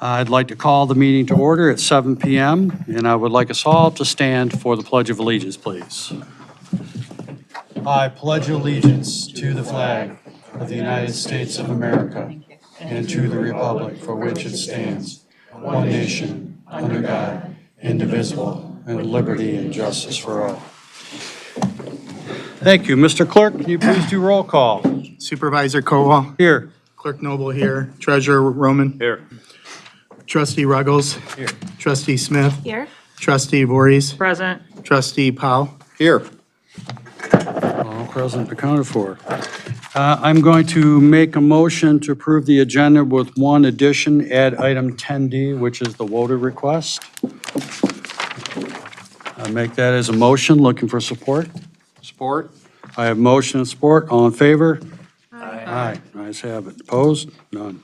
I'd like to call the meeting to order at 7 p.m., and I would like us all to stand for the Pledge of Allegiance, please. I pledge allegiance to the flag of the United States of America and to the republic for which it stands, one nation, under God, indivisible, and liberty and justice for all. Thank you. Mr. Clerk, can you please do roll call? Supervisor Kowal. Here. Clerk Noble here. Treasurer Roman. Here. Trustee Ruggles. Here. Trustee Smith. Here. Trustee Voorhees. Present. Trustee Powell. Here. All present accounted for. I'm going to make a motion to approve the agenda with one addition, add item 10D, which is the voter request. I make that as a motion, looking for support. Support. I have motion and support. All in favor? Aye. Ayes have it. Opposed? None.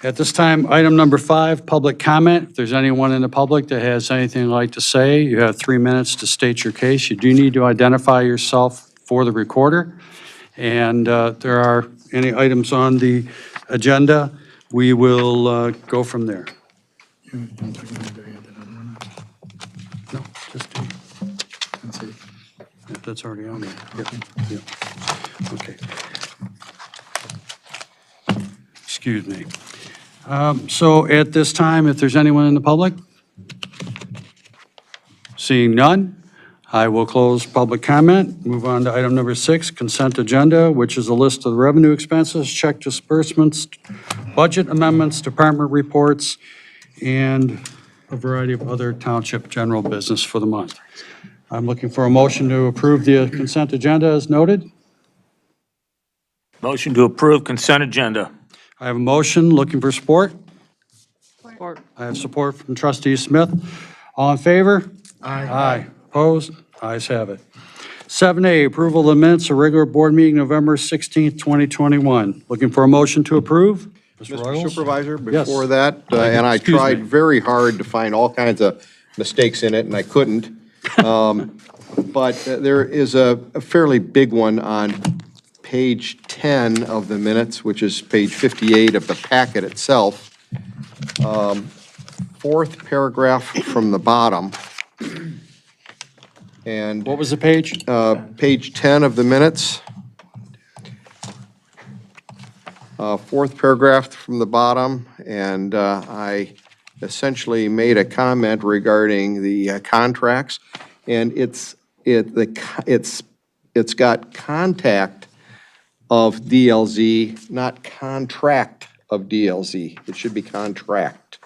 At this time, item number 5, public comment. If there's anyone in the public that has anything they'd like to say, you have 3 minutes to state your case. You do need to identify yourself for the recorder. And there are any items on the agenda, we will go from there. No, just do. Yeah, that's already on there. Yeah. Okay. Excuse me. So at this time, if there's anyone in the public? Seeing none, I will close public comment. Move on to item number 6, consent agenda, which is a list of revenue expenses, check disbursements, budget amendments, department reports, and a variety of other township general business for the month. I'm looking for a motion to approve the consent agenda as noted. Motion to approve consent agenda. I have a motion, looking for support. Support. I have support from Trustee Smith. All in favor? Aye. Opposed? Ayes have it. 7A, approval of the minutes of regular board meeting November 16th, 2021. Looking for a motion to approve? Mr. Mr. Ruggles? Supervisor, Yes. before that, and I Excuse me. tried very hard to find all kinds of mistakes in it, and I couldn't. But there is a fairly big one on page 10 of the minutes, which is page 58 of the packet itself. Fourth paragraph from the bottom. And What was the page? page 10 of the minutes. Fourth paragraph from the bottom, and I essentially made a comment regarding the contracts, and it's got contact of DLZ, not contract of DLZ. It should be contract.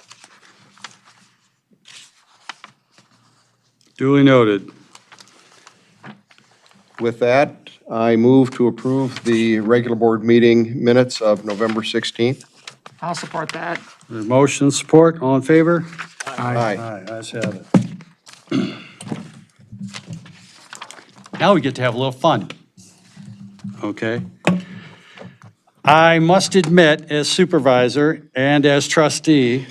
Duly noted. With that, I move to approve the regular board meeting minutes of November 16th. I'll support that. Motion, support, all in favor? Aye. Aye, ayes have it. Now we get to have a little fun. Okay. I must admit, as supervisor and as trustee,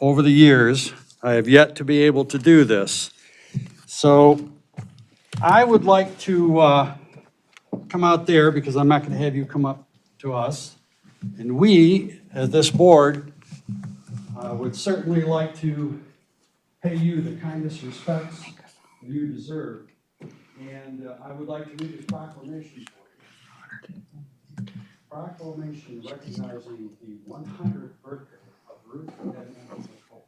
over the years, I have yet to be able to do this. So I would like to come out there, because I'm not going to have you come up to us. And we, as this board, would certainly like to pay you the kindest respects you deserve. And I would like to read this proclamation for you. Proclamation recognizing the 100th birthday of Ruth Edmund Nicole.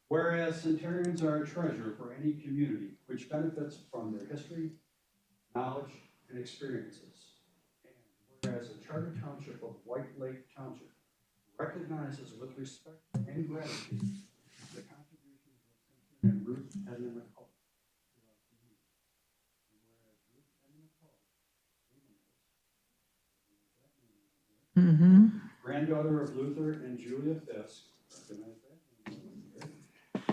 Whereas centenarians are a treasure for any community which benefits from their history, knowledge, and experiences. And whereas the Charter Township of White Lake Township recognizes with respect and gratitude the contributions of centenarian Ruth Edmund Nicole to our community. And whereas Ruth Edmund Nicole, granddaughter of Luther and Julia Fisk, recognize that,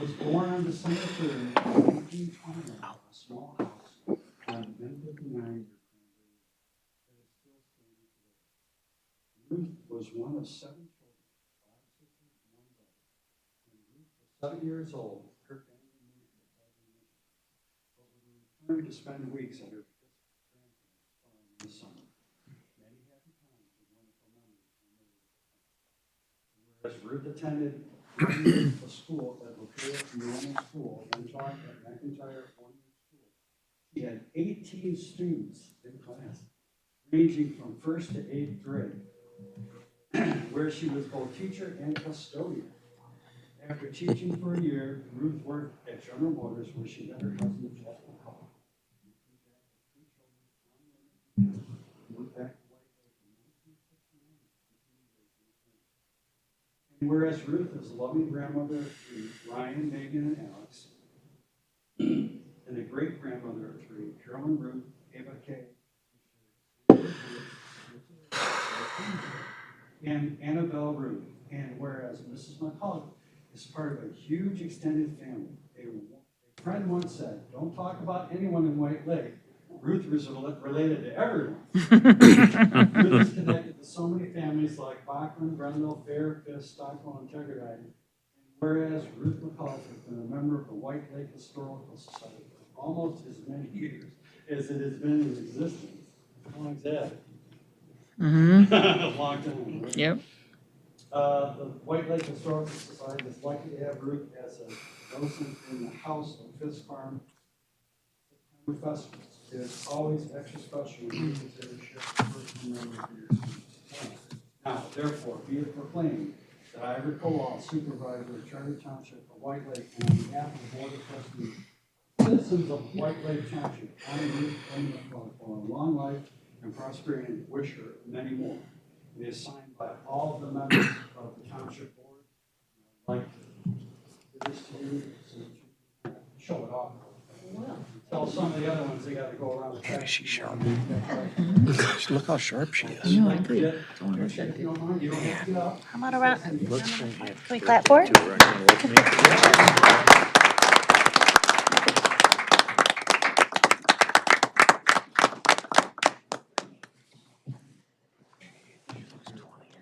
was born on December 3rd, 1929, a small house on M59 that is still standing today. Ruth was one of 7 children, 5 sisters and 1 brother. When Ruth was 7 years old, her family moved to Proclamation, but would return to spend weeks at her Fisk grandparents' farm in the summer. Many happy times and wonderful memories were made at the time. As Ruth attended a school at Lafayette Normal School, then taught at McIntyre One-Year School, she had 18 students in class, ranging from first to eighth grade, where she was both teacher and custodian. After teaching for a year, Ruth worked at General Motors, where she met her husband, Jeff McCall. Moved back to White Lake in 1969. And whereas Ruth is a loving grandmother of three, Ryan, Megan, and Alex, and a great grandmother of three, Carolyn, Ruth, Ava Kay, and Annabelle Ruth. And whereas Mrs. McCullough is part of a huge extended family, a friend once said, "Don't talk about anyone in White Lake. Ruth was related to everyone." Ruth is connected to so many families like Bachman, Brendel, Fair, Fisk, Stockwell, and Tegardine. And whereas Ruth McCullough has been a member of the White Lake Historical Society for almost as many years as it has been in existence. How long is that? A long time. Right? Yep. The White Lake Historical Society is lucky to have Ruth as a docent in the House of Fisk Farm Festivals. It is always extra special when you consider sharing the first memory of your students. Now, therefore, be it proclaimed that I, Rick Kowal, supervisor of Charter Township of White Lake, and on behalf of the Board of Trustees, citizens of White Lake Township, honor Ruth McCullough for a long life and prosperity, and wish her many more. It is signed by all of the members of the Township Board. I'd like to give this to you so that you can show it off. Tell some of the other ones they got to go around the track. She's sharp. Look how sharp she is. No, I agree. You don't have to get up. How about around? Can we clap for it?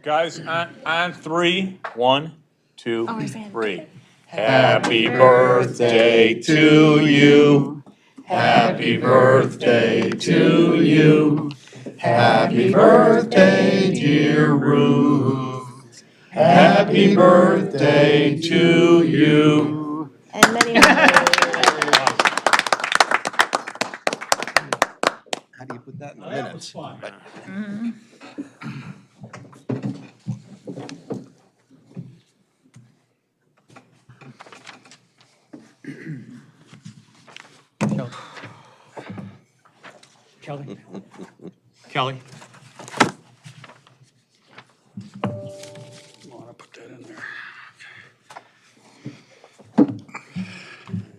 Guys, on three. 1, 2, Oh, we're saying- 3. Happy birthday to you. Happy birthday to you. Happy birthday, dear Ruth. Happy birthday to you. And many more. How do you put that in the That was minutes? fun. Kelly. Kelly. I want to put that in there.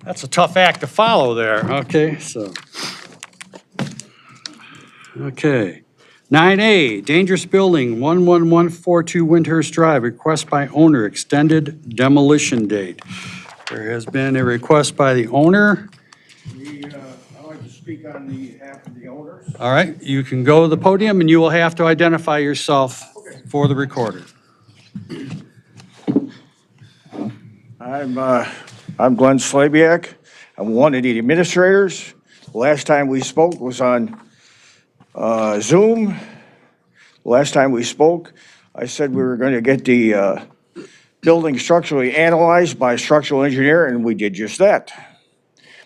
That's a tough act to follow there, okay, so. Okay. 9A, dangerous building, 11142 Windhurst Drive, request by owner, extended demolition date. There has been a request by the owner. I'd like to speak on behalf of the owners. All right, you can go to the podium and you will have to identify yourself for the recorder. I'm Glenn Slabiak. I'm one of the administrators. Last time we spoke was on Zoom. Last time we spoke, I said we were going to get the building structurally analyzed by a structural engineer, and we did just that,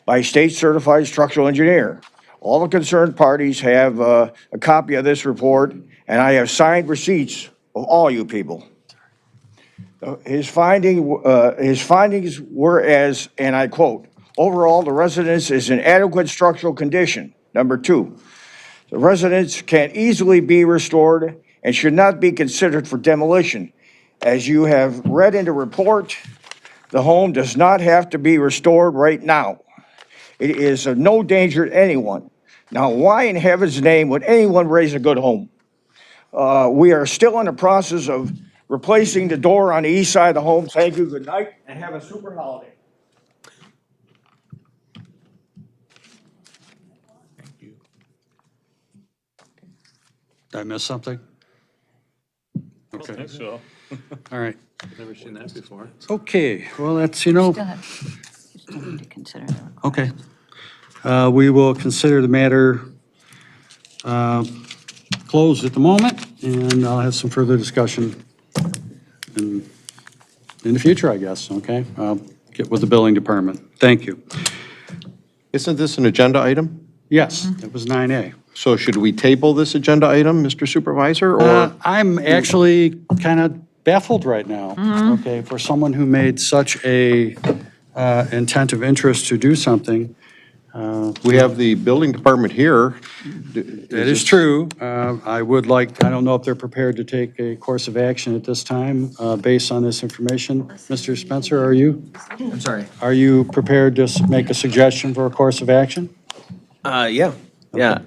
by a state-certified structural engineer. All the concerned parties have a copy of this report, and I have signed receipts of all you people. His findings were as, and I quote, overall, the residence is in adequate structural condition. Number 2, the residence can easily be restored and should not be considered for demolition. As you have read in the report, the home does not have to be restored right now. It is of no danger to anyone. Now, why in heaven's name would anyone raise a good home? We are still in the process of replacing the door on the east side of the home. Thank you, good night, and have a super holiday. Did I miss something? I think so. All right. Never seen that before. Okay, well, that's, you know, Still need to consider the okay. We will consider the matter closed at the moment, and I'll have some further discussion. And in the future, I guess, okay? I'll get with the building department. Thank you. Isn't this an agenda item? Yes, it was 9A. So should we table this agenda item, Mr. Supervisor, or? I'm actually kind of baffled right now, okay, for someone who made such a intent of interest to do something. We have the building department here. That is true. I would like, I don't know if they're prepared to take a course of action at this time based on this information. Mr. Spencer, are you? I'm sorry. Are you prepared to make a suggestion for a course of action? Yeah, yeah.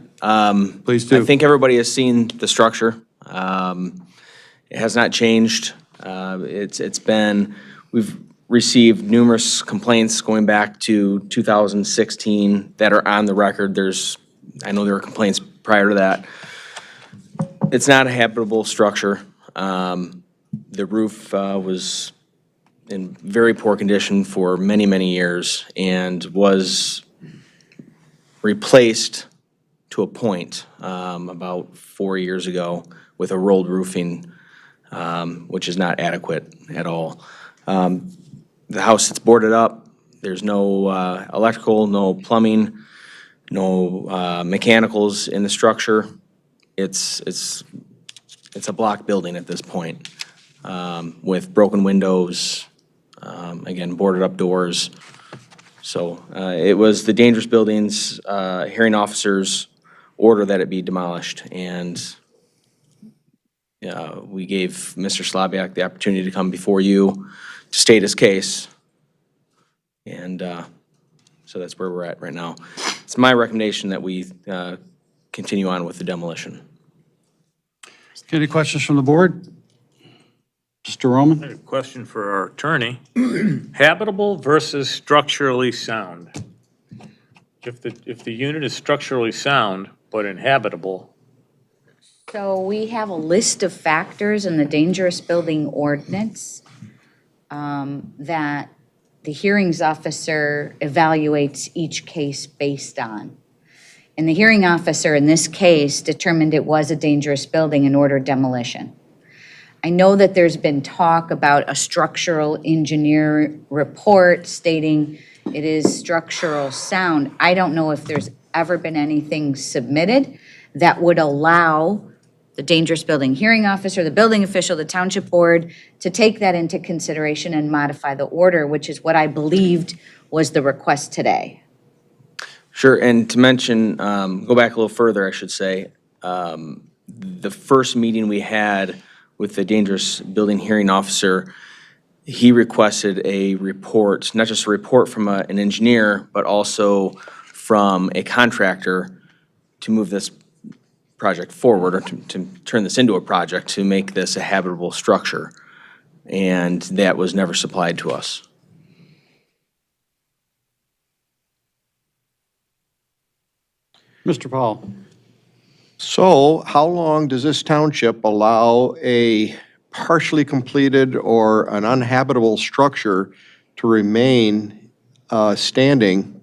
Please do. I think everybody has seen the structure. It has not changed. It's been, we've received numerous complaints going back to 2016 that are on the record. I know there were complaints prior to that. It's not a habitable structure. The roof was in very poor condition for many, many years and was replaced to a point about 4 years ago with a rolled roofing, which is not adequate at all. The house is boarded up. There's no electrical, no plumbing, no mechanicals in the structure. It's a block building at this point with broken windows, again, boarded up doors. So it was the dangerous buildings hearing officer's order that it be demolished, and we gave Mr. Slaviak the opportunity to come before you to state his case, and so that's where we're at right now. It's my recommendation that we continue on with the demolition. Any questions from the board? Mr. Roman? A question for our attorney. Habitable versus structurally sound. If the unit is structurally sound but inhabitable, So we have a list of factors in the dangerous building ordinance that the hearings officer evaluates each case based on. And the hearing officer in this case determined it was a dangerous building and ordered demolition. I know that there's been talk about a structural engineer report stating it is structural sound. I don't know if there's ever been anything submitted that would allow the dangerous building hearing officer, the building official, the township board to take that into consideration and modify the order, which is what I believed was the request today. Sure, and to mention, go back a little further, I should say, the first meeting we had with the dangerous building hearing officer, he requested a report, not just a report from an engineer, but also from a contractor to move this project forward, or to turn this into a project, to make this a habitable structure. And that was never supplied to us. Mr. Paul? So how long does this township allow a partially completed or an uninhabitable structure to remain standing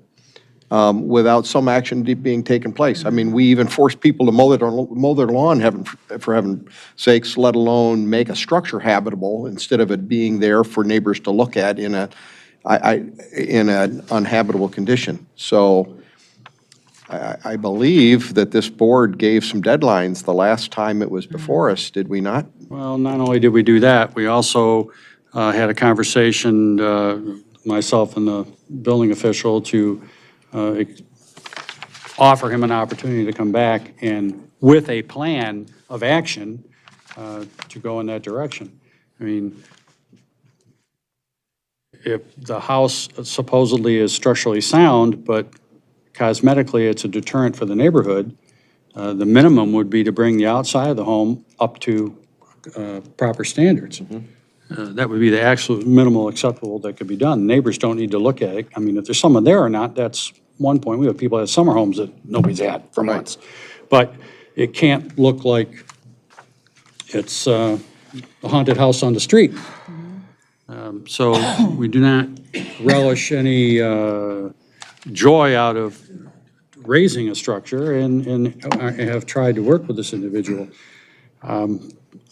without some action being taken place? I mean, we even force people to mow their lawn, for heaven's sakes, let alone make a structure habitable instead of it being there for neighbors to look at in an uninhabitable condition. So I believe that this board gave some deadlines the last time it was before us, did we not? Well, not only did we do that, we also had a conversation, myself and the building official, to offer him an opportunity to come back and with a plan of action to go in that direction. I mean, if the house supposedly is structurally sound, but cosmetically it's a deterrent for the neighborhood, the minimum would be to bring the outside of the home up to proper standards. That would be the absolute minimal acceptable that could be done. Neighbors don't need to look at it. I mean, if there's someone there or not, that's one point. We have people that have summer homes that nobody's at for months. But it can't look like it's a haunted house on the street. So we do not relish any joy out of raising a structure and have tried to work with this individual.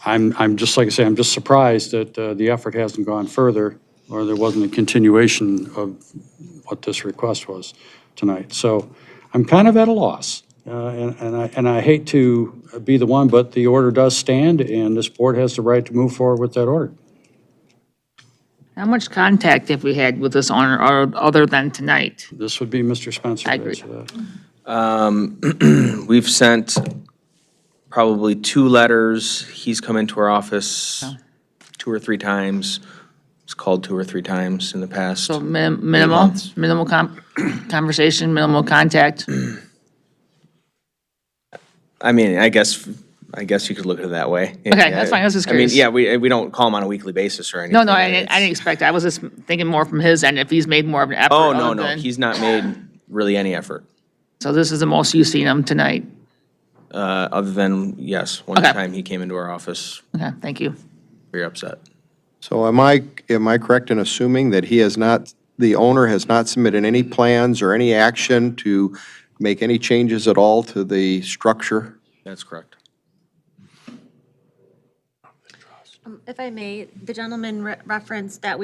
I'm just, like I say, I'm just surprised that the effort hasn't gone further, or there wasn't a continuation of what this request was tonight. So I'm kind of at a loss. And I hate to be the one, but the order does stand, and this board has the right to move forward with that order. How much contact have we had with this owner other than tonight? This would be Mr. Spencer. I to agree. answer that. We've sent probably 2 letters. He's come into our office 2 or 3 times. He's called 2 or 3 times in the past. So minimal, months. minimal conversation, minimal contact. I mean, I guess you could look at it that way. Okay, that's fine. I was just I mean, curious. yeah, we don't call him on a weekly basis or anything. No, I didn't expect that. I was just thinking more from his end, if he's made more of an effort. Oh, no, other no, than- he's not made really any effort, So this is the most you've seen him tonight? other than, yes, one Okay. time he came into our office, Okay, thank you. very upset. So am I correct in assuming that the owner has not submitted any plans or any action to make any changes at all to the structure? That's correct. If I may, the gentleman referenced that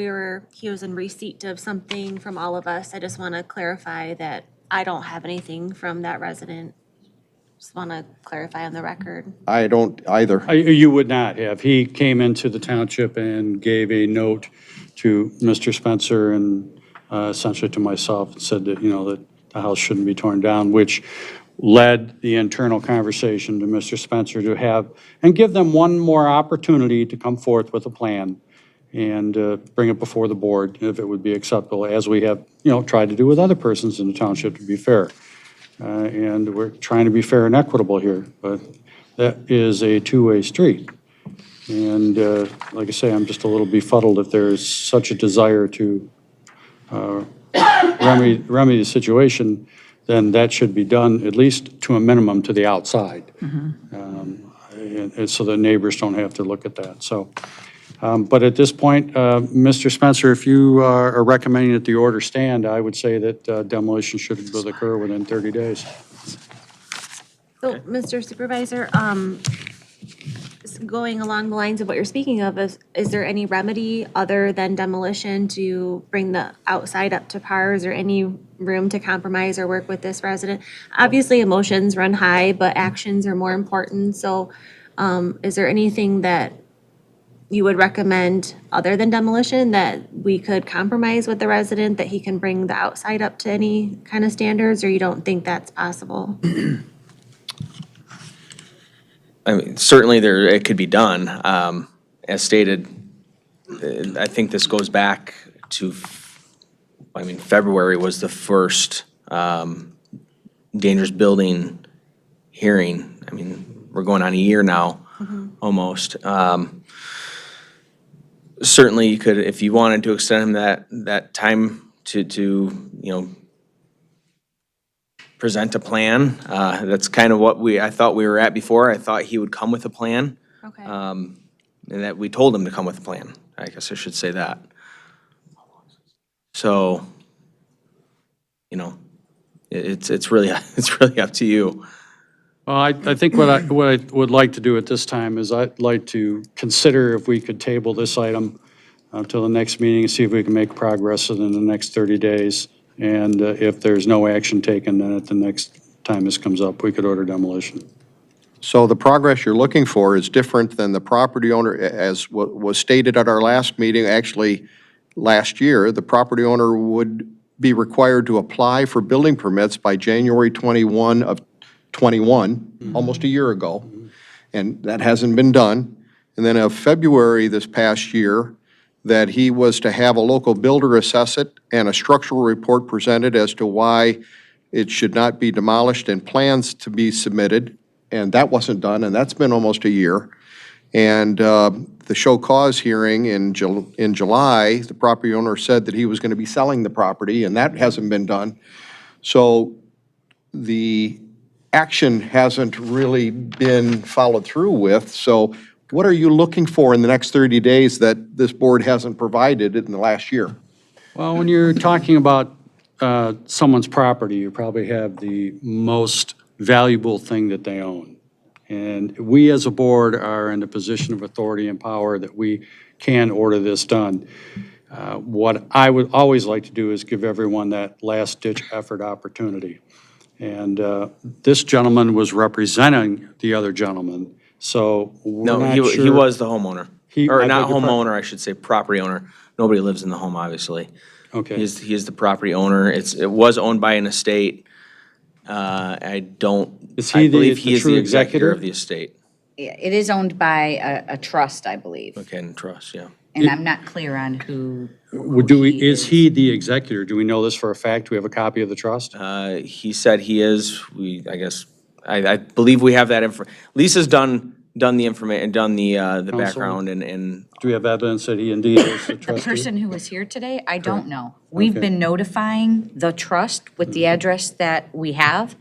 he was in receipt of something from all of us. I just want to clarify that I don't have anything from that resident. Just want to clarify on the record. I don't either. You would not have. He came into the township and gave a note to Mr. Spencer and essentially to myself, and said that, that the house shouldn't be torn down, which led the internal conversation to Mr. Spencer to have, and give them one more opportunity to come forth with a plan and bring it before the board if it would be acceptable, as we have, tried to do with other persons in the township, to be fair. And we're trying to be fair and equitable here, but that is a two-way street. And like I say, I'm just a little befuddled if there's such a desire to remedy the situation, then that should be done, at least to a minimum, to the outside. And so the neighbors don't have to look at that, so. But at this point, Mr. Spencer, if you are recommending that the order stand, I would say that demolition should occur within 30 days. So, Mr. Supervisor, going along the lines of what you're speaking of, is there any remedy other than demolition to bring the outside up to par? Is there any room to compromise or work with this resident? Obviously, emotions run high, but actions are more important. So, is there anything that you would recommend other than demolition that we could compromise with the resident, that he can bring the outside up to any kind of standards, or you don't think that's possible? I mean, certainly it could be done. As stated, I think this goes back to, February was the first dangerous building hearing. I mean, we're going on a year now, almost. Certainly, you could, if you wanted to extend him that time to present a plan. That's kind of what I thought we were at before. I thought he would come with a plan. Okay. And that we told him to come with a plan. I guess I should say that. So, it's really up to you. Well, I think what I would like to do at this time is I'd like to consider if we could table this item until the next meeting and see if we can make progress within the next 30 days. And if there's no action taken, then at the next time this comes up, we could order demolition. So the progress you're looking for is different than the property owner, as was stated at our last meeting, actually last year, the property owner would be required to apply for building permits by January 21 of 21, almost a year ago, and that hasn't been done. And then of February this past year, that he was to have a local builder assess it and a structural report presented as to why it should not be demolished and plans to be submitted, and that wasn't done, and that's been almost a year. And the show cause hearing in July, the property owner said that he was going to be selling the property, and that hasn't been done. So the action hasn't really been followed through with. So what are you looking for in the next 30 days that this board hasn't provided in the last year? Well, when you're talking about someone's property, you probably have the most valuable thing that they own. And we as a board are in a position of authority and power that we can order this done. What I would always like to do is give everyone that last-ditch effort opportunity. And this gentleman was representing the other gentleman, so we're No, not he sure. was the homeowner. He- Or I not beg your pardon? homeowner, I should say property owner. Nobody lives in the home, obviously. Okay. He is the property owner. It was owned by an estate. I Is he I the- believe the he is true the executor executor? of the estate. Yeah, it is owned by a trust, I believe. Okay, and trust, yeah. And I'm not clear on who Is he the executor? Do we know this for a fact? Do we have a copy of the trust? He said he is, I believe we have that Lisa's done the information, done the background and Do we have evidence that he indeed is the The trustee? person who was here today, I don't know. We've been notifying the trust with the address that we have,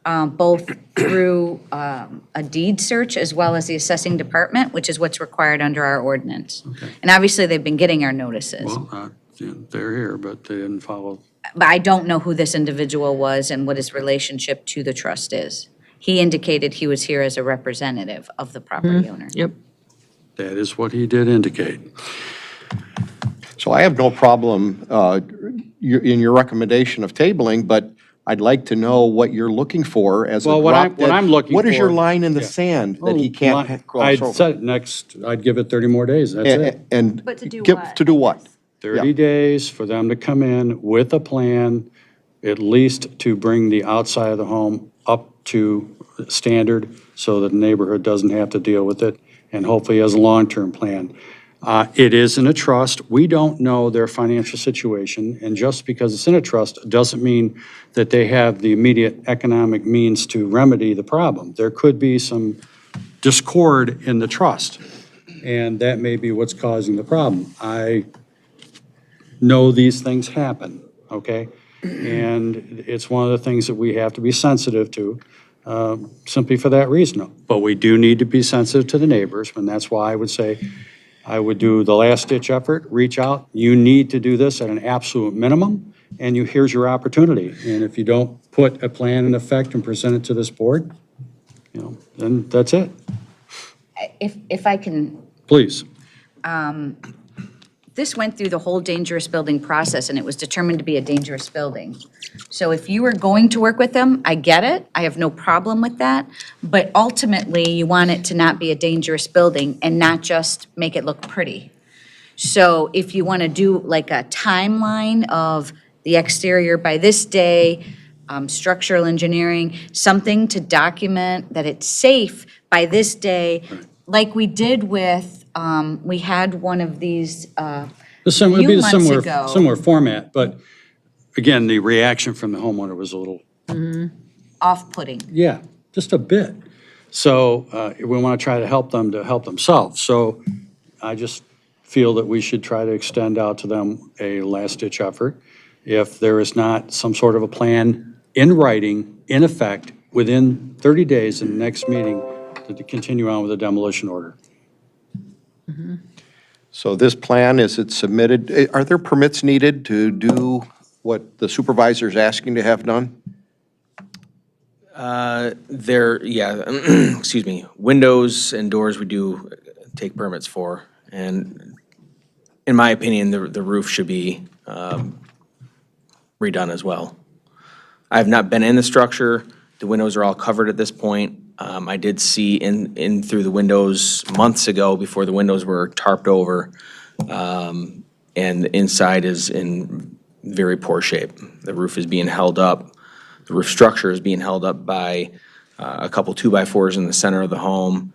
both through a deed search as well as the assessing department, which is what's required under our ordinance. And obviously, they've been getting our notices. Well, yeah, they're here, but they didn't follow. But I don't know who this individual was and what his relationship to the trust is. He indicated he was here as a representative of the property owner. Yep. That is what he did indicate. So I have no problem in your recommendation of tabling, but I'd like to know what you're looking for as a Well, drop what dead. I'm looking What is your for- line in the yeah. sand that he can't cross I'd over? said I'd give it 30 more days, that's it. And But to do give- what? To do what? 30 days for them to come in with a plan, at least to bring the outside of the home up to standard so that the neighborhood doesn't have to deal with it, and hopefully has a long-term plan. It is in a trust. We don't know their financial situation, and just because it's in a trust doesn't mean that they have the immediate economic means to remedy the problem. There could be some discord in the trust, and that may be what's causing the problem. I know these things happen, okay? And it's one of the things that we have to be sensitive to, simply for that reason. But we do need to be sensitive to the neighbors, and that's why I would say, I would do the last-ditch effort, reach out. You need to do this at an absolute minimum, and here's your opportunity. And if you don't put a plan in effect and present it to this board, then that's it. If I can, Please. this went through the whole dangerous building process, and it was determined to be a dangerous building. So if you were going to work with them, I get it, I have no problem with that, but ultimately, you want it to not be a dangerous building and not just make it look pretty. So if you want to do like a timeline of the exterior by this day, structural engineering, something to document that it's safe by this day, like we did with, we had one of these It'd be few the months ago. similar format, but again, the reaction from the homeowner was a little, off-putting. yeah, just a bit. So we want to try to help them to help themselves. So I just feel that we should try to extend out to them a last-ditch effort. If there is not some sort of a plan in writing, in effect, within 30 days in the next meeting, to continue on with the demolition order. So this plan, is it submitted? Are there permits needed to do what the supervisor's asking to have done? Excuse me, windows and doors we do take permits for. And in my opinion, the roof should be redone as well. I have not been in the structure. The windows are all covered at this point. I did see in through the windows months ago before the windows were tarped over. And the inside is in very poor shape. The roof is being held up. The roof structure is being held up by a couple 2x4s in the center of the home.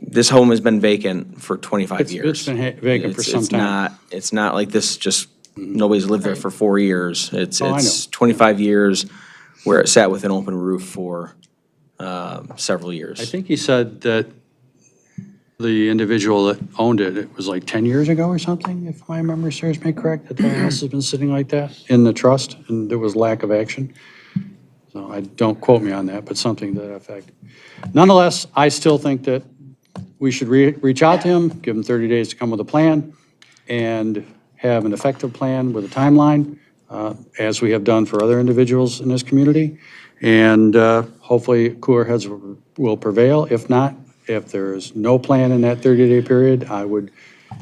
This home has been vacant for 25 years. It's been vacant for some time. It's not like this just, nobody's lived there for 4 years. It's Oh, I know. 25 years where it sat with an open roof for several years. I think he said that the individual that owned it, it was like 10 years ago or something, if my memory serves me correct, that the house has been sitting like that in the trust, and there was lack of action. So don't quote me on that, but something to that effect. Nonetheless, I still think that we should reach out to him, give him 30 days to come with a plan, and have an effective plan with a timeline. as we have done for other individuals in this community. And hopefully cooler heads will prevail. If not, if there is no plan in that 30-day period, I would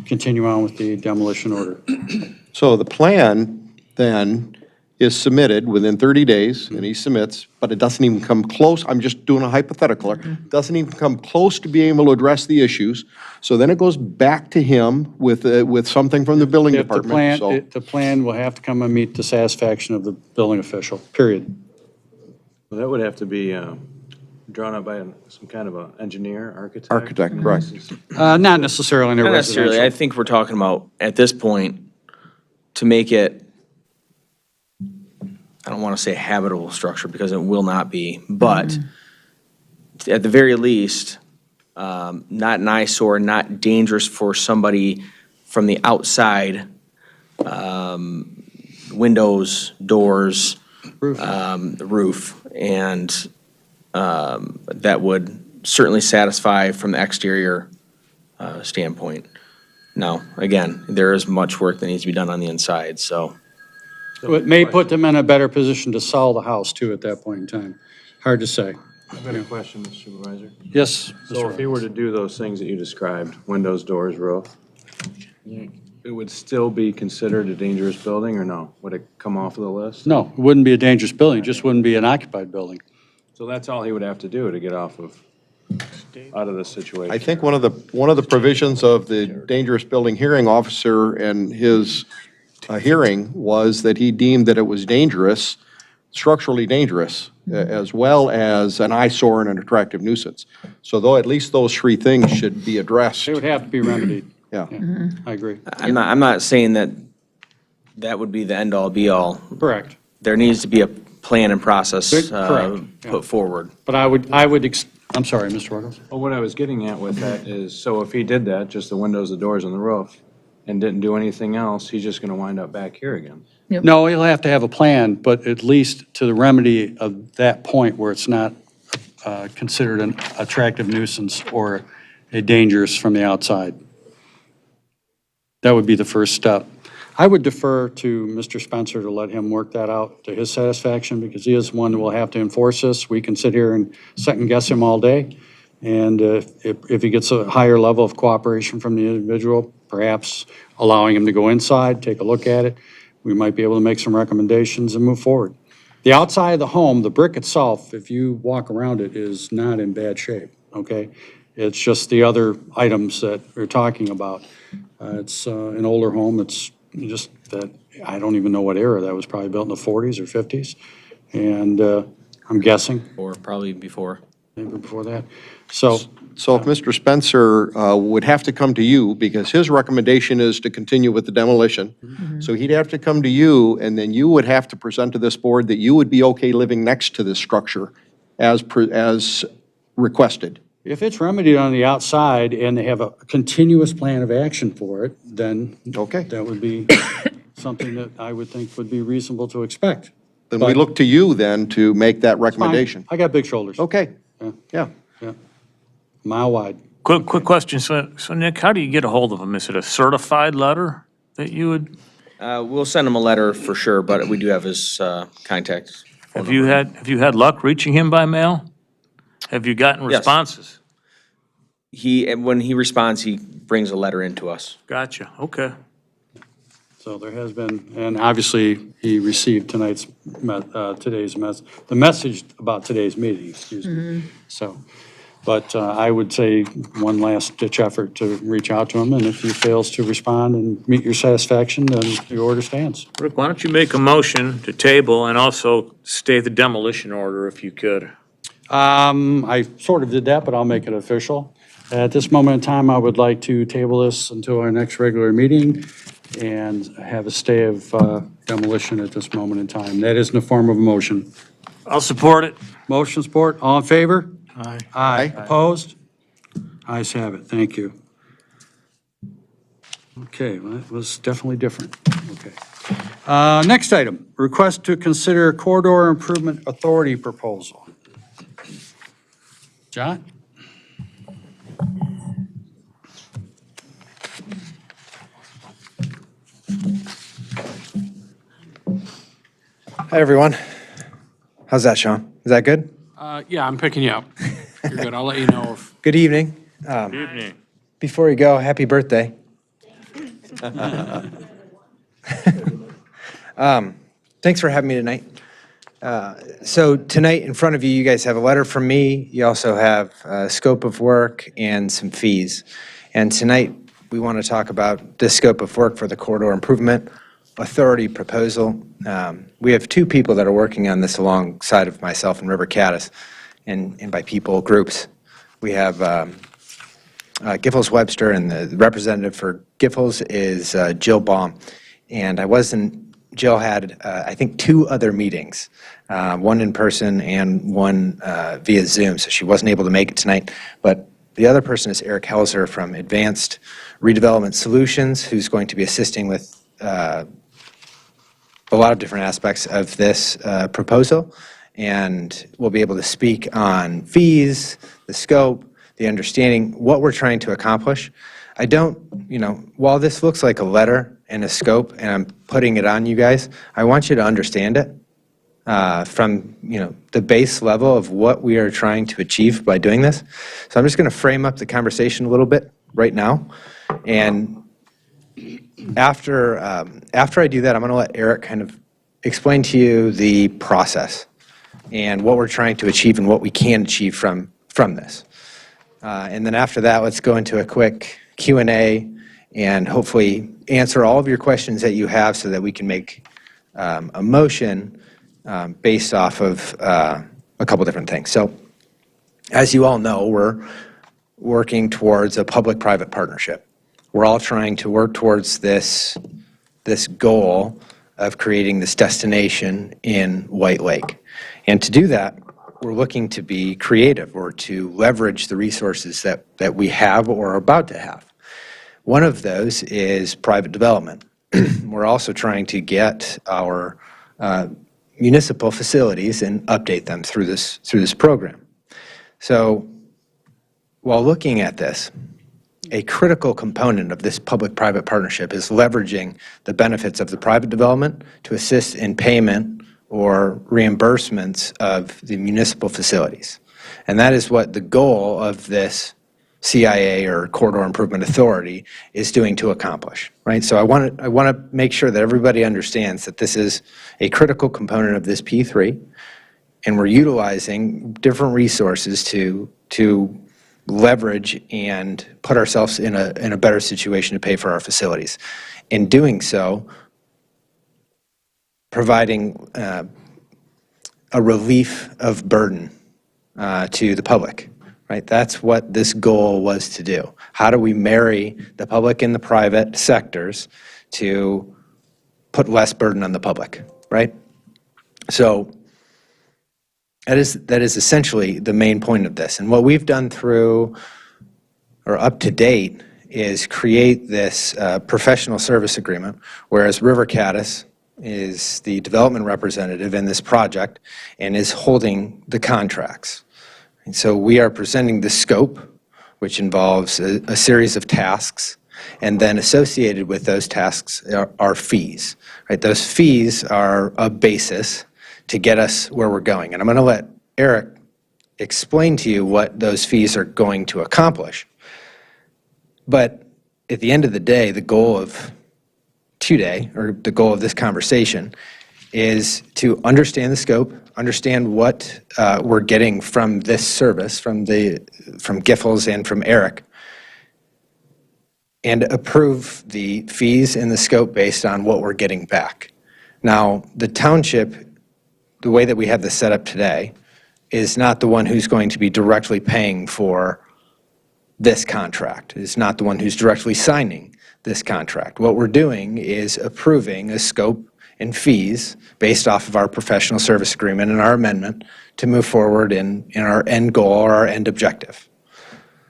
continue on with the demolition order. So the plan then is submitted within 30 days, and he submits, but it doesn't even come close, I'm just doing a hypothetical, doesn't even come close to being able to address the issues. So then it goes back to him with something from the building If the department, so. plan, the plan will have to come and meet the satisfaction of the building official, period. Well, that would have to be drawn up by some kind of an engineer, architect? Architect, correct. Not necessarily in a Not necessarily. I residential. think we're talking about, at this point, to make it, I don't want to say habitable structure because it will not be, but at the very least, not an eyesore, not dangerous for somebody from the outside, windows, doors, the roof, and that would certainly satisfy from the exterior standpoint. Now, again, there is much work that needs to be done on the inside, so. It may put them in a better position to sell the house too at that point in time. Hard to say. I've got a question, Mr. Supervisor. Yes, So if he Mr. were to do those things that you described, windows, doors, roof, it would still be considered a dangerous building, or no? Would it come off of the list? No, it wouldn't be a dangerous building, it just wouldn't be an occupied building. So that's all he would have to do to get out of this situation? I think one of the provisions of the dangerous building hearing officer and his hearing was that he deemed that it was dangerous, structurally dangerous, as well as an eyesore and an attractive nuisance. So though at least those three things should be addressed. They would have to be remedied. Yeah. I agree. I'm not saying that that would be the end-all, be-all. Correct. There needs to be a plan and process Correct, yeah. put forward. But I'm sorry, Mr. Ruggles. Well, what I was getting at with that is, so if he did that, just the windows, the doors, and the roof, and didn't do anything else, he's just gonna wind up back here again. No, he'll have to have a plan, but at least to the remedy of that point where it's not considered an attractive nuisance or a dangerous from the outside. That would be the first step. I would defer to Mr. Spencer to let him work that out to his satisfaction, because he is one who will have to enforce this. We can sit here and second guess him all day. And if he gets a higher level of cooperation from the individual, perhaps allowing him to go inside, take a look at it, we might be able to make some recommendations and move forward. The outside of the home, the brick itself, if you walk around it, is not in bad shape, okay? It's just the other items that we're talking about. It's an older home, it's just that, I don't even know what era, that was probably built in the 40s or 50s. And I'm guessing, Or probably before. maybe before that. So, if Mr. Spencer would have to come to you, because his recommendation is to continue with the demolition, so he'd have to come to you, and then you would have to present to this board that you would be okay living next to this structure as requested. if it's remedied on the outside and they have a continuous plan of action for it, then Okay. that would be something that I would think would be reasonable to expect. Then we look to you then to make that Fine. recommendation. I got big shoulders. Okay, Yeah, yeah. yeah. Mile wide. Quick question. So Nick, how do you get a hold of him? Is it a certified letter that you would, We'll send him a letter for sure, but we do have his contact. have you had luck reaching him by mail? Have you gotten Yes. responses? When he responds, he brings a letter in to us. Gotcha, okay. So there has been, and obviously he received the message about today's meeting, excuse me. So, but I would say one last ditch effort to reach out to him, and if he fails to respond and meet your satisfaction, then the order stands. Rick, why don't you make a motion to table and also stay the demolition order if you could? I sort of did that, but I'll make it official. At this moment in time, I would like to table this until our next regular meeting and have a stay of demolition at this moment in time. That is in the form of a motion. I'll support it. Motion support, all in favor? Aye. Aye. Opposed? Ayes have it, thank you. Okay, well, that was definitely different. Okay. Next item, request to consider corridor improvement authority proposal. John? Hi, everyone. How's that, Sean? Is that good? Yeah, I'm picking you up. You're good. I'll let you know if. Good evening. Evening. Before you go, happy birthday. Thanks for having me tonight. So tonight in front of you, you guys have a letter from me. You also have a scope of work and some fees. And tonight, we want to talk about the scope of work for the Corridor Improvement Authority proposal. We have two people that are working on this alongside of myself and River Caddis, and by people, groups. We have Giffords Webster, and the representative for Giffords is Jill Baum. And Jill had, I think, 2 other meetings, one in person and one via Zoom, so she wasn't able to make it tonight. But the other person is Eric Helzer from Advanced Redevelopment Solutions, who's going to be assisting with a lot of different aspects of this proposal, and we'll be able to speak on fees, the scope, the understanding, what we're trying to accomplish. I don't, while this looks like a letter and a scope, and I'm putting it on you guys, I want you to understand it from, the base level of what we are trying to achieve by doing this. So I'm just going to frame up the conversation a little bit right now, and after I do that, I'm going to let Eric kind of explain to you the process and what we're trying to achieve and what we can achieve from this. And then after that, let's go into a quick Q&A and hopefully answer all of your questions that you have so that we can make a motion based off of a couple different things. So as you all know, we're working towards a public-private partnership. We're all trying to work towards this goal of creating this destination in White Lake. And to do that, we're looking to be creative or to leverage the resources that we have or are about to have. One of those is private development. We're also trying to get our municipal facilities and update them through this program. So while looking at this, a critical component of this public-private partnership is leveraging the benefits of the private development to assist in payment or reimbursements of the municipal facilities. And that is what the goal of this CIA or Corridor Improvement Authority is doing to accomplish, right? So I want to make sure that everybody understands that this is a critical component of this P3, and we're utilizing different resources to leverage and put ourselves in a better situation to pay for our facilities. In doing so, providing a relief of burden to the public, right? That's what this goal was to do. How do we marry the public and the private sectors to put less burden on the public, right? So that is essentially the main point of this. And what we've done through, or up to date, is create this professional service agreement, whereas River Caddis is the development representative in this project and is holding the contracts. And so we are presenting the scope, which involves a series of tasks, and then associated with those tasks are fees, right? Those fees are a basis to get us where we're going. And I'm going to let Eric explain to you what those fees are going to accomplish. But at the end of the day, the goal of today, or the goal of this conversation, is to understand the scope, understand what we're getting from this service, from Giffords and from Eric, and approve the fees and the scope based on what we're getting back. Now, the township, the way that we have this set up today, is not the one who's going to be directly paying for this contract. It's not the one who's directly signing this contract. What we're doing is approving a scope and fees based off of our professional service agreement and our amendment to move forward in our end goal or our end objective.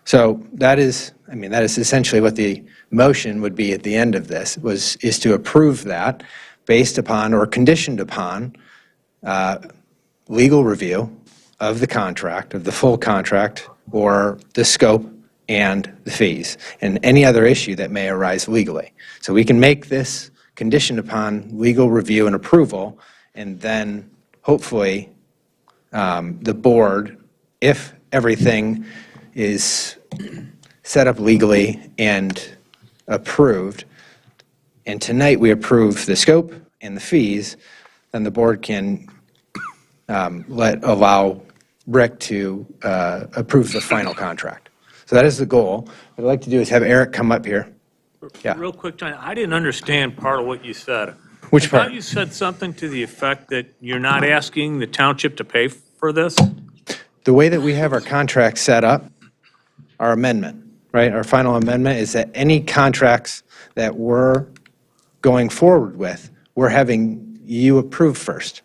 So that is essentially what the motion would be at the end of this, is to approve that based upon or conditioned upon legal review of the contract, of the full contract, or the scope and the fees, and any other issue that may arise legally. So we can make this conditioned upon legal review and approval, and then hopefully the board, if everything is set up legally and approved, and tonight we approve the scope and the fees, then the board can allow Rick to approve the final contract. So that is the goal. What I'd like to do is have Eric come up here. Yeah. Real quick, John, I didn't understand part of what you said. Which I thought part? you said something to the effect that you're not asking the township to pay for this? The way that we have our contract set up, our amendment, right, our final amendment is that any contracts that we're going forward with, we're having you approve first.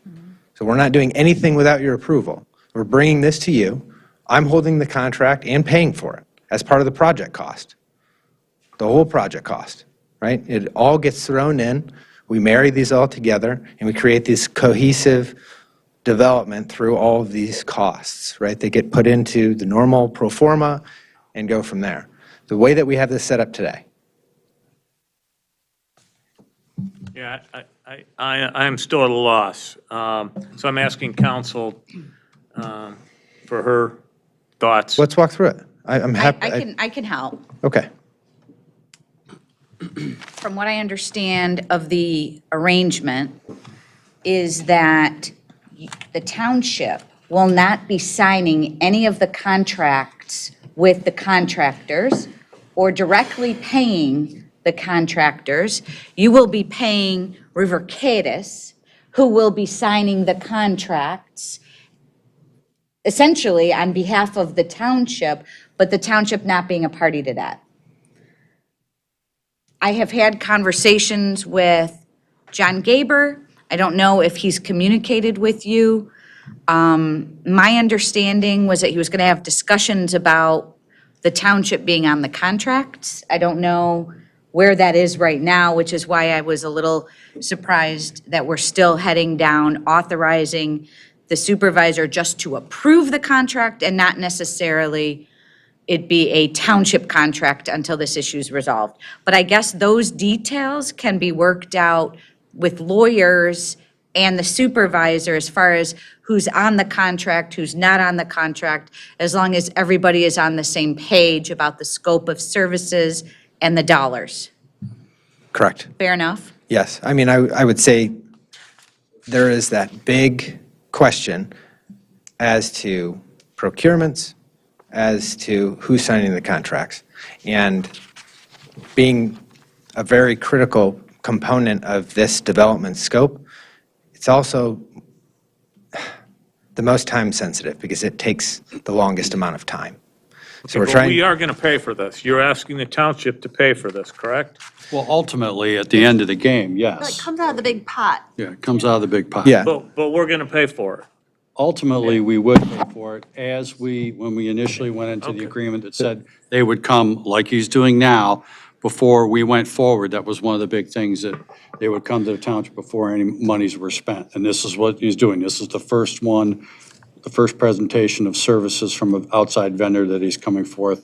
So we're not doing anything without your approval. We're bringing this to you. I'm holding the contract and paying for it as part of the project cost, the whole project cost, right? It all gets thrown in. We marry these all together, and we create this cohesive development through all of these costs, right? They get put into the normal pro forma and go from there. The way that we have this set up today. Yeah, I'm still at a loss. So I'm asking council for her thoughts. Let's walk through it. I'm happy. I can help. Okay. From what I understand of the arrangement, is that the township will not be signing any of the contracts with the contractors or directly paying the contractors. You will be paying River Cadiz, who will be signing the contracts essentially on behalf of the township, but the township not being a party to that. I have had conversations with John Gaber. I don't know if he's communicated with you. My understanding was that he was going to have discussions about the township being on the contracts. I don't know where that is right now, which is why I was a little surprised that we're still heading down authorizing the supervisor just to approve the contract and not necessarily it be a township contract until this issue is resolved. But I guess those details can be worked out with lawyers and the supervisor as far as who's on the contract, who's not on the contract, as long as everybody is on the same page about the scope of services and the dollars. Correct. Fair enough? Yes. I mean, I would say there is that big question as to procurements, as to who's signing the contracts. And being a very critical component of this development scope, it's also the most time sensitive because it takes the longest amount of time. So we're But trying. we are going to pay for this. You're asking the township to pay for this, correct? Well, ultimately, at the end of the game, Like, yes. comes out of the big pot. Yeah, it comes out of the big pot. Yeah. But we're going to pay for it. Ultimately, we would pay for it when we initially went into the agreement that said they would come, like he's doing now, before we went forward. That was one of the big things, that they would come to the township before any monies were spent. And this is what he's doing. This is the first one, the first presentation of services from an outside vendor that he's coming forth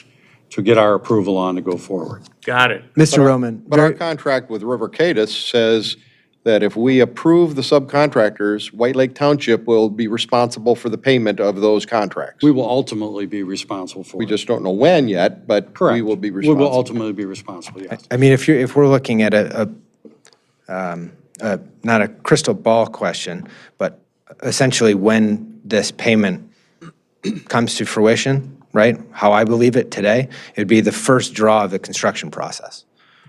to get our approval on to go forward. Got it. Mr. Roman, But our contract with River Cadiz says that if we approve the subcontractors, White Lake Township will be responsible for the payment of those contracts. We will ultimately be responsible for it. We just don't know when yet, but Correct. we will be We will responsible. ultimately be responsible, yes. I mean, if we're looking at not a crystal ball question, but essentially when this payment comes to fruition, right? How I believe it today, it'd be the first draw of the construction process,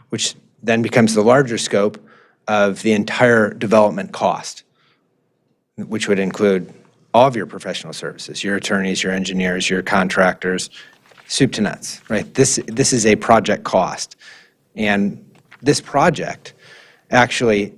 which then becomes the larger scope of the entire development cost, which would include all of your professional services, your attorneys, your engineers, your contractors, soup to nuts, right? This is a project cost. And this project actually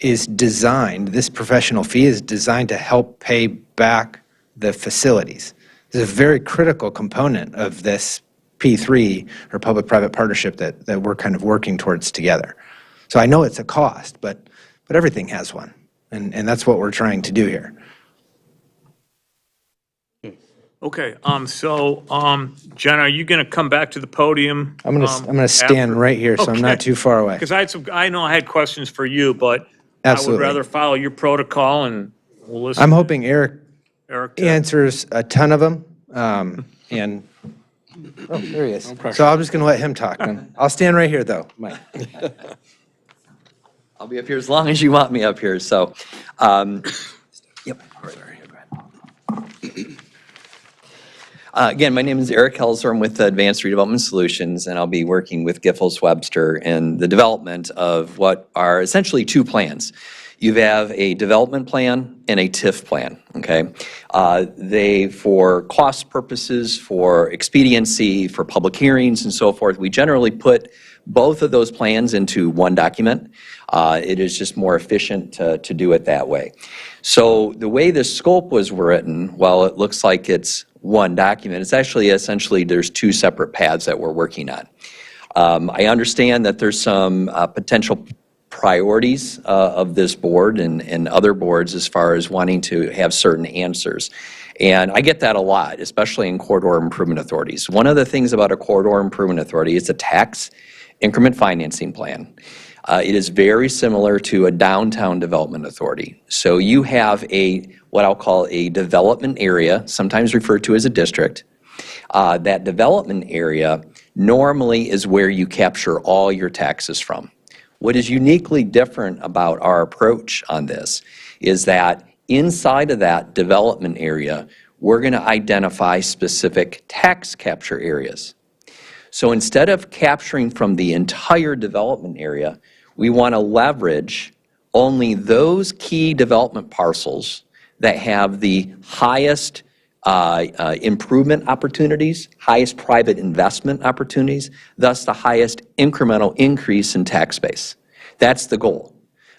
is designed, this professional fee is designed to help pay back the facilities. This is a very critical component of this P3, or public-private partnership, that we're kind of working towards together. So I know it's a cost, but everything has one, and that's what we're trying to do here. Okay, Jen, are you going to come back to the podium? I'm gonna stand right here, so I'm not too far away. Because I know I had questions for you, but would Absolutely. rather follow your protocol and we'll listen. I'm hoping Eric Eric, answers a ton of them, and, oh, there he is. So I'm just gonna let him talk. I'll stand right here, though, Mike. I'll be up here as long as you want me up here, so, yep. Again, my name is Eric Helzer. I'm with Advanced Redevelopment Solutions, and I'll be working with Giffords Webster in the development of what are essentially two plans. You have a development plan and a TIF plan, okay? They, for cost purposes, for expediency, for public hearings and so forth, we generally put both of those plans into one document. It is just more efficient to do it that way. So the way the scope was written, while it looks like it's one document, it's actually essentially there's two separate paths that we're working on. I understand that there's some potential priorities of this board and other boards as far as wanting to have certain answers. And I get that a lot, especially in corridor improvement authorities. One of the things about a corridor improvement authority is a tax increment financing plan. It is very similar to a downtown development authority. So you have what I'll call a development area, sometimes referred to as a district. That development area normally is where you capture all your taxes from. What is uniquely different about our approach on this is that inside of that development area, we're going to identify specific tax capture areas. So instead of capturing from the entire development area, we want to leverage only those key development parcels that have the highest improvement opportunities, highest private investment opportunities, thus the highest incremental increase in tax base. That's the goal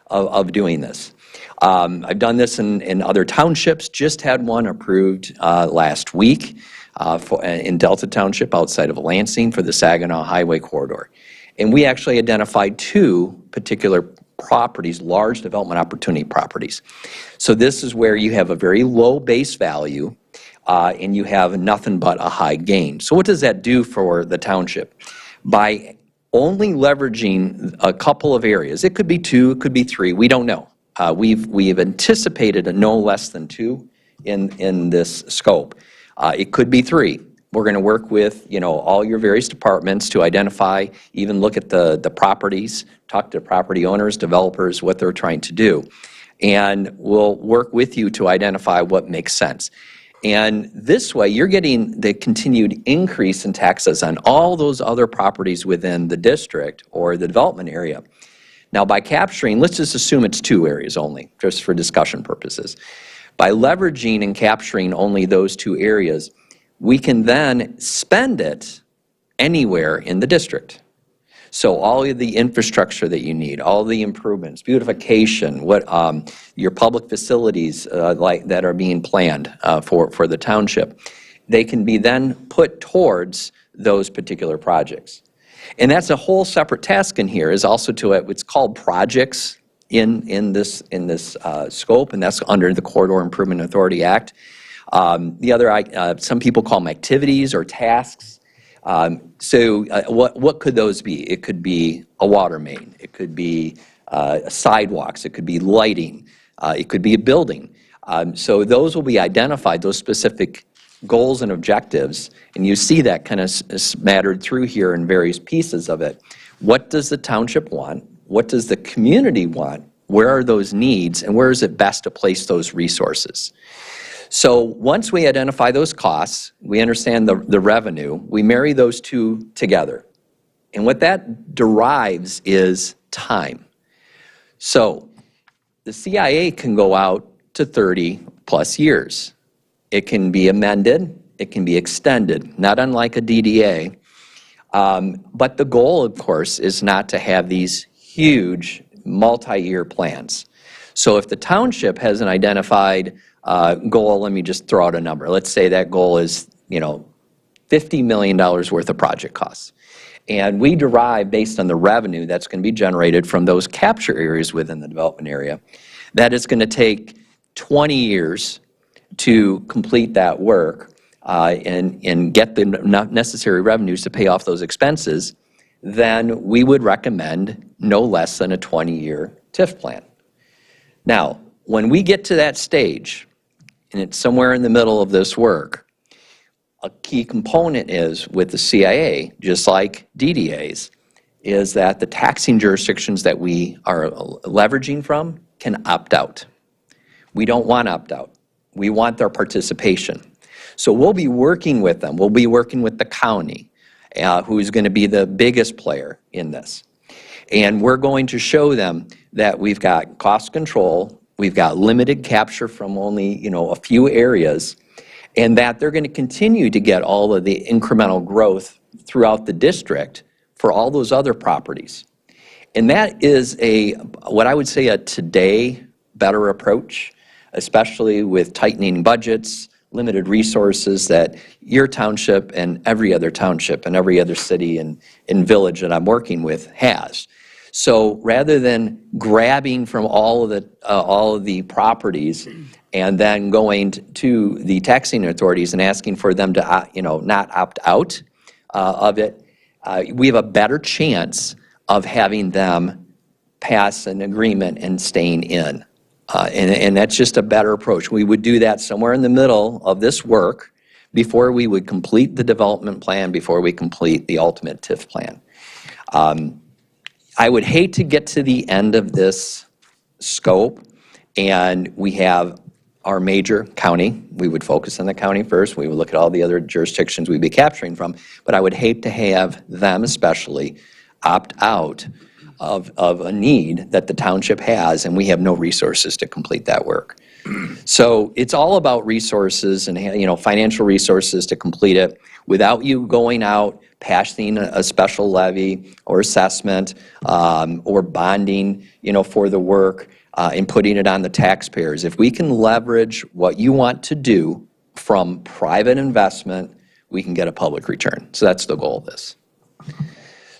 of doing this. I've done this in other townships, just had one approved last week in Delta Township outside of Lansing for the Saginaw Highway Corridor. And we actually identified two particular properties, large development opportunity properties. So this is where you have a very low base value and you have nothing but a high gain. So what does that do for the township? By only leveraging a couple of areas, it could be two, it could be three, we don't know. We've anticipated a no less than two in this scope. It could be three. We're going to work with, all your various departments to identify, even look at the properties, talk to property owners, developers, what they're trying to do. And we'll work with you to identify what makes sense. And this way, you're getting the continued increase in taxes on all those other properties within the district or the development area. Now, by capturing, let's just assume it's two areas only, just for discussion purposes. By leveraging and capturing only those two areas, we can then spend it anywhere in the district. So all of the infrastructure that you need, all the improvements, beautification, your public facilities that are being planned for the township, they can be then put towards those particular projects. And that's a whole separate task in here, is also to what's called projects in this scope, and that's under the Corridor Improvement Authority Act. The other, some people call them activities or tasks. So what could those be? It could be a water main. It could be sidewalks. It could be lighting. It could be a building. So those will be identified, those specific goals and objectives, and you see that kind of smattered through here in various pieces of it. What does the township want? What does the community want? Where are those needs, and where is it best to place those resources? So once we identify those costs, we understand the revenue, we marry those two together. And what that derives is time. So the CIA can go out to 30 plus years. It can be amended, it can be extended, not unlike a DDA. But the goal, of course, is not to have these huge multi-year plans. So if the township has an identified goal, let me just throw out a number. Let's say that goal is, $50 million worth of project costs. And we derive, based on the revenue that's going to be generated from those capture areas within the development area, that it's going to take 20 years to complete that work and get the necessary revenues to pay off those expenses, then we would recommend no less than a 20-year TIF plan. Now, when we get to that stage, and it's somewhere in the middle of this work, a key component is with the CIA, just like DDAs, is that the taxing jurisdictions that we are leveraging from can opt out. We don't want opt-out. We want their participation. So we'll be working with them. We'll be working with the county, who's going to be the biggest player in this. And we're going to show them that we've got cost control, we've got limited capture from only, a few areas, and that they're going to continue to get all of the incremental growth throughout the district for all those other properties. And that is what I would say a today better approach, especially with tightening budgets, limited resources that your township and every other township and every other city and village that I'm working with has. So rather than grabbing from all of the properties and then going to the taxing authorities and asking for them to not opt out of it, we have a better chance of having them pass an agreement and staying in. And that's just a better approach. We would do that somewhere in the middle of this work before we would complete the development plan, before we complete the ultimate TIF plan. I would hate to get to the end of this scope and we have our major county. We would focus on the county first. We would look at all the other jurisdictions we'd be capturing from. But I would hate to have them especially opt out of a need that the township has, and we have no resources to complete that work. So it's all about resources and financial resources to complete it without you going out, passing a special levy or assessment or bonding for the work and putting it on the taxpayers. If we can leverage what you want to do from private investment, we can get a public return. So that's the goal of this.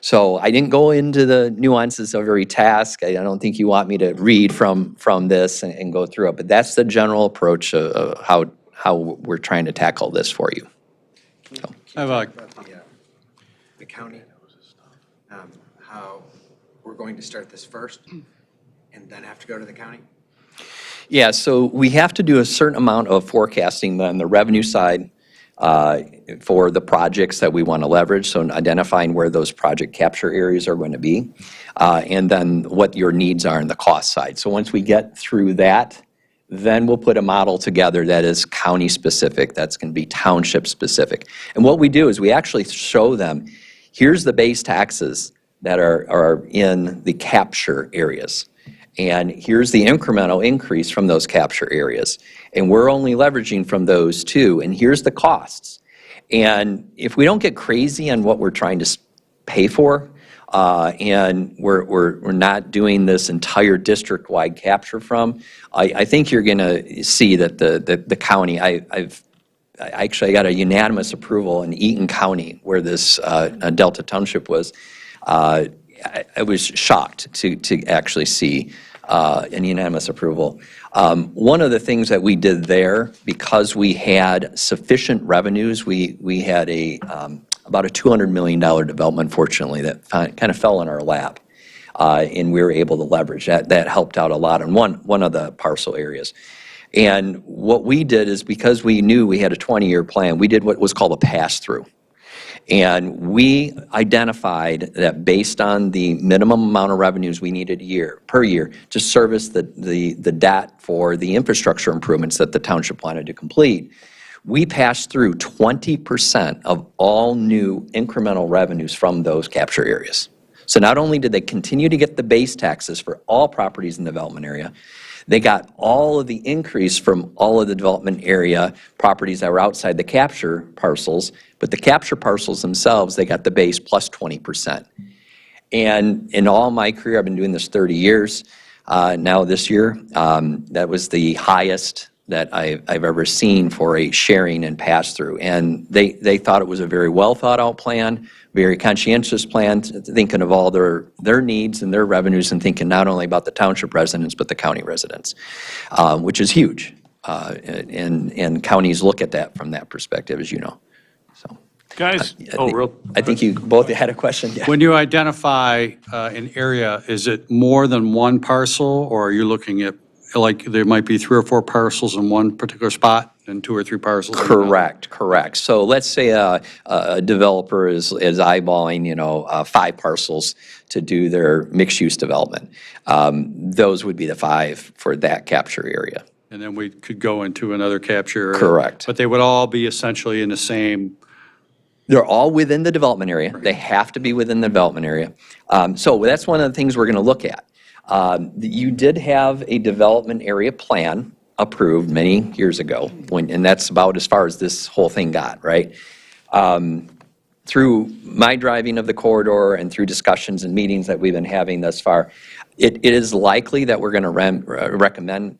So I didn't go into the nuances of every task. I don't think you want me to read from this and go through it, but that's the general approach of how we're trying to tackle this for you. So. I have The county, how we're going to start this first and then have to go to the county? Yeah, so we have to do a certain amount of forecasting on the revenue side for the projects that we want to leverage, so identifying where those project capture areas are going to be, and then what your needs are on the cost side. So once we get through that, then we'll put a model together that is county specific, that's going to be township specific. And what we do is we actually show them, here's the base taxes that are in the capture areas. And here's the incremental increase from those capture areas. And we're only leveraging from those two, and here's the costs. And if we don't get crazy on what we're trying to pay for, and we're not doing this entire district-wide capture from, I think you're going to see that the county, I actually got a unanimous approval in Eaton County where this Delta Township was. I was shocked to actually see an unanimous approval. One of the things that we did there, because we had sufficient revenues, we had about a $200 million development, fortunately, that kind of fell in our lap. And we were able to leverage that. That helped out a lot in one of the parcel areas. And what we did is, because we knew we had a 20-year plan, we did what was called a pass-through. And we identified that based on the minimum amount of revenues we needed per year to service the debt for the infrastructure improvements that the township wanted to complete, we passed through 20% of all new incremental revenues from those capture areas. So not only did they continue to get the base taxes for all properties in the development area, they got all of the increase from all of the development area properties that were outside the capture parcels, but the capture parcels themselves, they got the base plus 20%. And in all my career, I've been doing this 30 years now this year, that was the highest that I've ever seen for a sharing and pass-through. And they thought it was a very well thought out plan, very conscientious plan, thinking of all their needs and their revenues and thinking not only about the township residents, but the county residents, which is huge. And counties look at that from that perspective, as you know. So, Guys, I think you both had a question. Yeah. When you identify an area, is it more than one parcel, or are you looking at like there might be 3 or 4 parcels in one particular spot and 2 or 3 parcels in another? Correct. So let's say a developer is eyeballing, 5 parcels to do their mixed-use development. Those would be the 5 for that capture area. And then we could go into another capture area. Correct. But they would all be essentially in the same, They're all within the development area. They have to be within the development area. So that's one of the things we're going to look at. You did have a development area plan approved many years ago, and that's about as far as this whole thing got, right? Through my driving of the corridor and through discussions and meetings that we've been having thus far, it is likely that we're going to recommend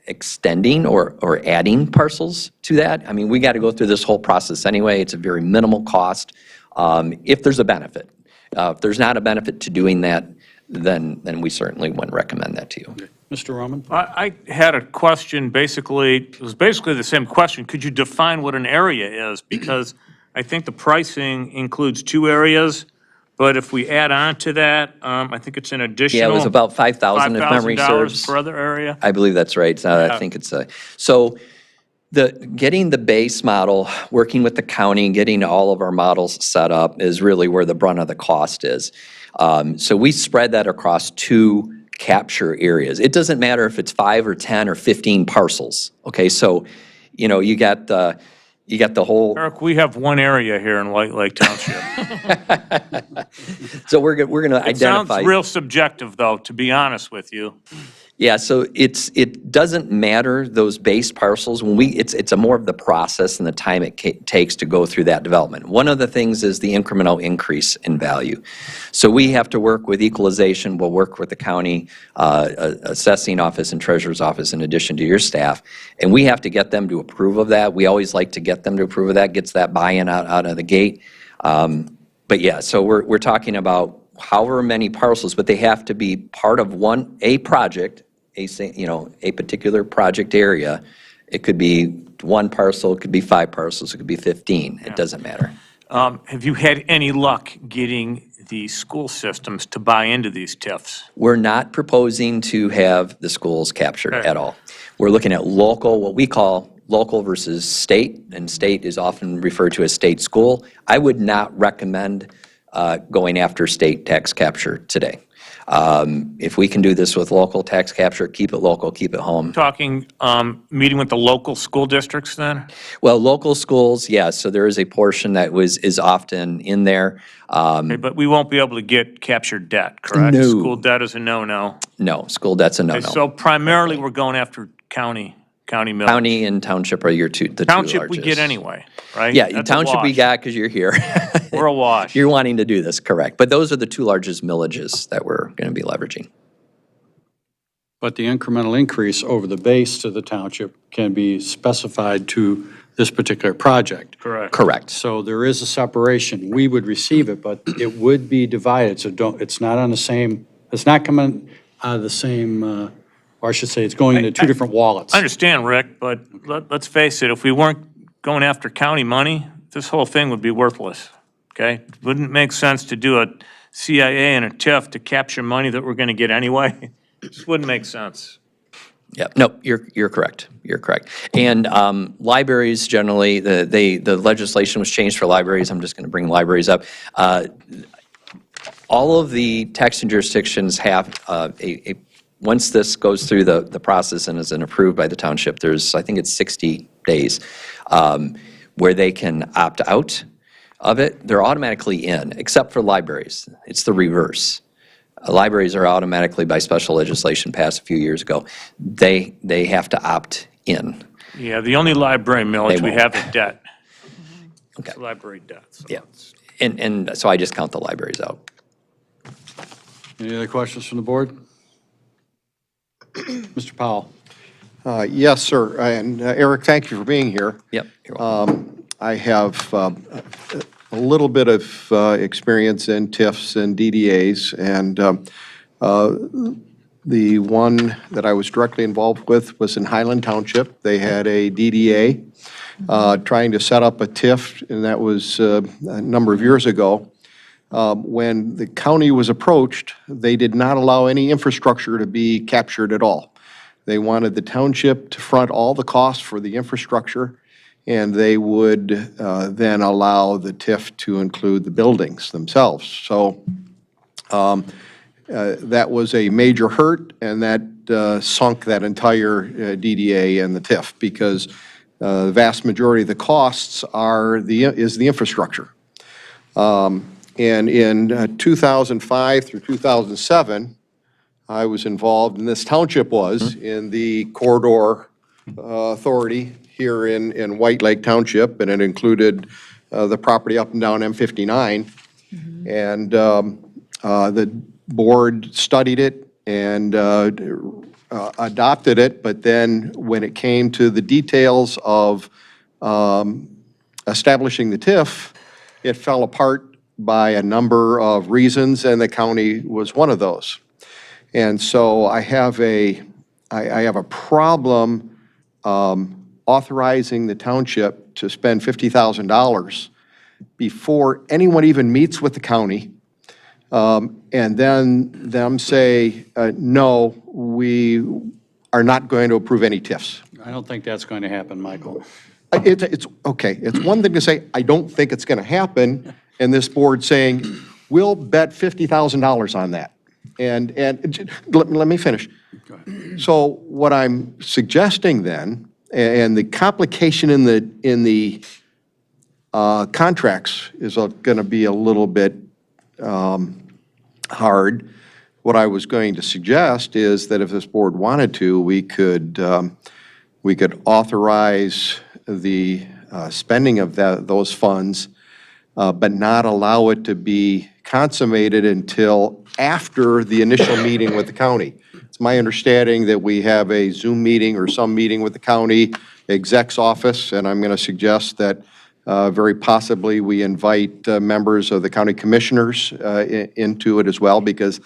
extending or adding parcels to that. I mean, we got to go through this whole process anyway. It's a very minimal cost if there's a benefit. If there's not a benefit to doing that, then we certainly wouldn't recommend that to you. Mr. Roman? I had a question, it was basically the same question. Could you define what an area is? Because I think the pricing includes 2 areas, but if we add on to that, I think it's an additional. Yeah, it was about 5,000 if memory $5,000 serves. per other area. I believe that's right. I think it's so getting the base model, working with the county, getting all of our models set up is really where the brunt of the cost is. So we spread that across 2 capture areas. It doesn't matter if it's 5 or 10 or 15 parcels. Okay, so you got the whole. Eric, we have 1 area here in White Lake Township. So we're going to identify. It sounds real subjective, though, to be honest with you. Yeah, so it doesn't matter, those base parcels, it's a more of the process and the time it takes to go through that development. One of the things is the incremental increase in value. So we have to work with equalization, we'll work with the county assessing office and treasurer's office in addition to your staff, and we have to get them to approve of that. We always like to get them to approve of that, gets that buy-in out of the gate. But yeah, so we're talking about however many parcels, but they have to be part of a project, a particular project area. It could be 1 parcel, it could be 5 parcels, it could be 15. It doesn't matter. Have you had any luck getting the school systems to buy into these TIFs? We're not proposing to have the schools captured at all. We're looking at local, what we call local versus state, and state is often referred to as state school. I would not recommend going after state tax capture today. If we can do this with local tax capture, keep it local, keep it home. Talking, meeting with the local school districts then? Well, local schools, yes, so there is a portion that is often in there. Okay, but we won't be able to get captured debt, correct? No. School debt is a no-no. No, school debt's a no-no. Okay, so primarily, we're going after county millage. County and township are the 2 largest. Township we get anyway, right? Yeah, That's a township we wash. got because you're here. We're a wash. You're wanting to do this, correct. But those are the 2 largest millages that we're going to be leveraging. But the incremental increase over the base to the township can be specified to this particular project. Correct. Correct. So there is a separation. We would receive it, but it would be divided, so it's not on the same, it's not coming out of the same, or I should say, it's going into 2 different wallets. I understand, Rick, but let's face it, if we weren't going after county money, this whole thing would be worthless, okay? Wouldn't make sense to do a CIA and a TIF to capture money that we're going to get anyway. It just wouldn't make sense. Yeah, no, you're correct. You're correct. And libraries generally, the legislation was changed for libraries. I'm just going to bring libraries up. All of the taxing jurisdictions have once this goes through the process and is approved by the township, I think it's 60 days, where they can opt out of it. They're automatically in, except for libraries. It's the reverse. Libraries are automatically, by special legislation passed a few years ago, they have to opt in. Yeah, the only library millage we won't. have is debt. Okay. It's library debt. So Yeah. And so I just count the libraries out. Any other questions from the board? Mr. Powell? Yes, sir. And Eric, thank you for being here. Yep. You're welcome. I have a little bit of experience in TIFs and DDAs, and the one that I was directly involved with was in Highland Township. They had a DDA trying to set up a TIF, and that was a number of years ago. When the county was approached, they did not allow any infrastructure to be captured at all. They wanted the township to front all the costs for the infrastructure, and they would then allow the TIF to include the buildings themselves. So that was a major hurt, and that sunk that entire DDA and the TIF, because the vast majority of the costs is the infrastructure. And in 2005 through 2007, I was involved, and this township was, in the corridor authority here in White Lake Township, and it included the property up and down M59. And the board studied it and adopted it, but then when it came to the details of establishing the TIF, it fell apart by a number of reasons, and the county was one of those. And so I have a problem authorizing the township to spend $50,000 before anyone even meets with the county, and then them say, no, we are not going to approve any TIFs. I don't think that's going to happen, Michael. It's okay. It's one thing to say, I don't think it's going to happen, and this board saying, we'll bet $50,000 on that. And let me finish. So what I'm suggesting then, and the complication in the contracts is going to be a little bit hard. What I was going to suggest is that if this board wanted to, we could authorize the spending of those funds, but not allow it to be consummated until after the initial meeting with the county. It's my understanding that we have a Zoom meeting or some meeting with the county exec's office, and I'm going to suggest that very possibly we invite members of the county commissioners into it as well, because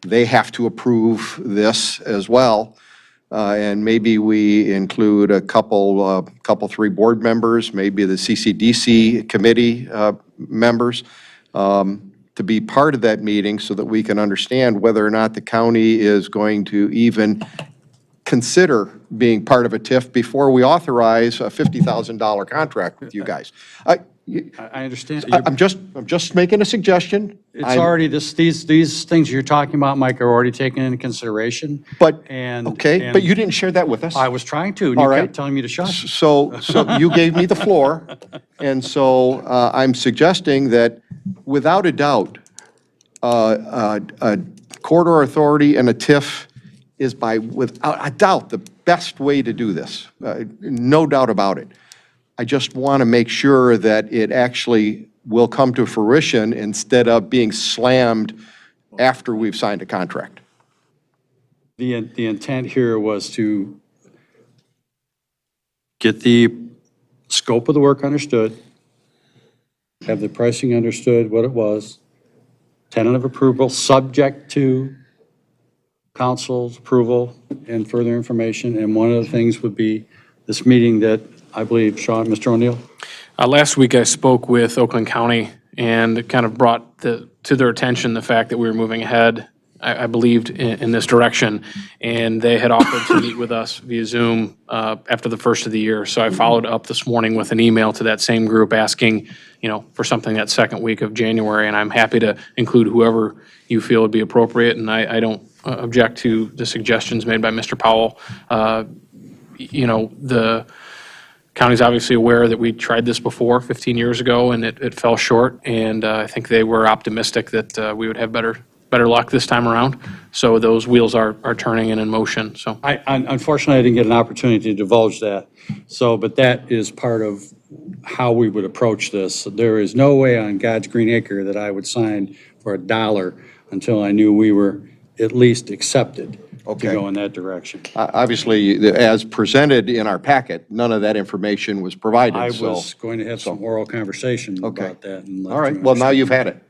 they have to approve this as well. And maybe we include a couple, three board members, maybe the CCDC committee members, to be part of that meeting so that we can understand whether or not the county is going to even consider being part of a TIF before we authorize a $50,000 contract with you guys. I understand. I'm just making a suggestion. It's already, these things you're talking about, Mike, are already taken into consideration. But, And okay, but you didn't share that with us. I was trying to, and All you right. kept telling me to shut. So you gave me the floor, and so I'm suggesting that without a doubt, a corridor authority and a TIF is without a doubt, the best way to do this. No doubt about it. I just want to make sure that it actually will come to fruition instead of being slammed after we've signed a contract. The intent here was to get the scope of the work understood, have the pricing understood, what it was, tentative approval, subject to council's approval and further information. And one of the things would be this meeting that I believe, Sean, Mr. O'Neill? Last week, I spoke with Oakland County and kind of brought to their attention the fact that we were moving ahead, I believed, in this direction. And they had offered to meet with us via Zoom after the first of the year. So I followed up this morning with an email to that same group asking, for something that second week of January. And I'm happy to include whoever you feel would be appropriate. And I don't object to the suggestions made by Mr. Powell. The county's obviously aware that we tried this before 15 years ago, and it fell short. And I think they were optimistic that we would have better luck this time around. So those wheels are turning and in motion, so. Unfortunately, I didn't get an opportunity to divulge that. So, but that is part of how we would approach this. There is no way on God's green acre that I would sign for $1 until I knew we were at least accepted to go in that direction. Obviously, as presented in our packet, none of that information was provided. I so- was going to have some oral conversation about that. And let All right, you well, now understand. you've had it,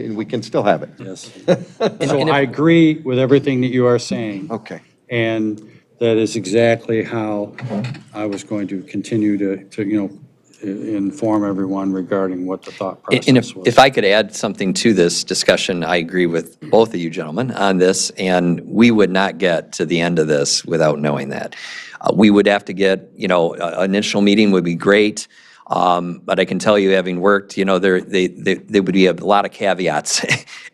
and we can still have it. Yes. So I agree with everything that you are saying. Okay. And that is exactly how I was going to continue to inform everyone regarding what the thought And process was. if I could add something to this discussion, I agree with both of you gentlemen on this, and we would not get to the end of this without knowing that. We would have to get, an initial meeting would be great, but I can tell you, having worked, there would be a lot of caveats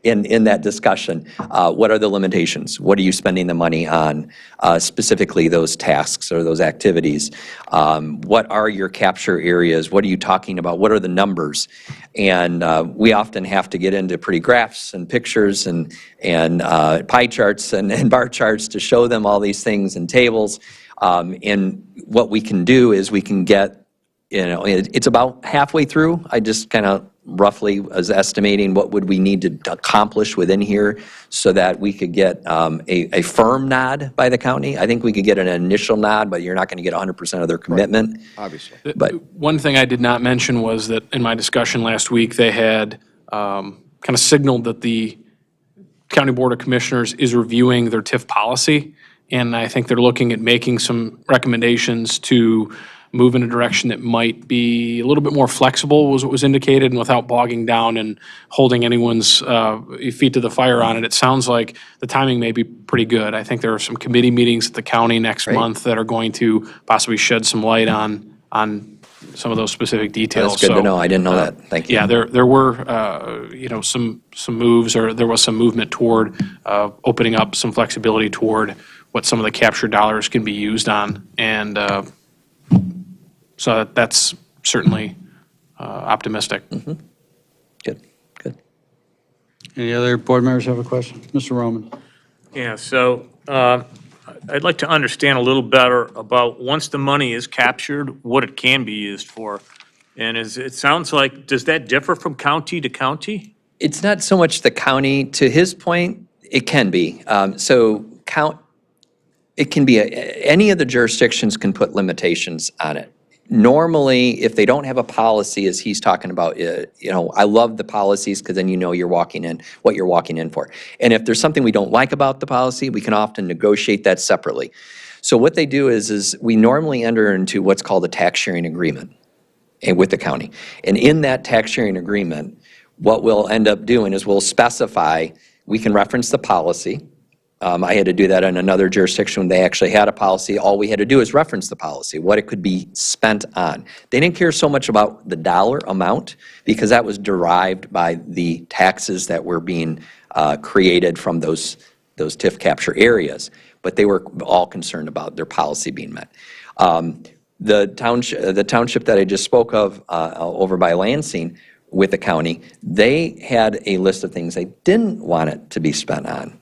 in that discussion. What are the limitations? What are you spending the money on, specifically those tasks or those activities? What are your capture areas? What are you talking about? What are the numbers? And we often have to get into pretty graphs and pictures and pie charts and bar charts to show them all these things and tables. And what we can do is we can get, it's about halfway through. I just kind of roughly was estimating what would we need to accomplish within here so that we could get a firm nod by the county. I think we could get an initial nod, but you're not going to get 100% of their commitment. Obviously. But One thing I did not mention was that in my discussion last week, they had kind of signaled that the County Board of Commissioners is reviewing their TIF policy, and I think they're looking at making some recommendations to move in a direction that might be a little bit more flexible, was what was indicated, and without bogging down and holding anyone's feet to the fire on it. It sounds like the timing may be pretty good. I think there are some committee meetings at the county next month that are going to possibly shed some light on some of those specific details. that's good to So, know. I didn't know that. Thank you. yeah, there were, some moves, or there was some movement toward opening up some flexibility toward what some of the capture dollars can be used on. And so that's certainly optimistic. Good, good. Any other board members have a question? Mr. Roman? Yeah, so I'd like to understand a little better about, once the money is captured, what it can be used for. And it sounds like, does that differ from county to county? It's not so much the county. To his point, it can be. It can be, any of the jurisdictions can put limitations on it. Normally, if they don't have a policy, as he's talking about, I love the policies because then you're walking in, what you're walking in for. And if there's something we don't like about the policy, we can often negotiate that separately. So what they do is we normally enter into what's called a tax sharing agreement with the county. And in that tax sharing agreement, what we'll end up doing is we'll specify, we can reference the policy. I had to do that in another jurisdiction when they actually had a policy. All we had to do is reference the policy, what it could be spent on. They didn't care so much about the dollar amount because that was derived by the taxes that were being created from those TIF capture areas. But they were all concerned about their policy being met. The township that I just spoke of over by Lansing with the county, they had a list of things they didn't want it to be spent on.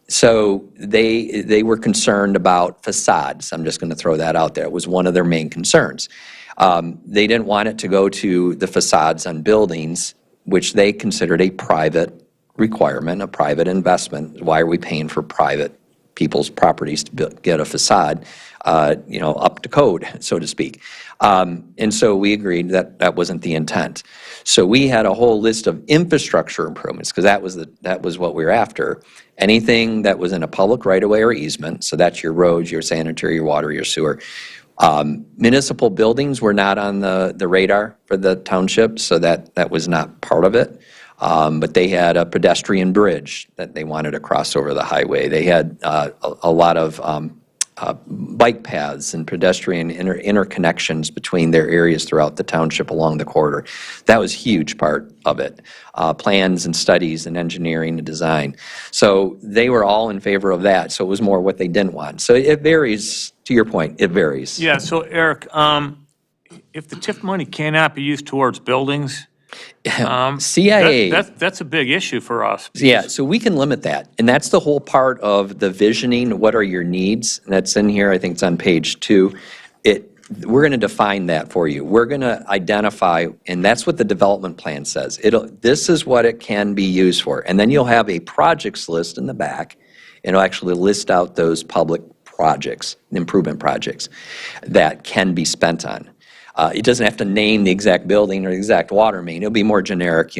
So they were concerned about facades. I'm just going to throw that out there. It was one of their main concerns. They didn't want it to go to the facades on buildings, which they considered a private requirement, a private investment. Why are we paying for private people's properties to get a facade, up to code, so to speak? And so we agreed that that wasn't the intent. So we had a whole list of infrastructure improvements because that was what we were after. Anything that was in a public right-of-way or easement, so that's your roads, your sanitary, your water, your sewer. Municipal buildings were not on the radar for the township, so that was not part of it. But they had a pedestrian bridge that they wanted to cross over the highway. They had a lot of bike paths and pedestrian interconnections between their areas throughout the township along the corridor. That was a huge part of it. Plans and studies and engineering and design. So they were all in favor of that. So it was more what they didn't want. So it varies, to your point, it varies. Yeah, so Eric, if the TIF money cannot be used towards buildings, CIA. That's a big issue for us. Yeah, so we can limit that. And that's the whole part of the visioning, what are your needs? And that's in here, I think it's on page 2. We're going to define that for you. We're going to identify, and that's what the development plan says. This is what it can be used for. And then you'll have a projects list in the back, and it'll actually list out those public projects, improvement projects, that can be spent on. It doesn't have to name the exact building or the exact water main. It'll be more generic,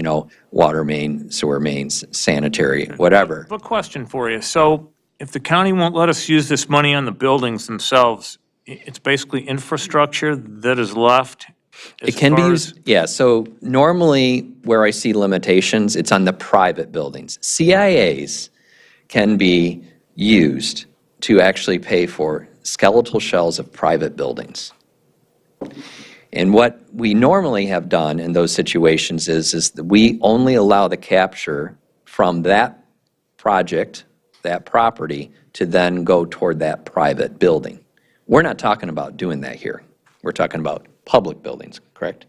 water main, sewer mains, sanitary, whatever. A question for you. So if the county won't let us use this money on the buildings themselves, it's basically infrastructure that is left, It can be used, yeah, so normally where I see limitations, it's on the private buildings. CIAs can be used to actually pay for skeletal shells of private buildings. And what we normally have done in those situations is that we only allow the capture from that project, that property, to then go toward that private building. We're not talking about doing that here. We're talking about public buildings, correct?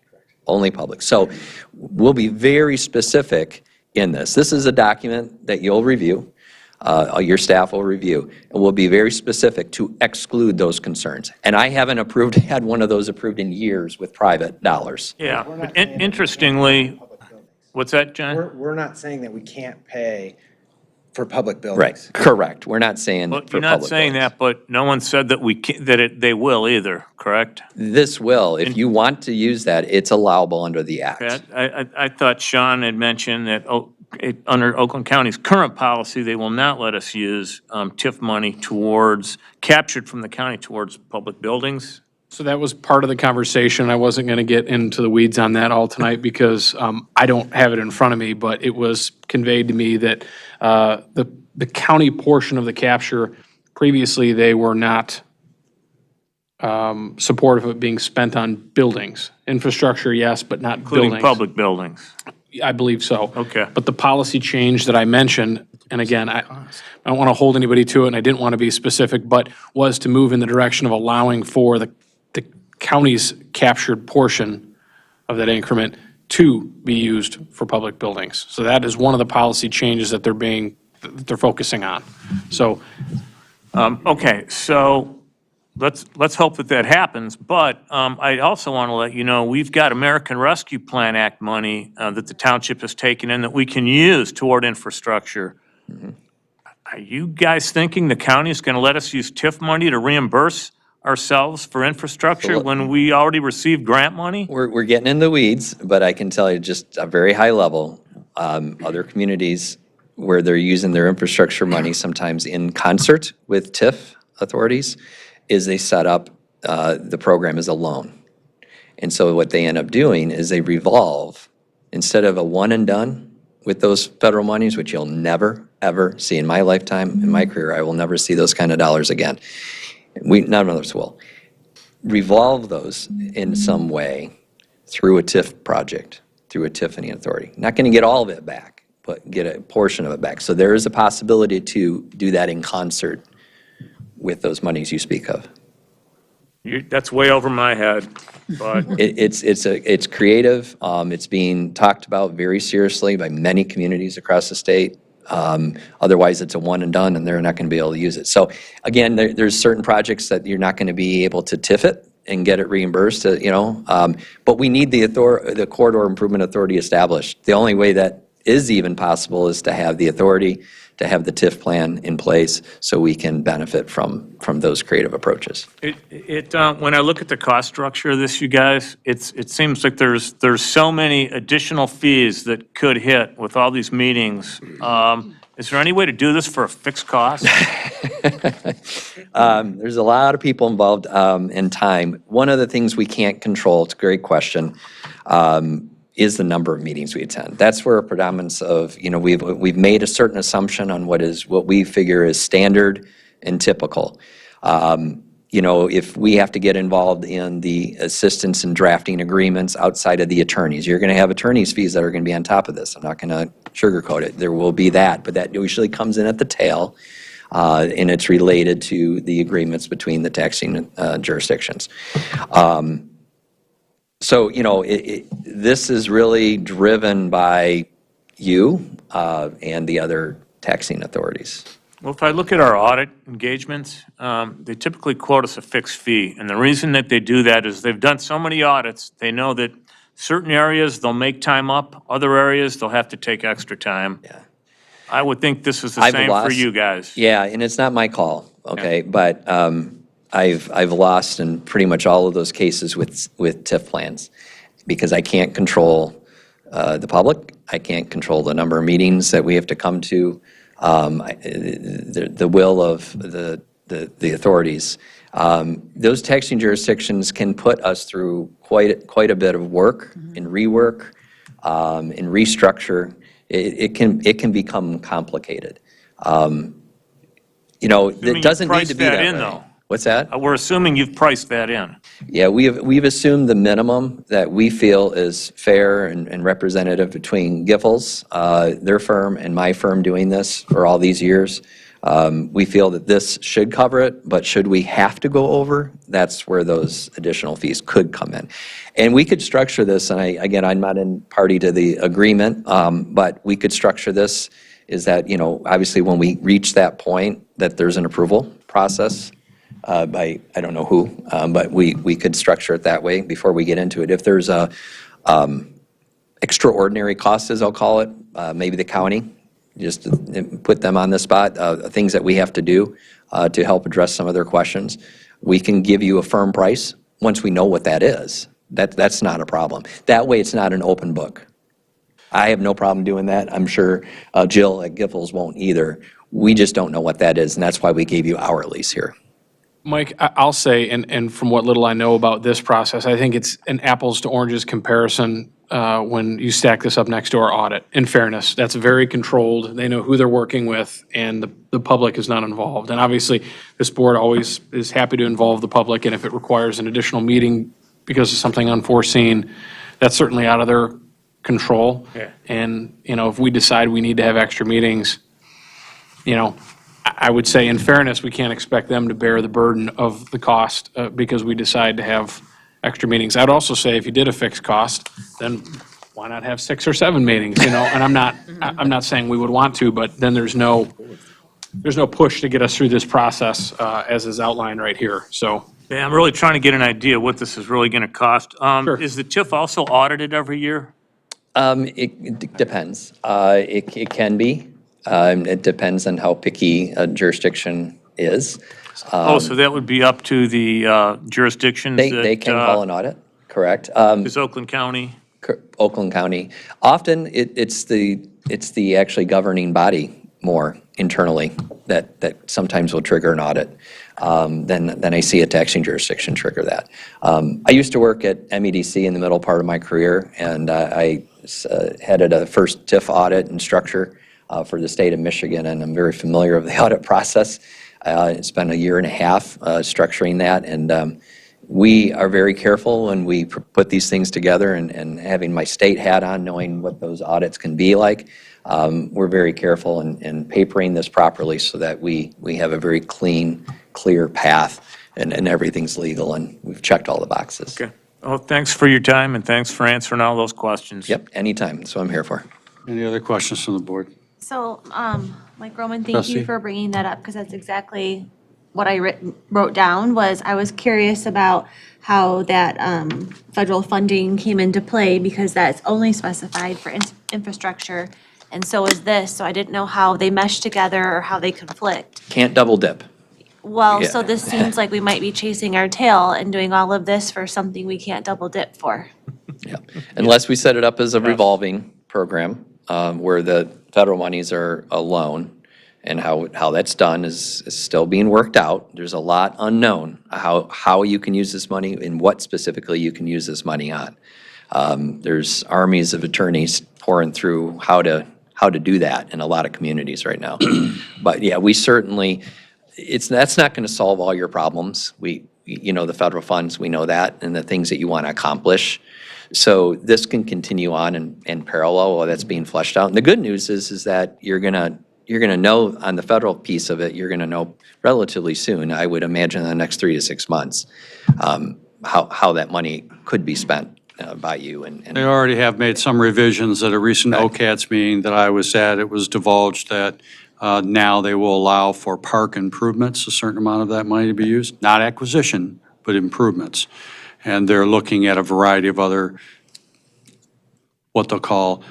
Only public. So we'll be very specific in this. This is a document that you'll review, your staff will review, and we'll be very specific to exclude those concerns. And I haven't had one of those approved in years with private dollars. Yeah, but interestingly, what's that, John? We're not saying that we can't pay for public buildings. Right, correct. We're not saying Well, for you're not public saying buildings. that, but no one said that they will either, correct? This will, if you want to use that, it's allowable under the act. I thought Sean had mentioned that under Oakland County's current policy, they will not let us use TIF money captured from the county towards public buildings. So that was part of the conversation. I wasn't going to get into the weeds on that all tonight because I don't have it in front of me, but it was conveyed to me that the county portion of the capture, previously, they were not supportive of it being spent on buildings. Infrastructure, yes, but not Including buildings. public buildings. I believe so. Okay. But the policy change that I mentioned, and again, I don't want to hold anybody to it, and I didn't want to be specific, but was to move in the direction of allowing for the county's captured portion of that increment to be used for public buildings. So that is one of the policy changes that they're focusing on. So Okay, so let's hope that happens, but I also want to let you know, we've got American Rescue Plan Act money that the township has taken in that we can use toward infrastructure. Are you guys thinking the county is going to let us use TIF money to reimburse ourselves for infrastructure when we already received grant money? We're getting in the weeds, but I can tell you just a very high level, other communities where they're using their infrastructure money sometimes in concert with TIF authorities is they set up the program as a loan. And so what they end up doing is they revolve, instead of a one and done with those federal monies, which you'll never, ever see in my lifetime, in my career, I will never see those kind of dollars again. None of us will. Revolve those in some way through a TIF project, through a Tiffany authority. Not going to get all of it back, but get a portion of it back. So there is a possibility to do that in concert with those monies you speak of. That's way over my head, but It's creative. It's being talked about very seriously by many communities across the state. Otherwise, it's a one and done, and they're not going to be able to use it. So again, there's certain projects that you're not going to be able to TIF it and get it reimbursed, but we need the Corridor Improvement Authority established. The only way that is even possible is to have the authority, to have the TIF plan in place so we can benefit from those creative approaches. When I look at the cost structure of this, you guys, it seems like there's so many additional fees that could hit with all these meetings. Is there any way to do this for a fixed cost? There's a lot of people involved in time. One of the things we can't control, it's a great question, is the number of meetings we attend. That's where a predominance of, we've made a certain assumption on what we figure is standard and typical. If we have to get involved in the assistance in drafting agreements outside of the attorneys, you're going to have attorneys' fees that are going to be on top of this. I'm not going to sugarcoat it. There will be that, but that usually comes in at the tail, and it's related to the agreements between the taxing jurisdictions. So, this is really driven by you and the other taxing authorities. Well, if I look at our audit engagements, they typically quote us a fixed fee. And the reason that they do that is they've done so many audits, they know that certain areas they'll make time up, other areas they'll have to take extra time. Yeah. I would think this is the same for you guys. Yeah, and it's not my call, okay? But I've lost in pretty much all of those cases with TIF plans because I can't control the public. I can't control the number of meetings that we have to come to. The will of the authorities. Those taxing jurisdictions can put us through quite a bit of work and rework, and restructure. It can become complicated. You know, Assuming it you doesn't need priced to be that that in, way. though. What's that? We're assuming you've priced that in. Yeah, we've assumed the minimum that we feel is fair and representative between Giffords, their firm, and my firm doing this for all these years. We feel that this should cover it, but should we have to go over, that's where those additional fees could come in. And we could structure this, and again, I'm not in party to the agreement, but we could structure this is that, you know, obviously when we reach that point, that there's an approval process by, I don't know who, but we could structure it that way before we get into it. If there's a extraordinary cost, as I'll call it, maybe the county, just to put them on the spot, things that we have to do to help address some of their questions, we can give you a firm price once we know what that is. That's not a problem. That way, it's not an open book. I have no problem doing that. I'm sure Jill at Giffords won't either. We just don't know what that is, and that's why we gave you our lease here. Mike, I'll say, and from what little I know about this process, I think it's an apples to oranges comparison when you stack this up next to our audit. In fairness, that's very controlled. They know who they're working with, and the public is not involved. And obviously, this board always is happy to involve the public, and if it requires an additional meeting because of something unforeseen, that's certainly out of their control. Yeah. And, you know, if we decide we need to have extra meetings, you know, I would say in fairness, we can't expect them to bear the burden of the cost because we decide to have extra meetings. I'd also say if you did a fixed cost, then why not have 6 or 7 meetings, you know? And I'm not saying we would want to, but then there's no push to get us through this process as is outlined right here, so. Yeah, I'm really trying to get an idea what this is really going to cost. Sure. Is the TIF also audited every year? It depends. It can be. It depends on how picky a jurisdiction is. So that would be up to the jurisdictions that... They can call an audit, correct. Is Oakland County? Oakland County. Often, it's the actually governing body more internally that sometimes will trigger an audit. Then I see a taxing jurisdiction trigger that. I used to work at MEDC in the middle part of my career, and I headed a first TIF audit and structure for the state of Michigan, and I'm very familiar with the audit process. It's been a year and a half structuring that, and we are very careful when we put these things together, and having my state hat on, knowing what those audits can be like, we're very careful in papering this properly so that we have a very clean, clear path, and everything's legal, and we've checked all the boxes. Okay. Well, thanks for your time, and thanks for answering all those questions. Yep, anytime, that's what I'm here for. Any other questions from the board? So, Mike Roman, thank Trustee? you for bringing that up, because that's exactly what I wrote down. I was curious about how that federal funding came into play, because that's only specified for infrastructure, and so is this. So I didn't know how they mesh together or how they conflict. Can't double dip. Well, Yeah. so this seems like we might be chasing our tail and doing all of this for something we can't double dip for. Yeah, unless we set it up as a revolving program, where the federal monies are a loan, and how that's done is still being worked out. There's a lot unknown, how you can use this money and what specifically you can use this money on. There's armies of attorneys pouring through how to do that in a lot of communities right now. But yeah, we certainly, that's not gonna solve all your problems. The federal funds, we know that, and the things that you wanna accomplish. So this can continue on in parallel while that's being fleshed out. And the good news is that you're gonna know on the federal piece of it, you're gonna know relatively soon, I would imagine in the next 3 to 6 months, how that money could be spent by you. They already have made some revisions at a recent OCATS meeting that I was at. It was divulged that now they will allow for park improvements, a certain amount of that money to be used, not acquisition, but improvements. And they're looking at a variety of other, what they'll call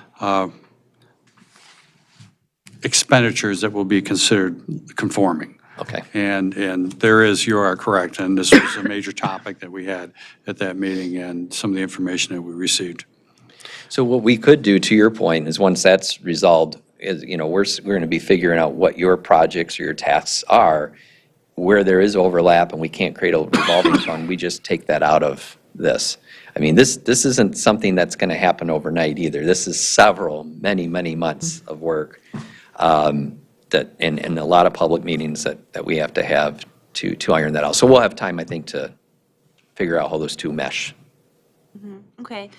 expenditures that will be considered conforming. Okay. And you are correct, and this was a major topic that we had at that meeting and some of the information that we received. So what we could do, to your point, is once that's resolved, is, we're going to be figuring out what your projects or your tasks are. where there is overlap and we can't create a revolving fund, we just take that out of this. I mean, this isn't something that's going to happen overnight either. This is many months of work and a lot of public meetings that we have to have to iron that out. So we'll have time, I think, to figure out how those two mesh. Okay.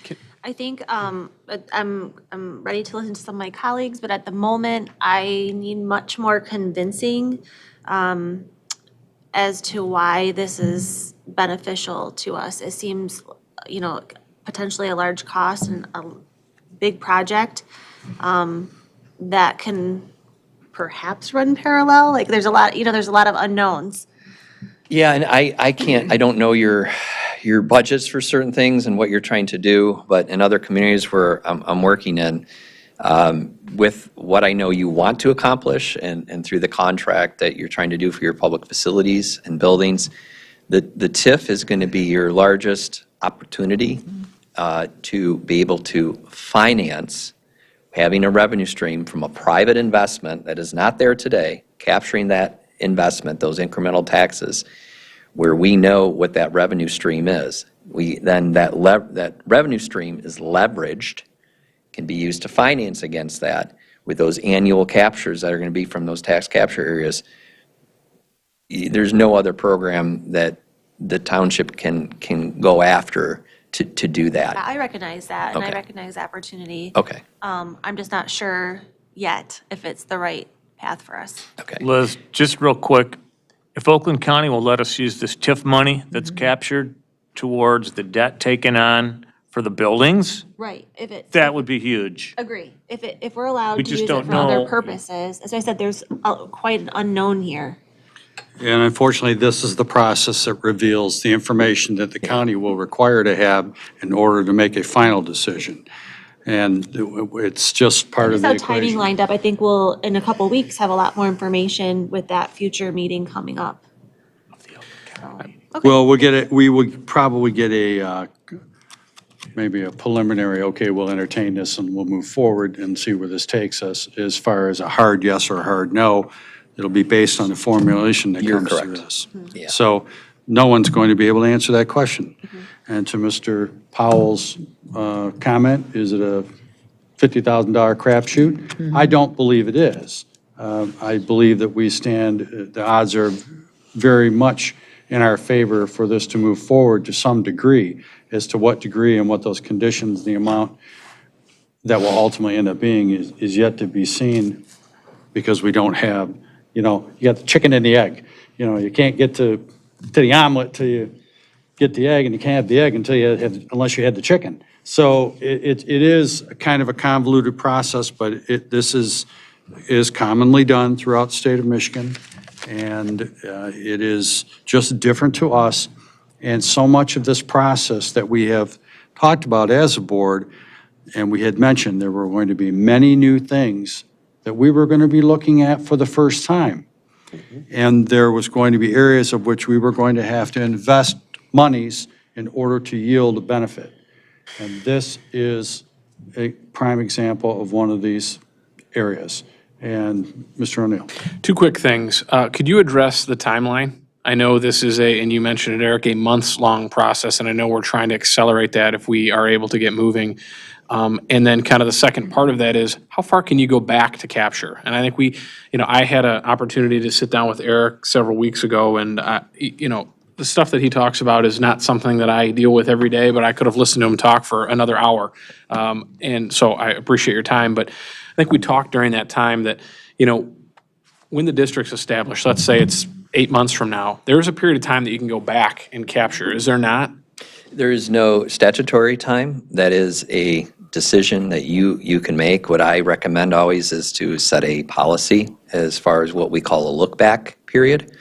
I think I'm ready to listen to some of my colleagues, but at the moment, I need much more convincing as to why this is beneficial to us. It seems, potentially a large cost and a big project that can perhaps run parallel. Like there's a lot, there's a lot of unknowns. Yeah, and I don't know your budgets for certain things and what you're trying to do, but in other communities where I'm working in, with what I know you want to accomplish and through the contract that you're trying to do for your public facilities and buildings, the TIF is going to be your largest opportunity to be able to finance having a revenue stream from a private investment that is not there today, capturing that investment, those incremental taxes, where we know what that revenue stream is. Then that revenue stream is leveraged, can be used to finance against that with those annual captures that are going to be from those tax capture areas. There's no other program that the township can go after to do that. I recognize that, and I Okay. recognize the opportunity. Okay, I'm just not sure yet if it's the right path for us. okay. Liz, just real quick, if Oakland County will let us use this TIF money that's captured towards the debt taken on for the buildings, Right, if it. that would be huge. Agree. If we're allowed We to just use it don't for other know. purposes, as I said, there's quite an unknown here. And unfortunately, this is the process that reveals the information that the county will require to have in order to make a final decision. And it's just part of Just the how equation. timing lined up, I think we'll, in a couple weeks, have a lot more information with that future meeting coming up. Well, we would probably get maybe a preliminary, okay, we'll entertain this and we'll move forward and see where this takes us. As far as a hard yes or a hard no, it'll be based on the formulation that You're comes through correct. this. Yeah. So no one's going to be able to answer that question. And to Mr. Powell's comment, is it a $50,000 crapshoot? I don't believe it is. I believe that the odds are very much in our favor for this to move forward to some degree. As to what degree and what those conditions, the amount that will ultimately end up being is yet to be seen, because we don't have, you got the chicken and the egg. You can't get to the omelet till you get the egg, and you can't have the egg unless you had the chicken. So it is kind of a convoluted process, but this is commonly done throughout the state of Michigan, and it is just different to us. And so much of this process that we have talked about as a board, and we had mentioned there were going to be many new things that we were going to be looking at for the first time. And there was going to be areas of which we were going to have to invest monies in order to yield a benefit. And this is a prime example of one of these areas. And Mr. O'Neill. Two quick things. Could you address the timeline? I know this is and you mentioned it, Eric, a months-long process, and I know we're trying to accelerate that if we are able to get moving. And then kind of the second part of that is, how far can you go back to capture? And I think I had an opportunity to sit down with Eric several weeks ago, and, the stuff that he talks about is not something that I deal with every day, but I could have listened to him talk for another hour. And so I appreciate your time, but I think we talked during that time that, when the district's established, let's say it's 8 months from now, there's a period of time that you can go back and capture, is there not? There is no statutory time. That is a decision that you can make. What I recommend always is to set a policy as far as what we call a look-back period.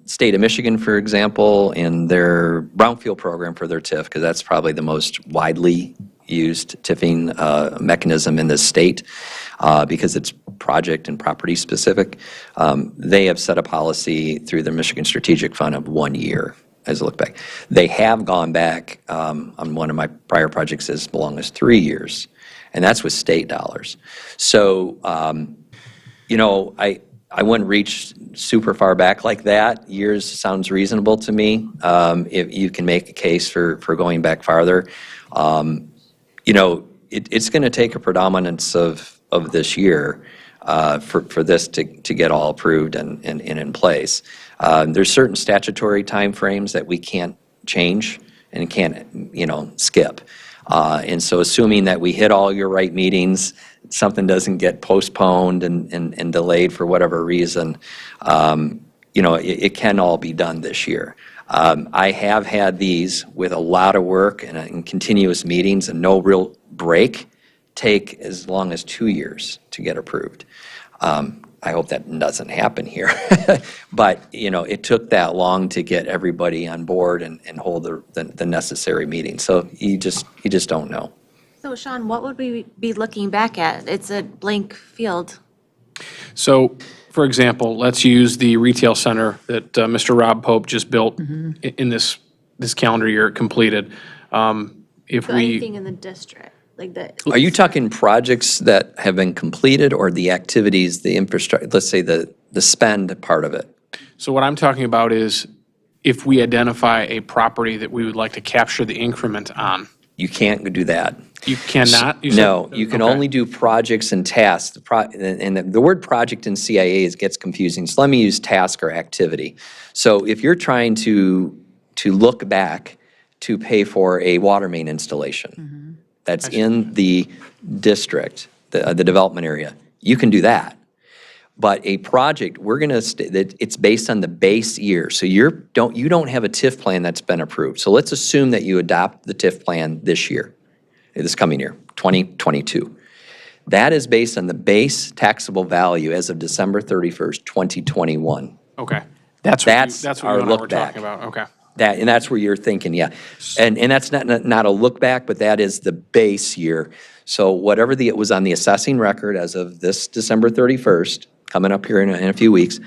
State of Michigan, for example, in their brownfield program for their TIF, because that's probably the most widely used TIFing mechanism in this state, because it's project and property specific, they have set a policy through the Michigan Strategic Fund of 1 year as a look back. They have gone back on one of my prior projects as long as 3 years, and that's with state dollars. So, I wouldn't reach super far back like that. Years sounds reasonable to me. If you can make a case for going back farther. You know, it's going to take a predominance of this year for this to get all approved and in place. There's certain statutory timeframes that we can't change and can't, skip. And so assuming that we hit all your right meetings, something doesn't get postponed and delayed for whatever reason, it can all be done this year. I have had these with a lot of work and continuous meetings and no real break take as long as 2 years to get approved. I hope that doesn't happen here. But, it took that long to get everybody on board and hold the necessary meetings. So you just don't know. So Sean, what would we be looking back at? It's a blank field. So, for example, let's use the retail center that Mr. Rob Pope just built in this calendar year completed. If So we, anything in the district, like the, Are you talking projects that have been completed or the activities, the infrastructure, let's say the spend part of it? so what I'm talking about is if we identify a property that we would like to capture the increment on, You can't do that. you cannot? You said? No, you can Okay. only do projects and tasks. And the word project in CIA gets confusing, so let me use task or activity. So if you're trying to look back to pay for a water main installation that's in the district, the development area, you can do that. But a project, we're going to, it's based on the base year. So you don't have a TIF plan that's been approved. So let's assume that you adopt the TIF plan this year, this coming year, 2022. That is based on the base taxable value as of December 31st, 2021. Okay. That's That's what our you and I were look back. talking about, okay. And that's where you're thinking, yeah. And that's not a look back, but that is the base year. So whatever it was on the assessing record as of this December 31st, coming up here in a few weeks,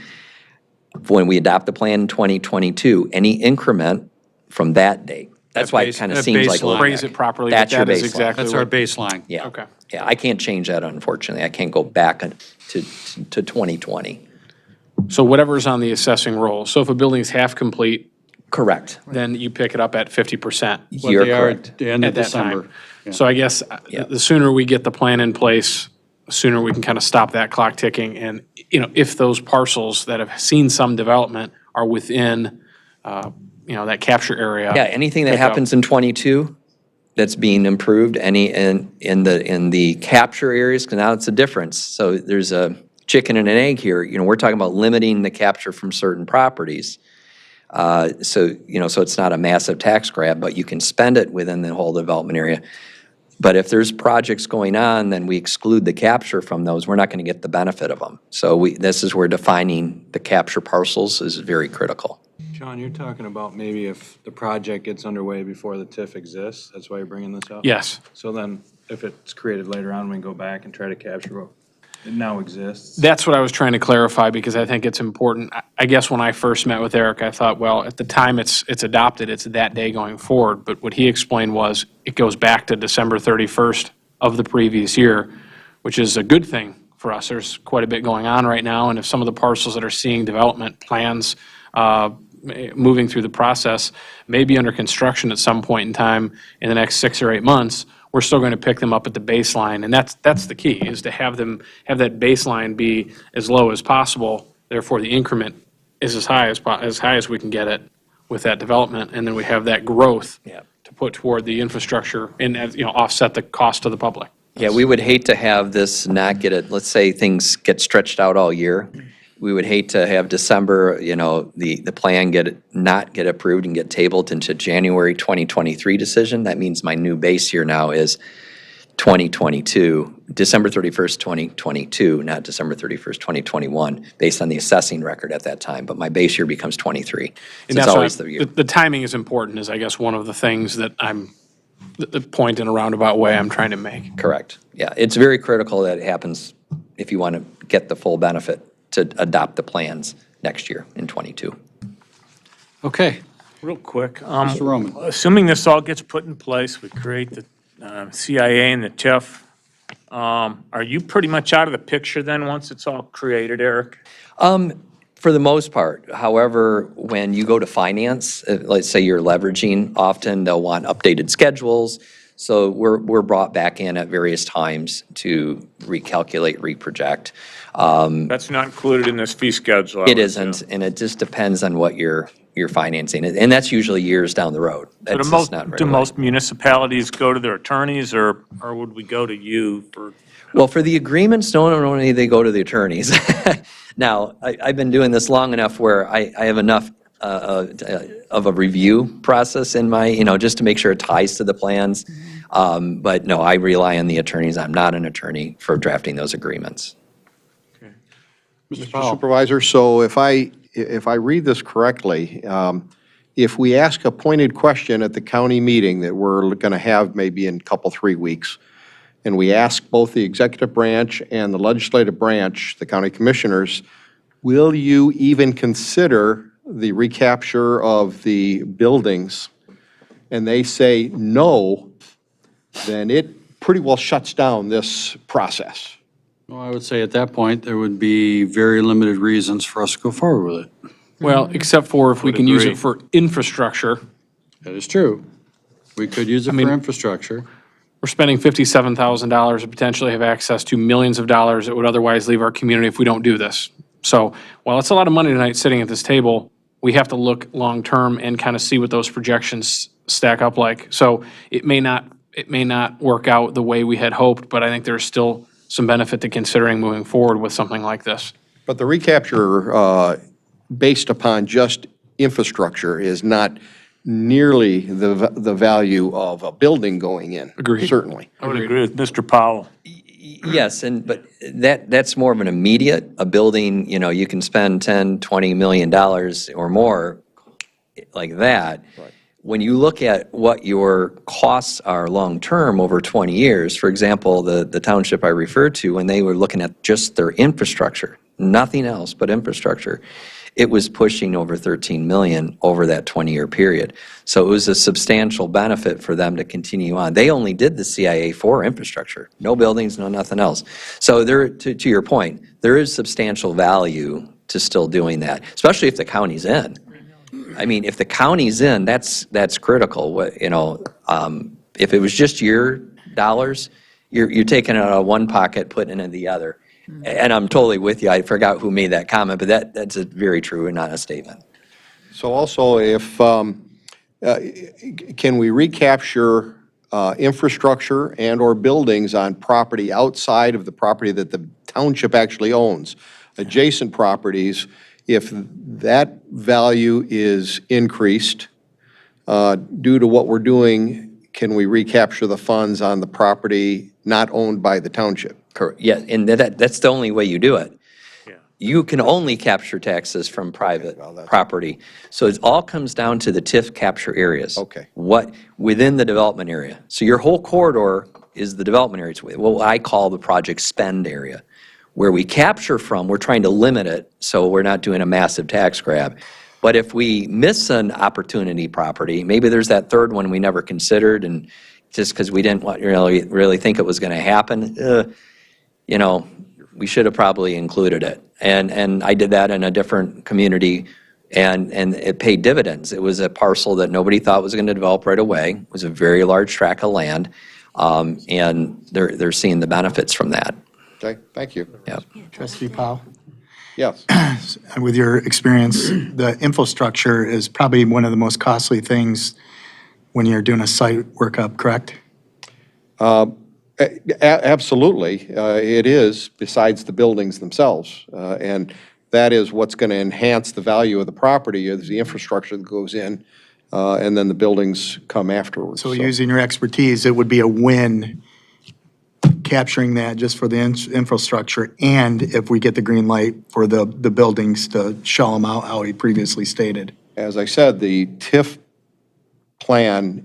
when we adopt the plan in 2022, any increment from that date. That's why it kind of that seems like a baseline. look Phrase back. it properly, but That's your that is baseline. exactly That's our what. baseline. Yeah. Okay. Yeah, I can't change that, unfortunately. I can't go back to 2020. So whatever's on the assessing roll. So if a building's half complete, Correct. then you pick it up at 50%. What You're they are correct. at the end of At that December. time. So I guess Yeah. the sooner we get the plan in place, the sooner we can kind of stop that clock ticking. And, if those parcels that have seen some development are within, that capture area. Yeah, anything that pick up. happens in '22 that's being improved, any in the capture areas, because now it's a difference. So there's a chicken and an egg here. We're talking about limiting the capture from certain properties. So it's not a massive tax grab, but you can spend it within the whole development area. But if there's projects going on, then we exclude the capture from those. We're not going to get the benefit of them. So this is where defining the capture parcels is very critical. Sean, you're talking about maybe if the project gets underway before the TIF exists, that's why you're bringing this up? Yes. So then, if it's created later on, we can go back and try to capture what it now exists? That's what I was trying to clarify because I think it's important. I guess when I first met with Eric, I thought, well, at the time it's adopted, it's that day going forward. But what he explained was it goes back to December 31st of the previous year, which is a good thing for us. There's quite a bit going on right now. And if some of the parcels that are seeing development plans moving through the process may be under construction at some point in time in the next 6 or 8 months, we're still going to pick them up at the baseline. And that's the key, is to have that baseline be as low as possible. Therefore, the increment is as high as we can get it with that development. And then we have that growth to put toward the infrastructure and, offset the cost to the public. Yeah, we would hate to have this not get it, let's say things get stretched out all year. We would hate to have December, the plan not get approved and get tabled into January 2023 decision. That means my new base year now is 2022, December 31st, 2022, not December 31st, 2021, based on the assessing record at that time. But my base year becomes 23. And So that's it's always why the year. the timing is important, is I guess one of the things that the point in a roundabout way I'm trying to make. Correct. Yeah, it's very critical that it happens if you want to get the full benefit to adopt the plans next year in '22. Okay, Real quick. Mr. Roman. Assuming this all gets put in place, we create the CIA and the TIF. Are you pretty much out of the picture then, once it's all created, Eric? For the most part. However, when you go to finance, let's say you're leveraging, often they'll want updated schedules. So we're brought back in at various times to recalculate, reproject. That's not included in this fee schedule. I It would isn't, assume. and it just depends on what you're financing. And that's usually years down the road. So That's just not right do away. most municipalities go to their attorneys, or would we go to you for? Well, for the agreements, normally they go to the attorneys. Now, I've been doing this long enough where I have enough of a review process in my, just to make sure it ties to the plans. But no, I rely on the attorneys. I'm not an attorney for drafting those agreements. Mr. Supervisor, so if I read this correctly, if we ask a pointed question at the county meeting that we're going to have maybe in a couple, 3 weeks, and we ask both the executive branch and the legislative branch, the county commissioners, will you even consider the recapture of the buildings? And they say no, then it pretty well shuts down this process. Well, I would say at that point, there would be very limited reasons for us to go forward with it. Well, except for if we Would can use agree. it for infrastructure. That is true. We could use it for infrastructure. We're spending $57,000 to potentially have access to millions of dollars that would otherwise leave our community if we don't do this. So while it's a lot of money tonight sitting at this table, we have to look long-term and kind of see what those projections stack up like. So it may not work out the way we had hoped, but I think there's still some benefit to considering moving forward with something like this. But the recapture, based upon just infrastructure, is not nearly the value of a building going in. Agreed. Certainly. I would agree with Mr. Powell. Yes, but that's more of an immediate, a building, you can spend 10, $20 million or more like that. Right. When you look at what your costs are long-term over 20 years, for example, the township I referred to, when they were looking at just their infrastructure, nothing else but infrastructure, it was pushing over 13 million over that 20-year period. So it was a substantial benefit for them to continue on. They only did the CIA for infrastructure, no buildings, no nothing else. So there, to your point, there is substantial value to still doing that, especially if the county's in. I mean, if the county's in, that's critical. If it was just your dollars, you're taking it out of one pocket, putting it in the other. And I'm totally with you. I forgot who made that comment, but that's a very true and honest statement. So also, if, can we recapture infrastructure and/or buildings on property outside of the property that the township actually owns? Adjacent properties, if that value is increased due to what we're doing, can we recapture the funds on the property not owned by the township? Correct. Yeah, and that's the only way you do it. Yeah. You can only capture taxes from private property. So it all comes down to the TIF capture areas. Okay. What, within the development area. So your whole corridor is the development area. It's what I call the project spend area. Where we capture from, we're trying to limit it, so we're not doing a massive tax grab. But if we miss an opportunity property, maybe there's that third one we never considered, and just because we didn't really think it was going to happen, we should have probably included it. And I did that in a different community, and it paid dividends. It was a parcel that nobody thought was going to develop right away. It was a very large tract of land, and they're seeing the benefits from that. Okay, thank you. Yep. Trustee Powell, Yes. with your experience, the infrastructure is probably one of the most costly things when you're doing a site workup, correct? Absolutely, it is, besides the buildings themselves. And that is what's going to enhance the value of the property, is the infrastructure that goes in, and then the buildings come afterwards. So using your expertise, it would be a win capturing that just for the infrastructure, and if we get the green light for the buildings to shell them out how he previously stated. As I said, the TIF plan,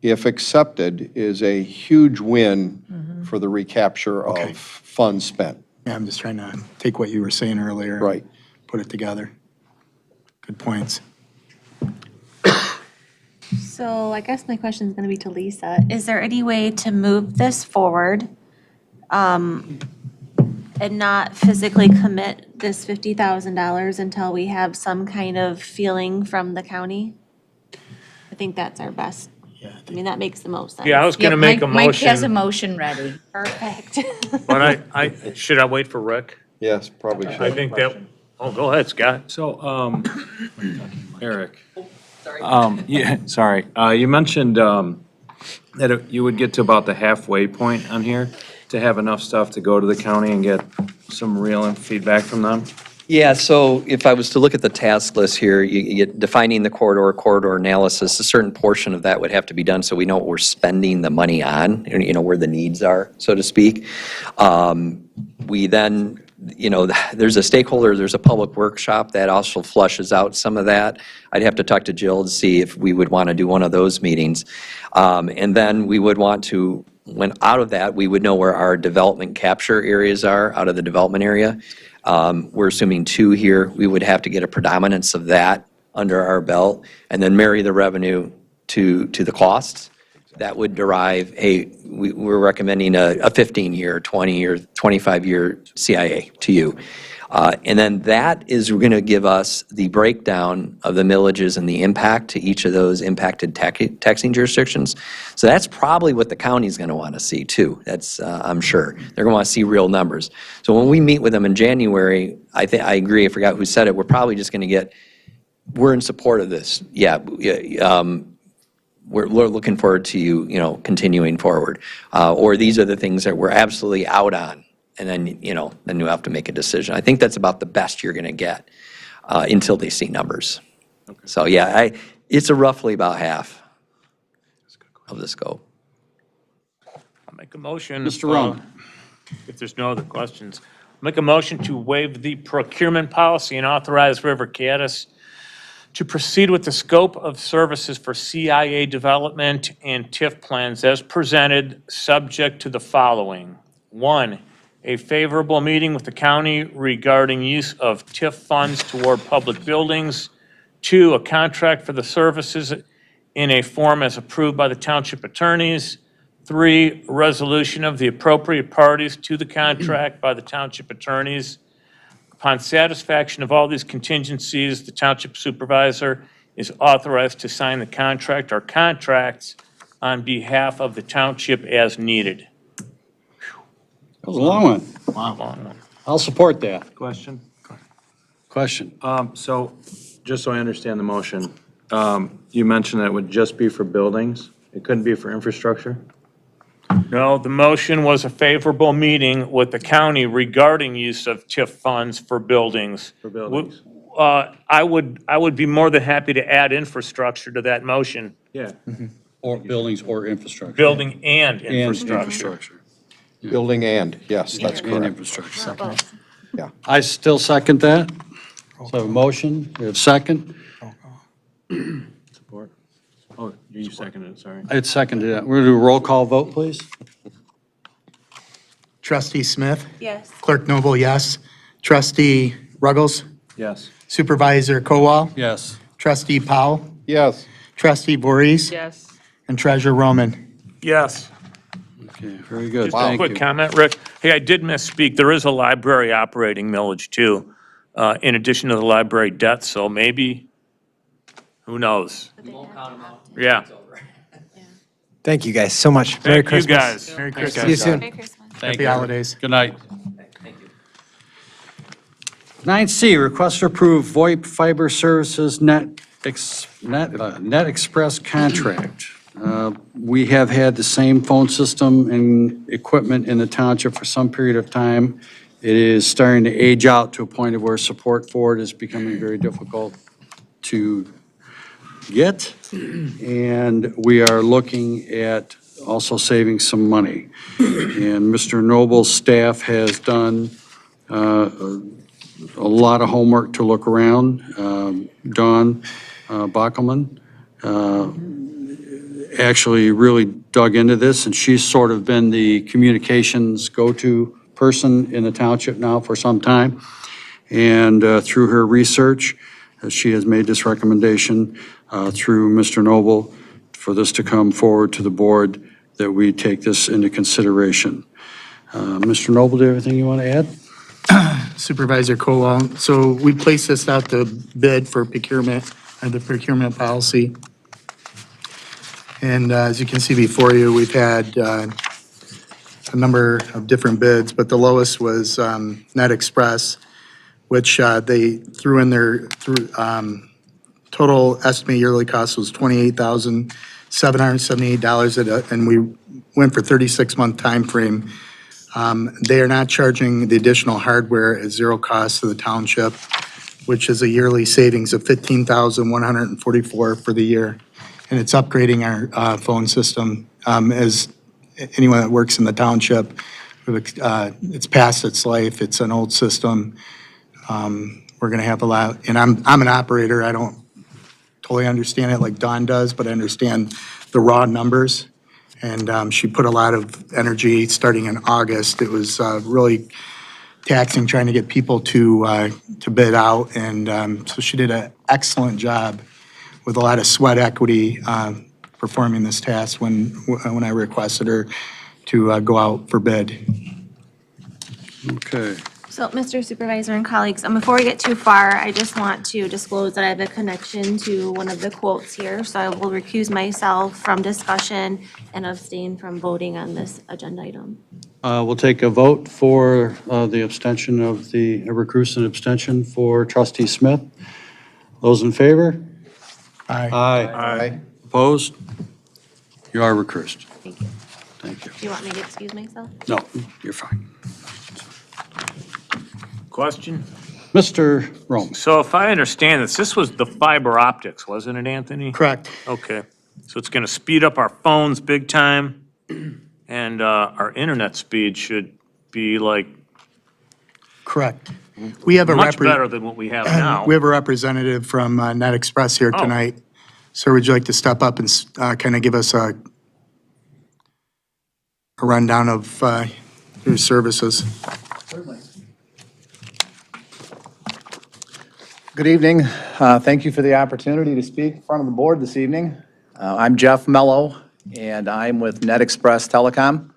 if accepted, is a huge win for the recapture Okay. of funds spent. Yeah, I'm just trying to take what you were saying earlier. Right. Put it together. Good points. So I guess my question is going to be to Lisa. Is there any way to move this forward and not physically commit this $50,000 until we have some kind of feeling from the county? I think that's our best. I mean, that makes the most sense. Yeah, I was going to make a Mike has a motion, motion ready. Perfect. but should I wait for Rick? Yes, probably I should. think that, oh, go ahead, Scott. So, Eric. Yeah, sorry. You mentioned that you would get to about the halfway point on here to have enough stuff to go to the county and get some real feedback from them? Yeah, so if I was to look at the task list here, you get defining the corridor analysis, a certain portion of that would have to be done so we know what we're spending the money on, and where the needs are, so to speak. We then, there's a public workshop that also flushes out some of that. I'd have to talk to Jill to see if we would want to do one of those meetings. And then we would want to, when out of that, we would know where our development capture areas are out of the development area. We're assuming 2 here. We would have to get a predominance of that under our belt and then marry the revenue to the costs. That would derive we're recommending a 15-year, 20-year, 25-year CIA to you. And then that is going to give us the breakdown of the millages and the impact to each of those impacted taxing jurisdictions. So that's probably what the county's going to want to see too. That's, I'm sure. They're going to want to see real numbers. So when we meet with them in January, I agree, I forgot who said it, we're probably just going to we're in support of this. Yeah. We're looking forward to you, continuing forward. Or these are the things that we're absolutely out on. And then, then you have to make a decision. I think that's about the best you're going to get until they see numbers. Okay. So, yeah, it's roughly about half of the scope. I'll make a motion. Mr. Rowan. If there's no other questions. Make a motion to waive the procurement policy and authorize River Cadiz to proceed with the scope of services for CIA development and TIF plans as presented, subject to the following. 1, a favorable meeting with the county regarding use of TIF funds toward public buildings. 2, a contract for the services in a form as approved by the township attorneys. 3, resolution of the appropriate parties to the contract by the township attorneys. Upon satisfaction of all these contingencies, the township supervisor is authorized to sign the contract or contracts on behalf of the township as needed. That was a long one. Wow. I'll support that. Question? Question. So, just so I understand the motion, you mentioned that it would just be for buildings? It couldn't be for infrastructure? No, the motion was a favorable meeting with the county regarding use of TIF funds for buildings. For buildings. I would be more than happy to add infrastructure to that motion, Yeah. Or buildings or infrastructure. building and And infrastructure. infrastructure. Building yes, that's And correct. infrastructure. Yeah. I still second that. So a motion, we have second. Support? Oh, you seconded it, sorry. I'd seconded that. We're going to do a roll call vote, please. Trustee Smith? Yes. Clerk Noble, yes. Trustee Ruggles? Yes. Supervisor Kowal? Yes. Trustee Powell? Yes. Trustee Voorhees? Yes. And Treasurer Roman? Yes. Okay, very good. Just a Thank quick you. comment, Rick. Hey, I did misspeak. There is a library operating millage too, in addition to the library debt, so maybe, who knows? Yeah. Thank you guys so much. Merry Thank you, Christmas. guys. Merry See Christmas. you soon. Merry Christmas. Thank Happy you. holidays. Good night. 9C, request to approve VoIP Fiber Services Net Express contract. We have had the same phone system and equipment in the township for some period of time. It is starting to age out to a point of where support for it is becoming very difficult to get. And we are looking at also saving some money. And Mr. Noble's staff has done a lot of homework to look around. Dawn Bockelman actually really dug into this, and she's sort of been the communications go-to person in the township now for some time. And through her research, she has made this recommendation through Mr. Noble for this to come forward to the board, that we take this into consideration. Mr. Noble, do you have anything you want to add? Supervisor Colwell, so we placed this out to bid for procurement, the procurement policy. And as you can see before you, we've had a number of different bids, but the lowest was Net Express, which they threw in their, total estimated yearly cost was $28,778, and we went for 36-month time frame. They are not charging the additional hardware at zero cost to the township, which is a yearly savings of $15,144 for the year. And it's upgrading our phone system. As anyone that works in the township, it's past its life. It's an old system. We're going to have a lot, and I'm an operator. I don't totally understand it like Dawn does, but I understand the raw numbers. And she put a lot of energy starting in August. It was really taxing trying to get people to bid out. And so she did an excellent job with a lot of sweat equity performing this task when I requested her to go out for bid. Okay. So, Mr. Supervisor and colleagues, before we get too far, I just want to disclose that I have a connection to one of the quotes here, so I will recuse myself from discussion and abstain from voting on this agenda item. We'll take a vote for the abstention of the recuse and abstention for Trustee Smith. Those in favor? Aye. Aye. Opposed? You are recused. Thank you. Thank you. Do you want me to excuse myself? No, you're fine. Question? Mr. Rome. So if I understand this was the fiber optics, wasn't it, Anthony? Correct. Okay. So it's going to speed up our phones big time, and our internet speed should be like Correct. We have a much better than what we have now. We have a representative from Net Express here Oh. tonight. So would you like to step up and kind of give us a rundown of your services? Good evening. Thank you for the opportunity to speak in front of the board this evening. I'm Jeff Mello, and I'm with Net Express Telecom.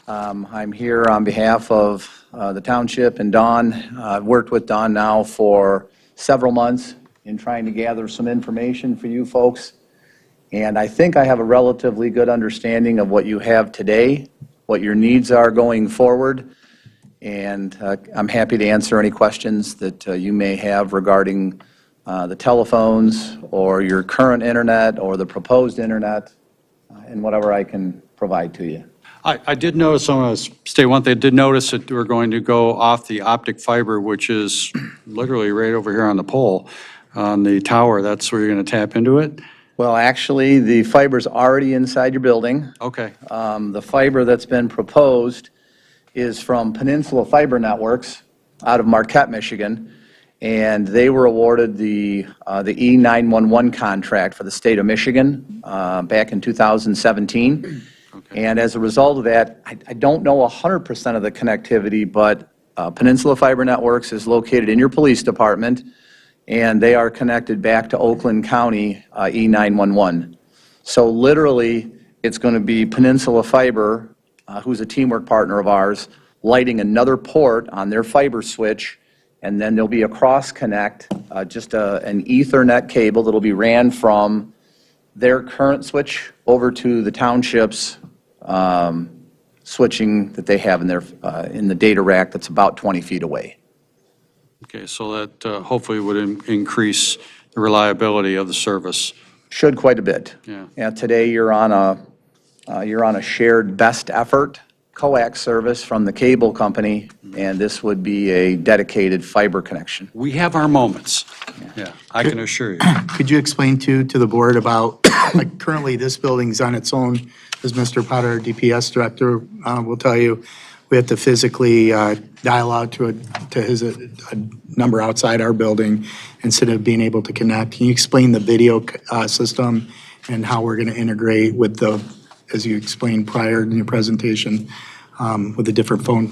I'm here on behalf of the township and Dawn. I've worked with Dawn now for several months in trying to gather some information for you folks. And I think I have a relatively good understanding of what you have today, what your needs are going forward. And I'm happy to answer any questions that you may have regarding the telephones or your current internet or the proposed internet and whatever I can provide to you. I did notice, I want to state one thing, I did notice that we're going to go off the optic fiber, which is literally right over here on the pole, on the tower. That's where you're going to tap into it? Well, actually, the fiber's already inside your building. Okay. The fiber that's been proposed is from Peninsula Fiber Networks out of Marquette, Michigan, and they were awarded the E911 contract for the state of Michigan back in 2017. Okay. And as a result of that, I don't know 100% of the connectivity, but Peninsula Fiber Networks is located in your police department, and they are connected back to Oakland County E911. So literally, it's going to be Peninsula Fiber, who's a teamwork partner of ours, lighting another port on their fiber switch, and then there'll be a cross-connect, just an Ethernet cable that'll be ran from their current switch over to the township's switching that they have in the data rack that's about 20 feet away. Okay, so that hopefully would increase the reliability of the service. Should quite a bit. Yeah. And today you're on a shared best effort coax service from the cable company, and this would be a dedicated fiber connection. We have our moments. Yeah, I can assure you. Could you explain to the board about, like currently this building's on its own, as Mr. Potter, our DPS director, will tell you, we have to physically dial out to a number outside our building instead of being able to connect. Can you explain the video system and how we're going to integrate with the, as you explained prior in your presentation, with the different phone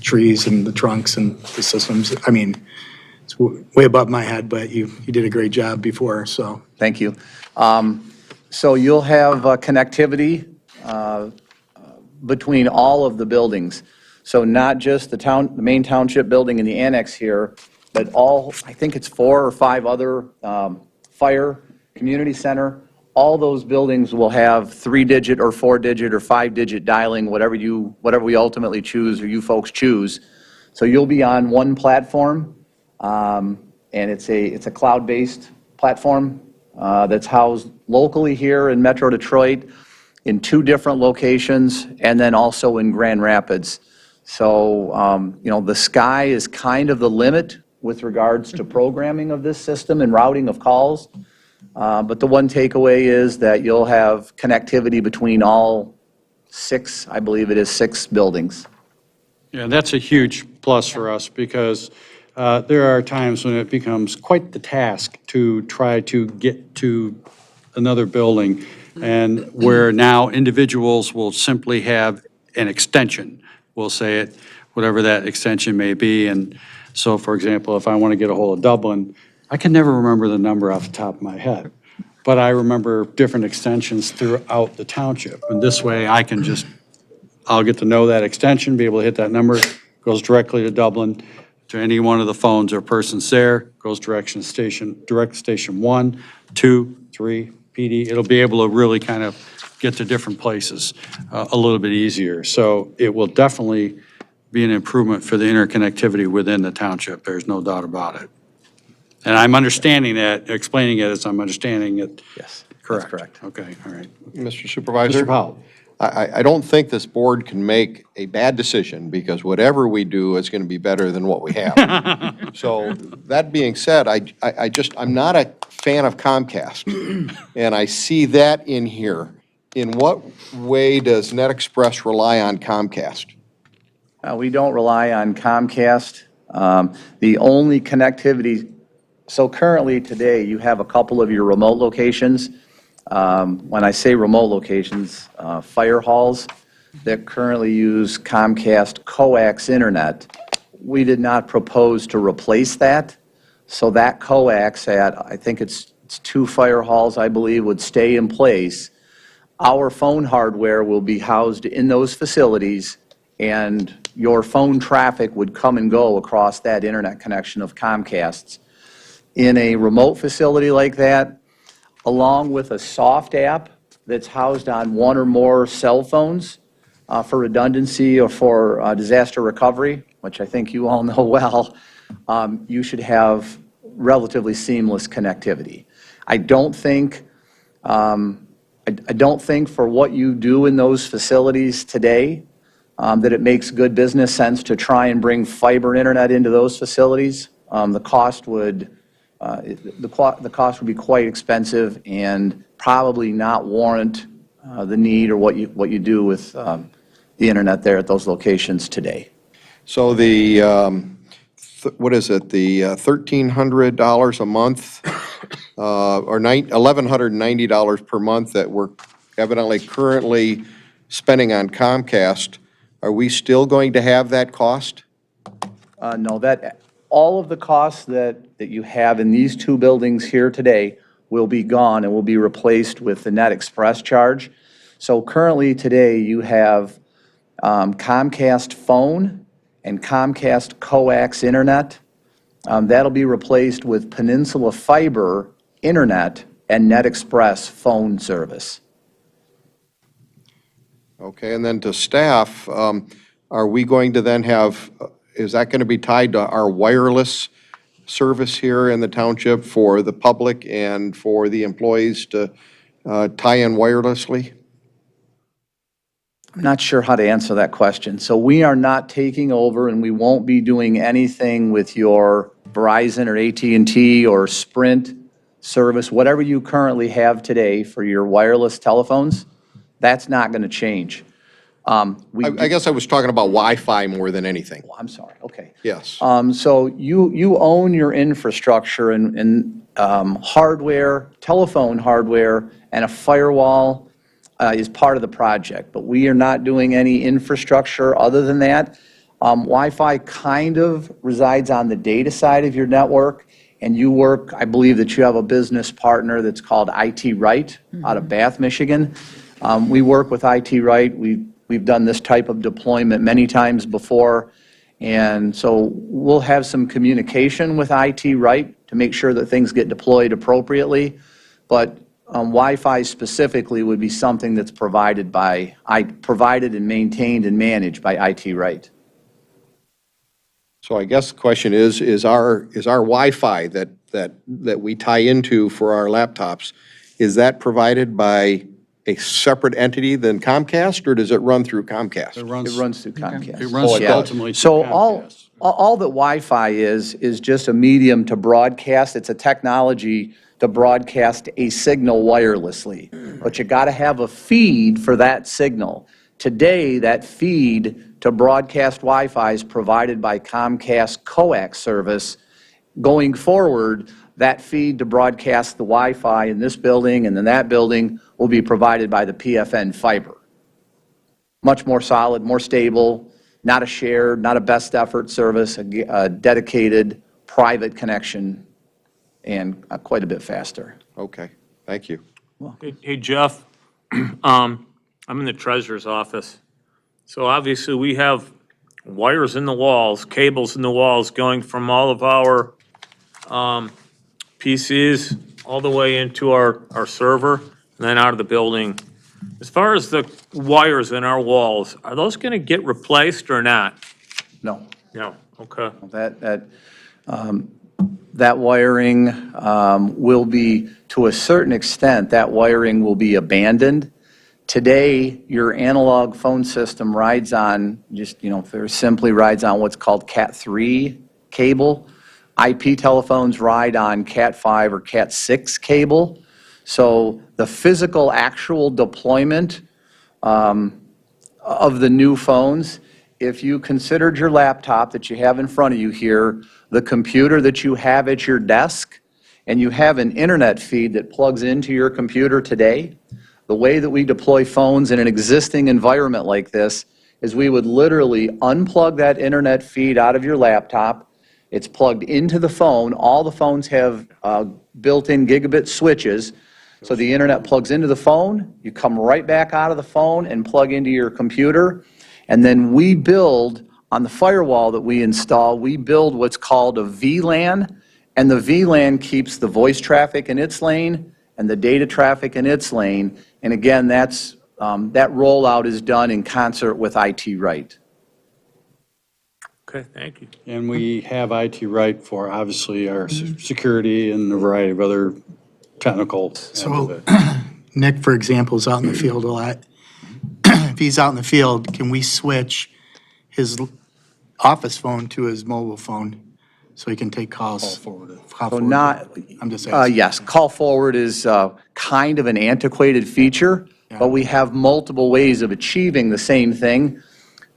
trees and the trunks and the systems? I mean, it's way above my head, but you did a great job before, so. Thank you. So you'll have connectivity between all of the buildings. So not just the main township building and the annex here, but all, I think it's 4 or 5 other fire, community center, all those buildings will have 3-digit or 4-digit or 5-digit dialing, whatever we ultimately choose or you folks choose. So you'll be on one platform, and it's a cloud-based platform that's housed locally here in Metro Detroit in 2 different locations, and then also in Grand Rapids. So, the sky is kind of the limit with regards to programming of this system and routing of calls. But the one takeaway is that you'll have connectivity between all 6, I believe it is 6 buildings. Yeah, that's a huge plus for us because there are times when it becomes quite the task to try to get to another building, and where now individuals will simply have an extension, we'll say it, whatever that extension may be. And so, for example, if I want to get a hold of Dublin, I can never remember the number off the top of my head, but I remember different extensions throughout the township. And this way I can I'll get to know that extension, be able to hit that number, goes directly to Dublin, to any one of the phones or persons there, goes direct station 1, 2, 3, PD. It'll be able to really kind of get to different places a little bit easier. So it will definitely be an improvement for the interconnectivity within the township. There's no doubt about it. And I'm understanding that, explaining it as I'm understanding it. Yes, Correct. that's correct. Okay, all right. Mr. Supervisor? Mr. Powell. I don't think this board can make a bad decision, because whatever we do is going to be better than what we have. So, that being said, I'm not a fan of Comcast, and I see that in here. In what way does NetExpress rely on Comcast? We don't rely on Comcast. The only connectivity, so currently today, you have a couple of your remote locations. When I say remote locations, fire halls that currently use Comcast coax internet. We did not propose to replace that. So that coax at, I think it's 2 fire halls, I believe, would stay in place. Our phone hardware will be housed in those facilities, and your phone traffic would come and go across that internet connection of Comcast's. In a remote facility like that, along with a soft app that's housed on 1 or more cell phones for redundancy or for disaster recovery, which I think you all know well, you should have relatively seamless connectivity. I don't think for what you do in those facilities today that it makes good business sense to try and bring fiber internet into those facilities. The cost would be quite expensive and probably not warrant the need or what you do with the internet there at those locations today. So the, what is it, the $1,300 a month, or $1,190 per month that we're evidently currently spending on Comcast, are we still going to have that cost? No, all of the costs that you have in these 2 buildings here today will be gone and will be replaced with the NetExpress charge. So currently today you have Comcast phone and Comcast coax internet. That'll be replaced with Peninsula Fiber internet and NetExpress phone service. Okay, and then to staff, are we going to then have, is that going to be tied to our wireless service here in the township for the public and for the employees to tie in wirelessly? I'm not sure how to answer that question. So we are not taking over, and we won't be doing anything with your Verizon or AT&T or Sprint service, whatever you currently have today for your wireless telephones. That's not going to change. I guess I was talking about Wi-Fi more than anything. I'm sorry, okay. Yes. So you own your infrastructure and hardware, telephone hardware, and a firewall is part of the project. But we are not doing any infrastructure other than that. Wi-Fi kind of resides on the data side of your network, and you work, I believe that you have a business partner that's called IT Right out of Bath, Michigan. We work with IT Right. We We've done this type of deployment many times before. And so we'll have some communication with IT, right, to make sure that things get deployed appropriately. But Wi-Fi specifically would be something that's provided and maintained and managed by IT, right. So I guess the question is our Wi-Fi that we tie into for our laptops, is that provided by a separate entity than Comcast, or does it run through Comcast? It runs through Comcast. It runs Yeah. ultimately through So Comcast. all that Wi-Fi is just a medium to broadcast. It's a technology to broadcast a signal wirelessly. But you got to have a feed for that signal. Today, that feed to broadcast Wi-Fi is provided by Comcast coax service. Going forward, that feed to broadcast the Wi-Fi in this building and in that building will be provided by the PFN fiber. Much more solid, more stable, not a shared, not a best effort service, a dedicated private connection, and quite a bit faster. Okay, thank you. Hey, Jeff, I'm in the treasurer's office. So obviously, we have wires in the walls, cables in the walls going from all of our PCs all the way into our server, and then out of the building. As far as the wires in our walls, are those going to get replaced or not? No. No, okay. That wiring will be, to a certain extent, that wiring will be abandoned. Today, your analog phone system rides on, very simply rides on what's called Cat3 cable. IP telephones ride on Cat5 or Cat6 cable. So the physical actual deployment of the new phones, if you considered your laptop that you have in front of you here, the computer that you have at your desk, and you have an internet feed that plugs into your computer today, the way that we deploy phones in an existing environment like this is we would literally unplug that internet feed out of your laptop. It's plugged into the phone. All the phones have built-in gigabit switches. So the internet plugs into the phone, you come right back out of the phone and plug into your computer. And then we build, on the firewall that we install, we build what's called a VLAN. And the VLAN keeps the voice traffic in its lane and the data traffic in its lane. And again, that rollout is done in concert with IT right. Okay, thank you. And we have IT right for obviously our security and a variety of other technical. So Nick, for example, is out in the field a lot. If he's out in the field, can we switch his office phone to his mobile phone so he can take calls? So not, I'm just asking. yes, call forward is kind of an antiquated feature, but we have multiple ways of achieving the same thing.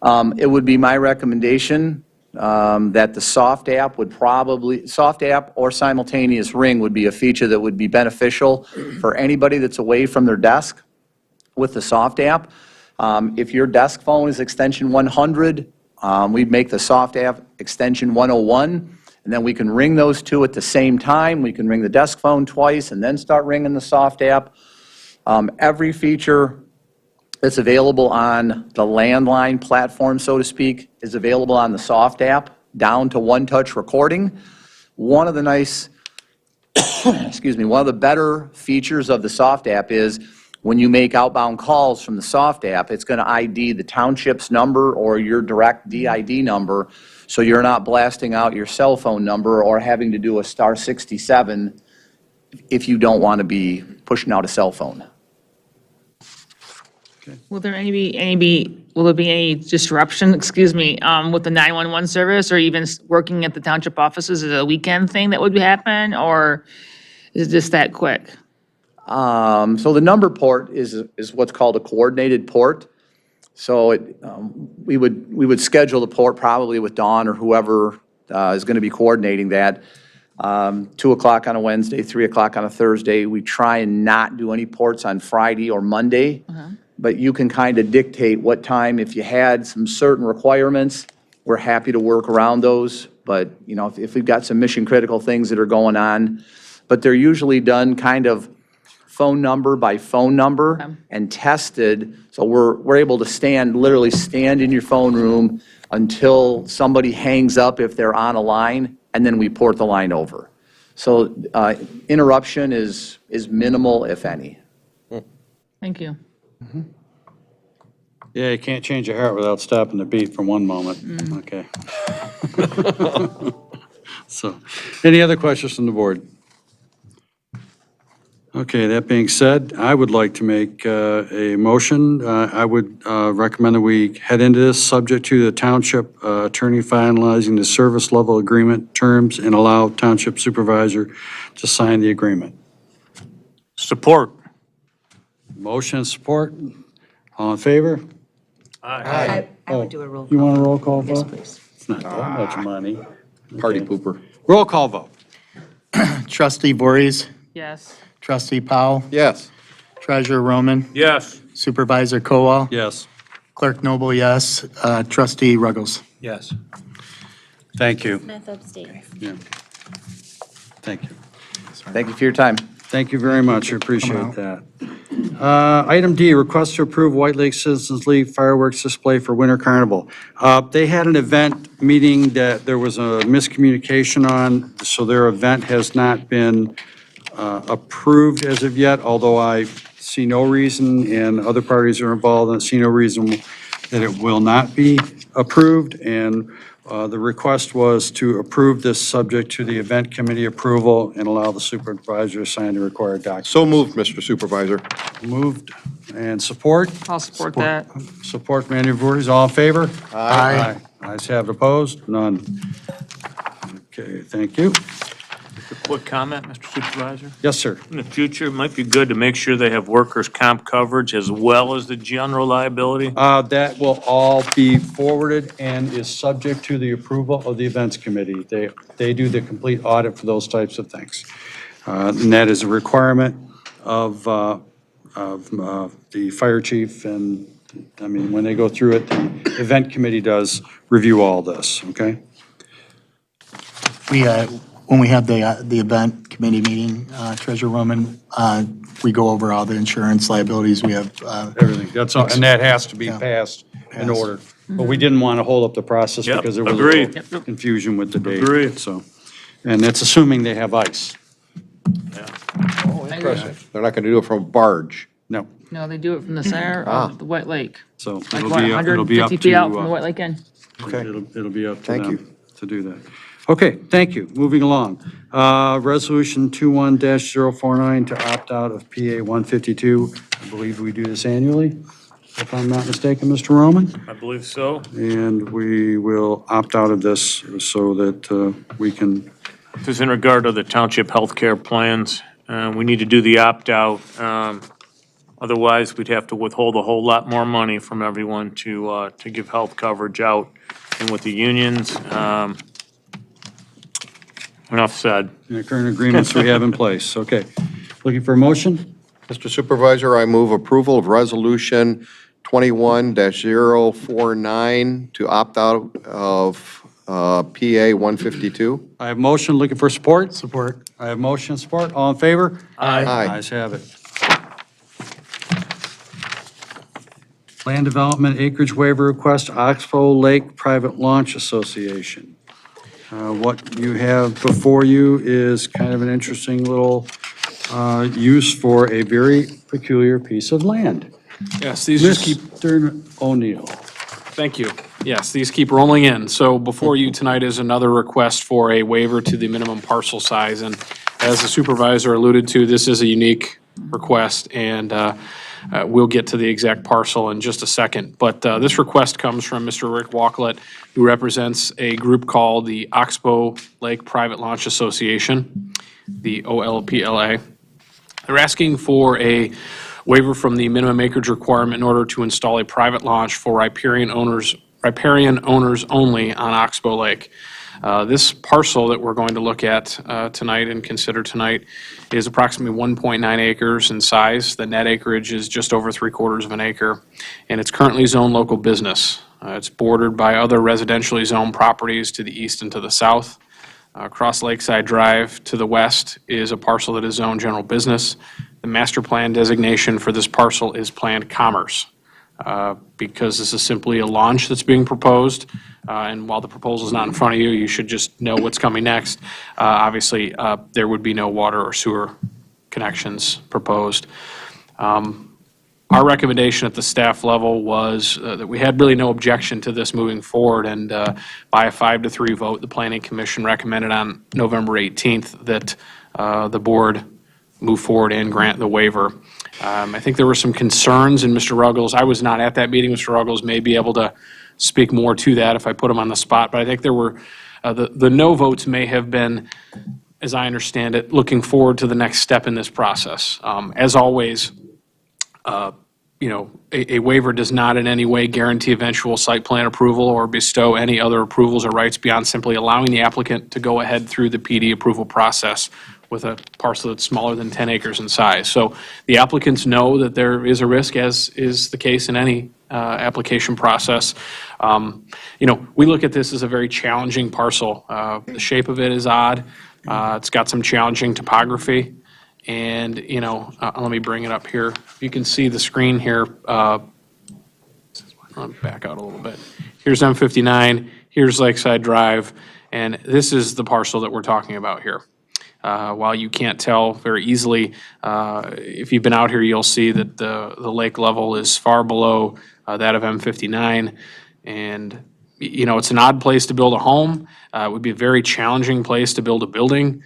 It would be my recommendation that the soft app or simultaneous ring would be a feature that would be beneficial for anybody that's away from their desk with the soft app. If your desk phone is extension 100, we'd make the soft app extension 101, and then we can ring those two at the same time. We can ring the desk phone twice and then start ringing the soft app. Every feature that's available on the landline platform, so to speak, is available on the soft app, down to one-touch recording. One of the nice, one of the better features of the soft app is when you make outbound calls from the soft app, it's going to ID the township's number or your direct DID number, so you're not blasting out your cell phone number or having to do a *67 if you don't want to be pushing out a cell phone. Will there be any disruption, with the 911 service or even working at the township offices? Is it a weekend thing that would happen, or is it just that quick? So the number port is what's called a coordinated port. So we would schedule the port probably with Dawn or whoever is going to be coordinating that. 2 o'clock on a Wednesday, 3 o'clock on a Thursday. We try and not do any ports on Friday or Monday. But you can kind of dictate what time. If you had some certain requirements, we're happy to work around those. But, if we've got some mission critical things that are going on, but they're usually done kind of phone number by phone number and tested. So we're able to literally stand in your phone room until somebody hangs up if they're on a line, and then we port the line over. So interruption is minimal, if any. Thank you. Yeah, you can't change your heart without stopping the beat for one moment. Okay. So, any other questions from the board? Okay, that being said, I would like to make a motion. I would recommend that we head into this subject to the township attorney finalizing the service level agreement terms and allow township supervisor to sign the agreement. Support. Motion and support. All in favor? Aye. I would do a roll call. You want a roll call vote? Yes, please. It's not that much money. Party Okay. pooper. Roll call vote. Trustee Voorhees, Yes. Trustee Powell, Yes. Treasurer Roman, Yes. Supervisor Kowal, Yes. Clerk Noble, yes. Trustee Ruggles. Yes. Thank you. Smith abstains. Yeah. Thank you. Thank you for your time. Thank you very much. I appreciate that. Item D, request to approve White Lake Citizens League fireworks display for Winter Carnival. They had an event meeting that there was a miscommunication on, so their event has not been approved as of yet, although I see no reason, and other parties are involved, and see no reason that it will not be approved. And the request was to approve this subject to the event committee approval and allow the supervisor to sign the required documents. So moved, Mr. Supervisor. Moved and support? I'll support that. Support from Andy Voorhees, all in favor? Aye. Ayes have it, opposed? None. Okay, thank you. Quick comment, Mr. Supervisor? Yes, sir. In the future, it might be good to make sure they have workers' comp coverage as well as the general liability. That will all be forwarded and is subject to the approval of the events committee. They do the complete audit for those types of things. And that is a requirement of the fire chief, and, I mean, when they go through it, the event committee does review all this, okay? We, when we have the event committee meeting, Treasurer Roman, we go over all the insurance liabilities. We have, Everything, that's all, and that has to be Yeah. passed in Passed. order. But we didn't want to hold up the process Yep, because there was a agreed. little confusion with the date. Agreed. So, and that's assuming they have ice. Impressive. They're not going to do it from a barge. No, No, they do it from the center of the White Lake. so Like it'll what, be up, it'll be up 150 feet out to, from the White Lake end? it'll be up to Thank them you. to do that. Okay, thank you. Moving along. Resolution 21-049 to opt out of PA 152. I believe we do this annually, if I'm not mistaken, Mr. Roman. I believe so. And we will opt out of this so that we can, This is in regard to the township healthcare plans. We need to do the opt-out. Otherwise, we'd have to withhold a whole lot more money from everyone to give health coverage out. And with the unions, enough said. the current agreements we have in place. Okay. Looking for a motion? Mr. Supervisor, I move approval of Resolution 21-049 to opt out of PA 152. I have motion, looking for support? support. I have motion and support. All in favor? Aye. Ayes have it. Land Development Acreage Waiver Request, Oxbow Lake Private Launch Association. What you have before you is kind of an interesting little use for a very peculiar piece of land. Yes, these just keep, Mr. O'Neill. thank you. Yes, these keep rolling in. So before you tonight is another request for a waiver to the minimum parcel size. And as the supervisor alluded to, this is a unique request, and we'll get to the exact parcel in just a second. But this request comes from Mr. Rick Walklet, who represents a group called the Oxbow Lake Private Launch Association, the OLPLA. They're asking for a waiver from the minimum acreage requirement in order to install a private launch for riparian owners only on Oxbow Lake. This parcel that we're going to look at tonight and consider tonight is approximately 1.9 acres in size. The net acreage is just over 3/4 of an acre, and it's currently zoned local business. It's bordered by other residentially zoned properties to the east and to the south. Across Lakeside Drive to the west is a parcel that is zoned general business. the master plan designation for this parcel is planned commerce, because this is simply a launch that's being proposed. And while the proposal's not in front of you, you should just know what's coming next. Obviously, there would be no water or sewer connections proposed. Our recommendation at the staff level was that we had really no objection to this moving forward, and by a 5-3 vote, the Planning Commission recommended on November 18th that the board move forward and grant the waiver. I think there were some concerns, and Mr. Ruggles, I was not at that meeting, Mr. Ruggles may be able to speak more to that if I put him on the spot, but I think there were, the no votes may have been, as I understand it, looking forward to the next step in this process. As always, a waiver does not in any way guarantee eventual site plan approval or bestow any other approvals or rights beyond simply allowing the applicant to go ahead through the PD approval process with a parcel that's smaller than 10 acres in size. So the applicants know that there is a risk, as is the case in any application process. We look at this as a very challenging parcel. The shape of it is odd. It's got some challenging topography. And, let me bring it up here. You can see the screen here. I'll back out a little bit. Here's M59, here's Lakeside Drive, and this is the parcel that we're talking about here. While you can't tell very easily, if you've been out here, you'll see that the lake level is far below that of M59. And, it's an odd place to build a home. It would be a very challenging place to build a building.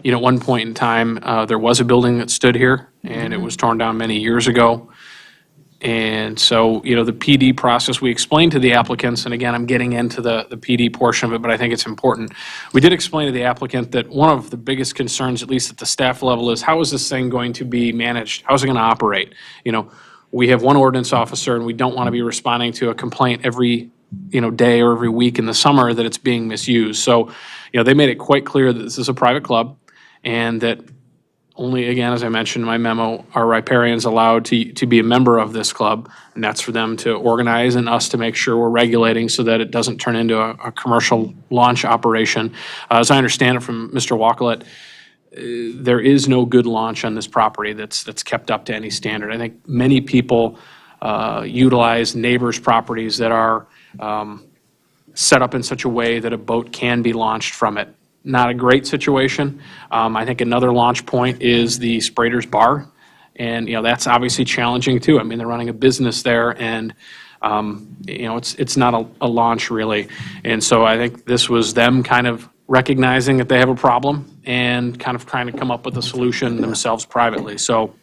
At one point in time, there was a building that stood here, and it was torn down many years ago. And so, the PD process, we explained to the applicants, and again, I'm getting into the PD portion of it, but I think it's important. We did explain to the applicant that one of the biggest concerns, at least at the staff level, is how is this thing going to be managed? How is it going to operate? We have one ordinance officer, and we don't want to be responding to a complaint every day or every week in the summer that it's being misused. So, they made it quite clear that this is a private club, and that only, again, as I mentioned in my memo, are riparians allowed to be a member of this club, and that's for them to organize and us to make sure we're regulating so that it doesn't turn into a commercial launch operation. As I understand it from Mr. Wacholett, there is no good launch on this property that's kept up to any standard. I think many people utilize neighbors' properties that are set up in such a way that a boat can be launched from it. Not a great situation. I think another launch point is the Sprader's Bar, and that's obviously challenging too. I mean, they're running a business there, and it's not a launch really. And so I think this was them kind of recognizing that they have a problem and kind of trying to come up with a solution themselves privately. So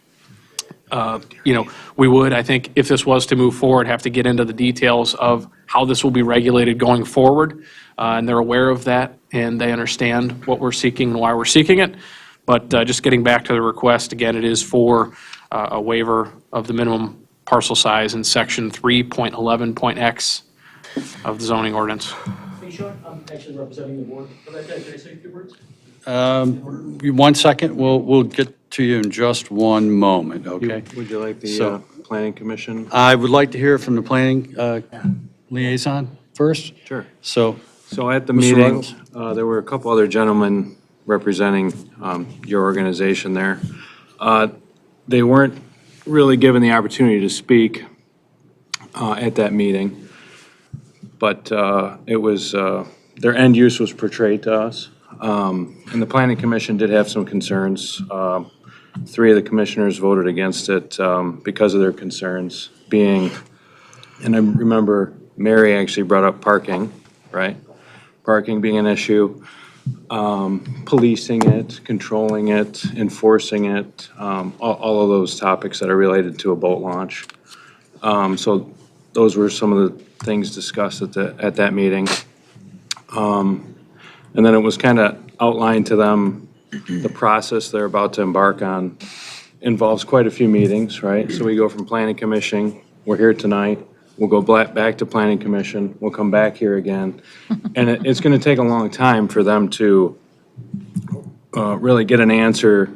we would, I think, if this was to move forward, have to get into the details of how this will be regulated going forward. And they're aware of that, and they understand what we're seeking and why we're seeking it. But just getting back to the request, again, it is for a waiver of the minimum parcel size in section 3.11.x of the zoning ordinance. Hey, Sean, I'm actually representing the board. Can I say a few words? 1 second, we'll get to you in just one moment, okay? Would you like the So- planning commission? I would like to hear from the planning liaison first. Sure. So, So at the Mr. meeting, Ruggles? there were a couple other gentlemen representing your organization there. They weren't really given the opportunity to speak at that meeting, but it was, their end use was portrayed to us. And the planning commission did have some concerns. 3 of the commissioners voted against it because of their concerns being, and I remember Mary actually brought up parking, right? Parking being an issue, policing it, controlling it, enforcing it, all of those topics that are related to a boat launch. So those were some of the things discussed at that meeting. And then it was kind of outlined to them, the process they're about to embark on involves quite a few meetings, right? So we go from planning commission, we're here tonight, we'll go back to planning commission, we'll come back here again. And it's going to take a long time for them to really get an answer.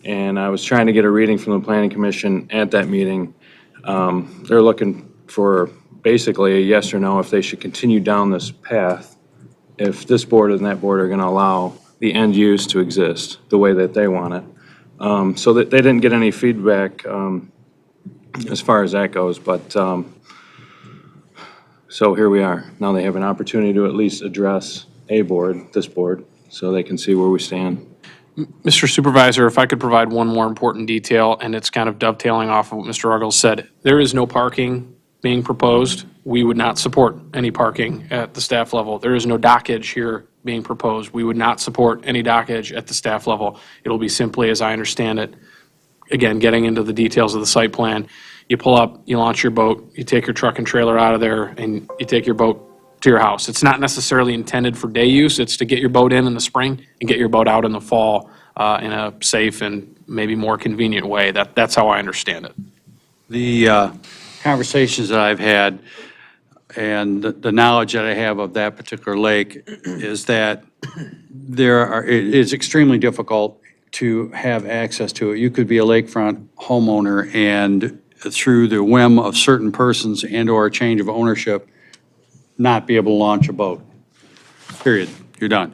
And I was trying to get a reading from the planning commission at that meeting. They're looking for basically a yes or no if they should continue down this path, if this board and that board are going to allow the end use to exist the way that they want it. So that they didn't get any feedback as far as that goes, but so here we are. Now they have an opportunity to at least address this board, so they can see where we stand. Mr. Supervisor, if I could provide one more important detail, and it's kind of dovetailing off of what Mr. Ruggles said. There is no parking being proposed. We would not support any parking at the staff level. There is no dockage here being proposed. We would not support any dockage at the staff level. It'll be simply, as I understand it, again, getting into the details of the site plan. You pull up, you launch your boat, you take your truck and trailer out of there, and you take your boat to your house. It's not necessarily intended for day use. It's to get your boat in the spring and get your boat out in the fall in a safe and maybe more convenient way. That's how I understand it. The conversations that I've had and the knowledge that I have of that particular lake is that it is extremely difficult to have access to it. You could be a lakefront homeowner and through the whim of certain persons and/or a change of ownership, not be able to launch a boat. Period. You're done.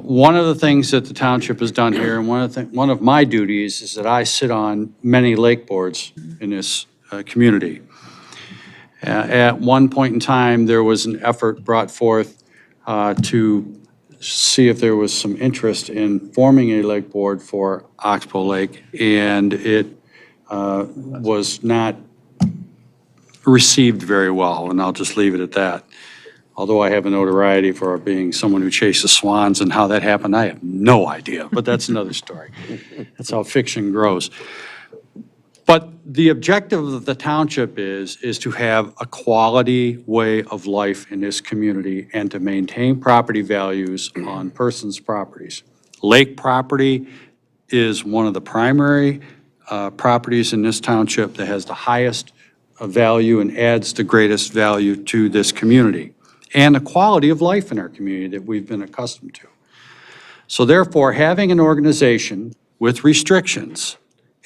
One of the things that the township has done here, and one of my duties is that I sit on many lake boards in this community. At one point in time, there was an effort brought forth to see if there was some interest in forming a lake board for Oxbow Lake, and it was not received very well, and I'll just leave it at that. Although I have a notoriety for being someone who chases swans, and how that happened, I have no idea, but that's another story. That's how fiction grows. But the objective of the township is to have a quality way of life in this community and to maintain property values on persons' properties. Lake property is one of the primary properties in this township that has the highest value and adds the greatest value to this community and the quality of life in our community that we've been accustomed to. So therefore, having an organization with restrictions,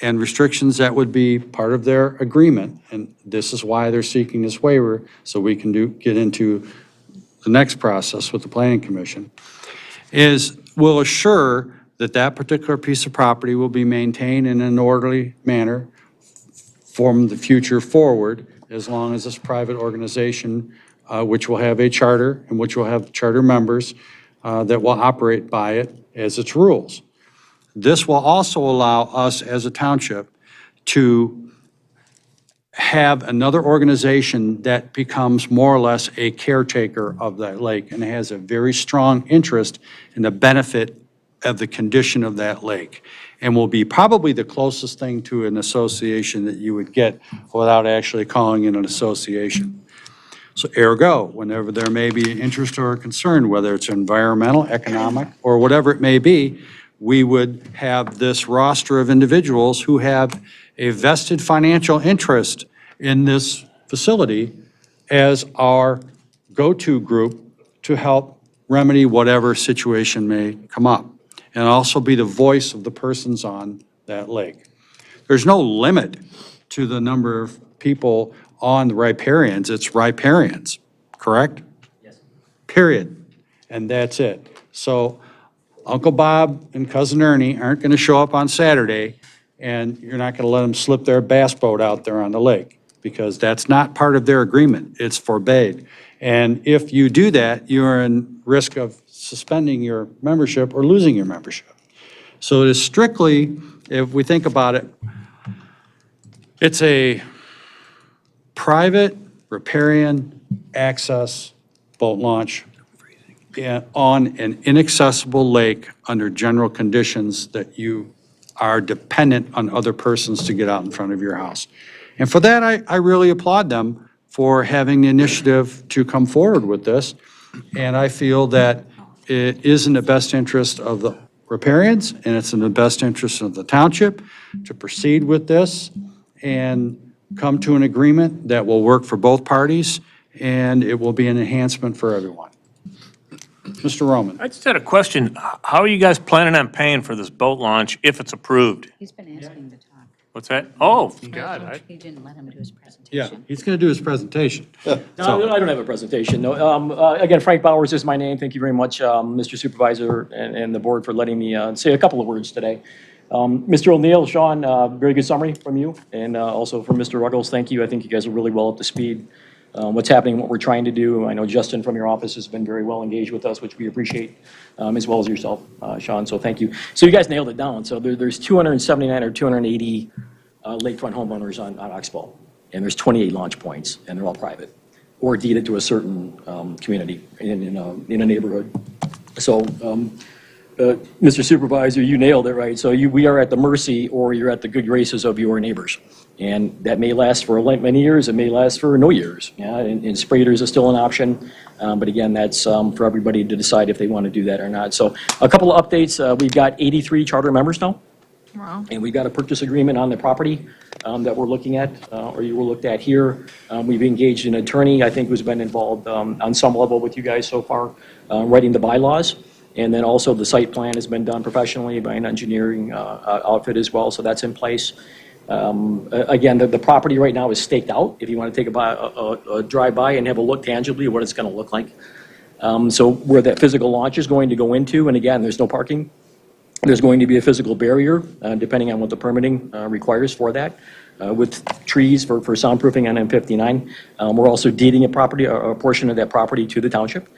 and restrictions that would be part of their agreement, and this is why they're seeking this waiver, so we can get into the next process with the Planning Commission, will assure that that particular piece of property will be maintained in an orderly manner from the future forward, as long as this private organization, which will have a charter and which will have charter members that will operate by it as its rules. This will also allow us as a township to have another organization that becomes more or less a caretaker of that lake and has a very strong interest in the benefit of the condition of that lake, and will be probably the closest thing to an association that you would get without actually calling it an association. So ergo, whenever there may be an interest or a concern, whether it's environmental, economic, or whatever it may be, we would have this roster of individuals who have a vested financial interest in this facility as our go-to group to help remedy whatever situation may come up, and also be the voice of the persons on that lake. There's no limit to the number of people on the riparians. It's riparians, correct? Yes. Period. And that's it. So Uncle Bob and Cousin Ernie aren't going to show up on Saturday, and you're not going to let them slip their bass boat out there on the lake, because that's not part of their agreement. It's forbade. And if you do that, you're in risk of suspending your membership or losing your membership. So it is strictly, if we think about it, it's a private riparian access boat launch on an inaccessible lake under general conditions that you are dependent on other persons to get out in front of your house. And for that, I really applaud them for having the initiative to come forward with this. And I feel that it is in the best interest of the riparians, and it's in the best interest of the township to proceed with this and come to an agreement that will work for both parties, and it will be an enhancement for everyone. Mr. Roman. I just had a question. How are you guys planning on paying for this boat launch if it's approved? He's been asking to talk. What's that? Oh, God. He didn't let him do his presentation. Yeah, he's going to do his presentation. No, I don't have a presentation. No. Again, Frank Bowers is my name. Thank you very much, Mr. Supervisor and the board for letting me say a couple of words today. Mr. O'Neill, Sean, very good summary from you, and also from Mr. Ruggles, thank you. I think you guys are really well up to speed. What's happening, what we're trying to do. I know Justin from your office has been very well engaged with us, which we appreciate, as well as yourself, Sean, so thank you. So you guys nailed it down. So there's 279 or 280 lakefront homeowners on Oxbow, and there's 28 launch points, and they're all private, or deeded to a certain community in a neighborhood. So, Mr. Supervisor, you nailed it, right? So we are at the mercy, or you're at the good graces of your neighbors. And that may last for many years, it may last for no years. Yeah, and spraders is still an option, but again, that's for everybody to decide if they want to do that or not. So a couple of updates, we've got 83 charter members now. Wow. And we've got a purchase agreement on the property that we're looking at, or you were looked at here. We've engaged an attorney, I think, who's been involved on some level with you guys so far, writing the bylaws. And then also the site plan has been done professionally by an engineering outfit as well, so that's in place. Again, the property right now is staked out, if you want to take a drive-by and have a look tangibly at what it's going to look like. So where that physical launch is going to go into, and again, there's no parking. There's going to be a physical barrier, depending on what the permitting requires for that, with trees for soundproofing on M59. We're also deeding a portion of that property to the township,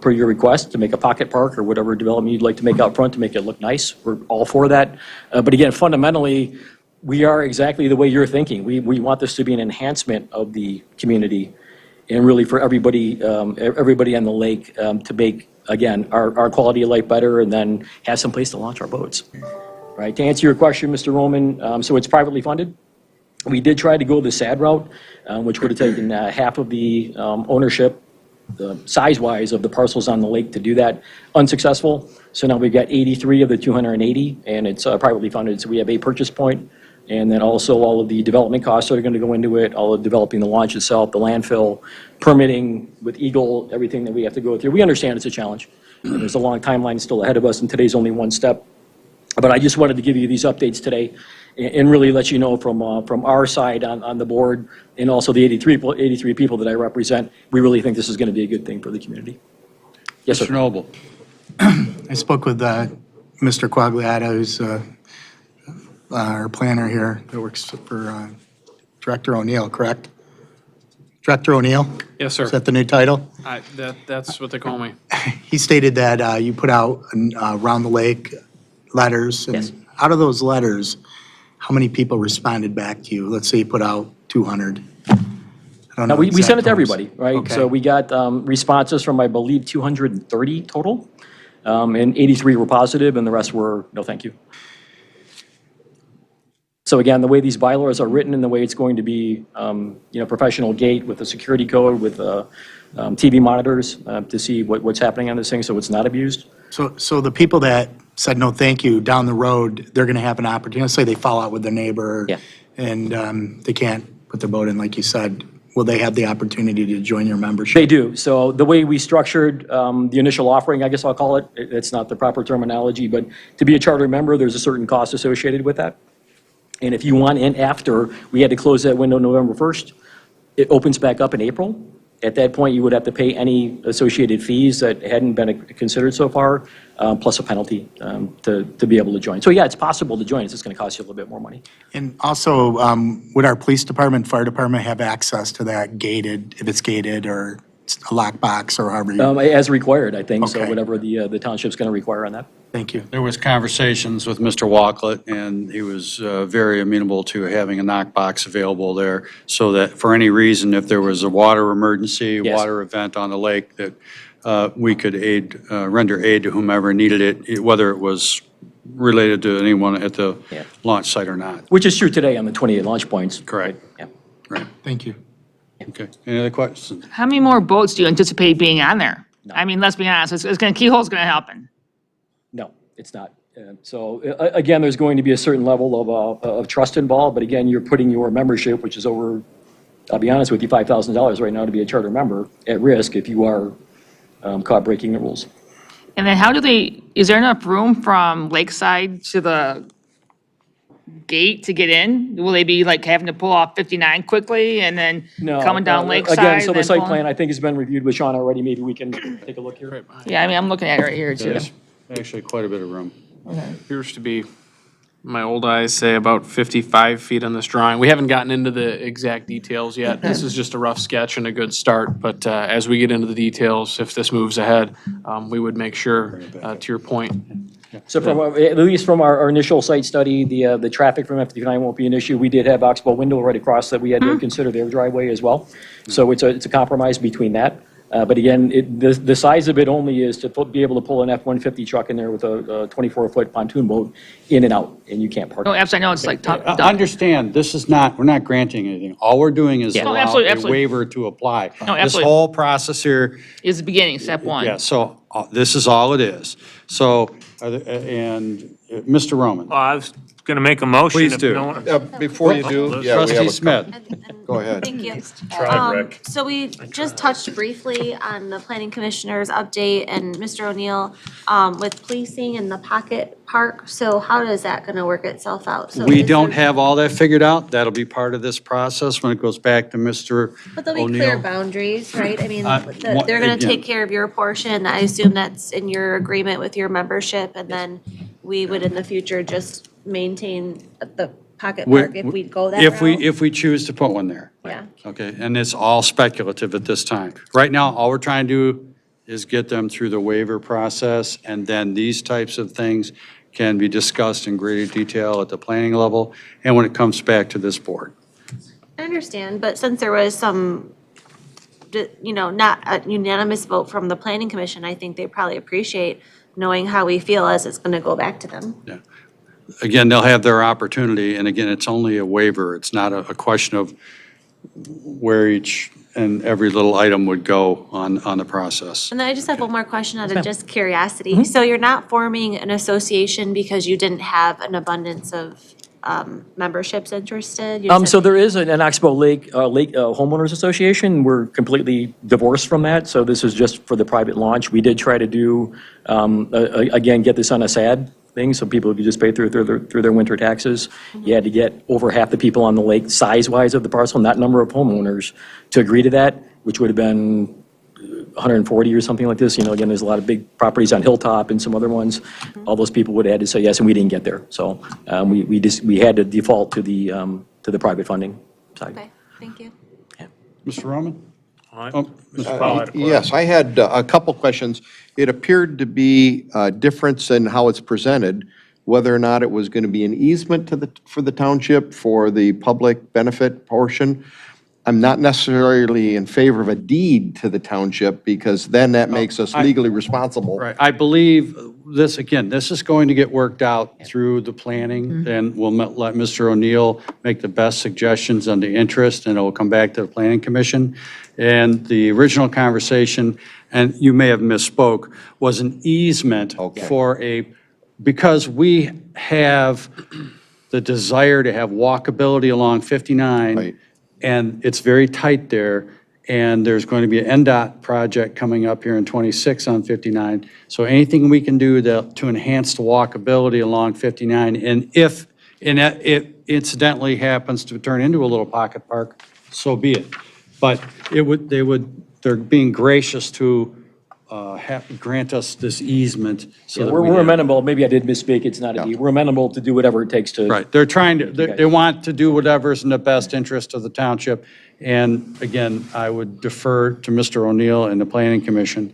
per your request, to make a pocket park or whatever development you'd like to make out front to make it look nice. We're all for that. But again, fundamentally, we are exactly the way you're thinking. We want this to be an enhancement of the community, and really for everybody on the lake to make, again, our quality of life better, and then have some place to launch our boats. Right, to answer your question, Mr. Roman, so it's privately funded. We did try to go the SAD route, which would have taken half of the ownership, the size-wise of the parcels on the lake to do that. Unsuccessful. So now we've got 83 of the 280, and it's privately funded. So we have a purchase point, and then also all of the development costs that are going to go into it, all of developing the launch itself, the landfill, permitting with Eagle, everything that we have to go through. We understand it's a challenge, and there's a long timeline still ahead of us, and today's only one step. But I just wanted to give you these updates today and really let you know from our side on the board, and also the 83 people that I represent, we really think this is going to be a good thing for the community. Yes, sir. Mr. Noble. I spoke with Mr. Quagliata, who's our planner here, that works for Director O'Neill, correct? Director O'Neill? Yes, sir. Is that the new title? That's what they call me. He stated that you put out around the lake letters. Yes. And out of those letters, how many people responded back to you? Let's say you put out 200. I don't know We exact sent it to totals. everybody, right? Okay. So we got responses from, I believe, 230 total, and 83 were positive, and the rest were no thank you. So again, the way these bylaws are written and the way it's going to be, professional gate with a security code, with TV monitors to see what's happening on this thing, so it's not abused. So the people that said no thank you down the road, they're going to have an opportunity. Let's say they fall out with their neighbor. Yeah. And they can't put their boat in, like you said. Will they have the opportunity to join your membership? They do. So the way we structured the initial offering, I guess I'll call it, it's not the proper terminology, but to be a charter member, there's a certain cost associated with that. And if you want in after, we had to close that window November 1st. It opens back up in April. At that point, you would have to pay any associated fees that hadn't been considered so far, plus a penalty to be able to join. So yeah, it's possible to join. It's just going to cost you a little bit more money. And also, would our police department, fire department have access to that gated, if it's gated or it's a lockbox or however you? As required, I think, so Okay. whatever the township's going to require on that. Thank you. There was conversations with Mr. Walklett, and he was very amenable to having a knockbox available there, so that for any reason, if there was a water emergency, Yes. water event on the lake, that we could render aid to whomever needed it, whether it was related to anyone at the Yeah. launch site or not. Which is true today on the 28 launch points. Correct. Yeah. Right. Thank you. Okay. Any other questions? How many more boats do you anticipate being on there? I mean, let's be honest, keyhole's going to happen. No, it's not. So again, there's going to be a certain level of trust involved, but again, you're putting your membership, which is over, I'll be honest with you, $5,000 right now to be a charter member, at risk if you are caught breaking the rules. And then is there enough room from Lakeside to the gate to get in? Will they be like having to pull off 59 quickly and then No, coming down Lakeside? Again, so the then site pulling? plan, I think, has been reviewed with Sean already. Maybe we can take a look here. Yeah, I mean, I'm looking at it right here too. There's actually quite a bit of room. Appears to be My old eyes say about 55 feet on this drawing. We haven't gotten into the exact details yet. This is just a rough sketch and a good start, but as we get into the details, if this moves ahead, we would make sure, to your point. So from, at least from our initial site study, the traffic from F-59 won't be an issue. We did have Oxbow window right across that we had to consider their driveway as well. So it's a compromise between that. But again, the size of it only is to be able to pull an F-150 truck in there with a 24-foot pontoon boat in and out, and you can't park. No, absolutely, I know it's like top, Understand, this is not, we're not granting anything. All we're doing is Yeah. No, allow absolutely, a absolutely. waiver to apply. No, This absolutely. whole process here, is the beginning, step one. yeah, so this is all it is. So, and Mr. Roman, Well, I was going to make a motion. Please if do. no one- Before you do, yeah, we have Trustee a Smith. Go ahead. Thank you. Rick. So we just touched briefly on the planning commissioner's update and Mr. O'Neill, with policing and the pocket park. So how is that gonna work itself out? So We is don't there- have all that figured out. That'll be part of this process when it goes back to Mr. But there'll be clear O'Neill. boundaries, right? I mean, what- they're gonna again- take care of your portion. I assume that's in your agreement with your membership. And then we would in the future just maintain the pocket We- park if we go that If route. if we choose to put one there. Yeah. Okay, and it's all speculative at this time. Right now, all we're trying to do is get them through the waiver process, and then these types of things can be discussed in greater detail at the planning level, and when it comes back to this board. I understand, but since there was some, not a unanimous vote from the planning commission, I think they probably appreciate knowing how we feel as it's gonna go back to them. Again, they'll have their opportunity, and again, it's only a waiver. It's not a question of where each and every little item would go on the process. And then I just have one more question out of just curiosity. So you're not forming an association because you didn't have an abundance of memberships interested? You So said- there is an Oxbow Lake Homeowners Association. We're completely divorced from that, so this is just for the private launch. We did try to do, again, get this on a SAD thing, so people could just pay through their winter taxes. You had to get over half the people on the lake, size-wise of the parcel, not number of homeowners, to agree to that, which would have been 140 or something like this. Again, there's a lot of big properties on Hilltop and some other ones. All those people would have had to say yes, and we didn't get there. So we had to default to the private funding side. Okay, thank you. Mr. Roman? All right. Oh, Mr. Paul had a question. Yes, I had a couple questions. It appeared to be a difference in how it's presented, whether or not it was going to be an easement for the township for the public benefit portion. I'm not necessarily in favor of a deed to the township because then that makes us legally responsible. Right, I believe this, again, this is going to get worked out through the planning, and we'll let Mr. O'Neill make the best suggestions on the interest, and it will come back to the planning commission. And the original conversation, and you may have misspoke, was an easement for because we have the desire to have walkability along 59. Right. And it's very tight there, and there's going to be an NDOT project coming up here in '26 on 59. So anything we can do to enhance the walkability along 59, and if it incidentally happens to turn into a little pocket park, so be it. But they're being gracious to grant us this easement so that We're amenable, maybe I did misspeak, it's not a deed. We're amenable to do whatever it takes to. Right, they're trying to, they want to do whatever's in the best interest of the township. And again, I would defer to Mr. O'Neill and the Planning Commission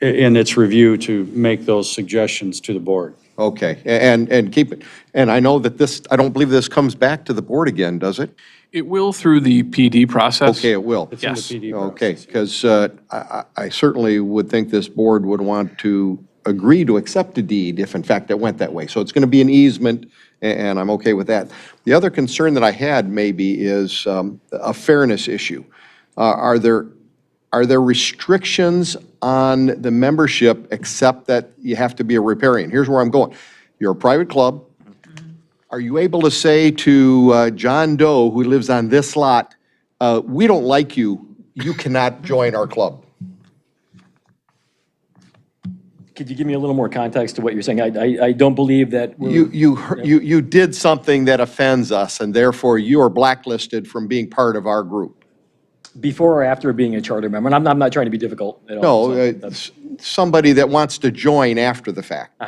in its review to make those suggestions to the board. Okay, and keep it, and I know that I don't believe this comes back to the board again, does it? It will through the PD process. Okay, it will. It's in the PD Okay, process. because I certainly would think this board would want to agree to accept a deed if in fact it went that way. So it's going to be an easement, and I'm okay with that. The other concern that I had maybe is a fairness issue. Are there restrictions on the membership except that you have to be a riparian? Here's where I'm going. You're a private club. Are you able to say to John Doe, who lives on this lot, we don't like you, you cannot join our club? Could you give me a little more context to what you're saying? I don't believe that we're. You did something that offends us, and therefore you are blacklisted from being part of our group. Before or after being a charter member, and I'm not trying to be difficult at all. No, so that's- somebody that wants to join after the fact.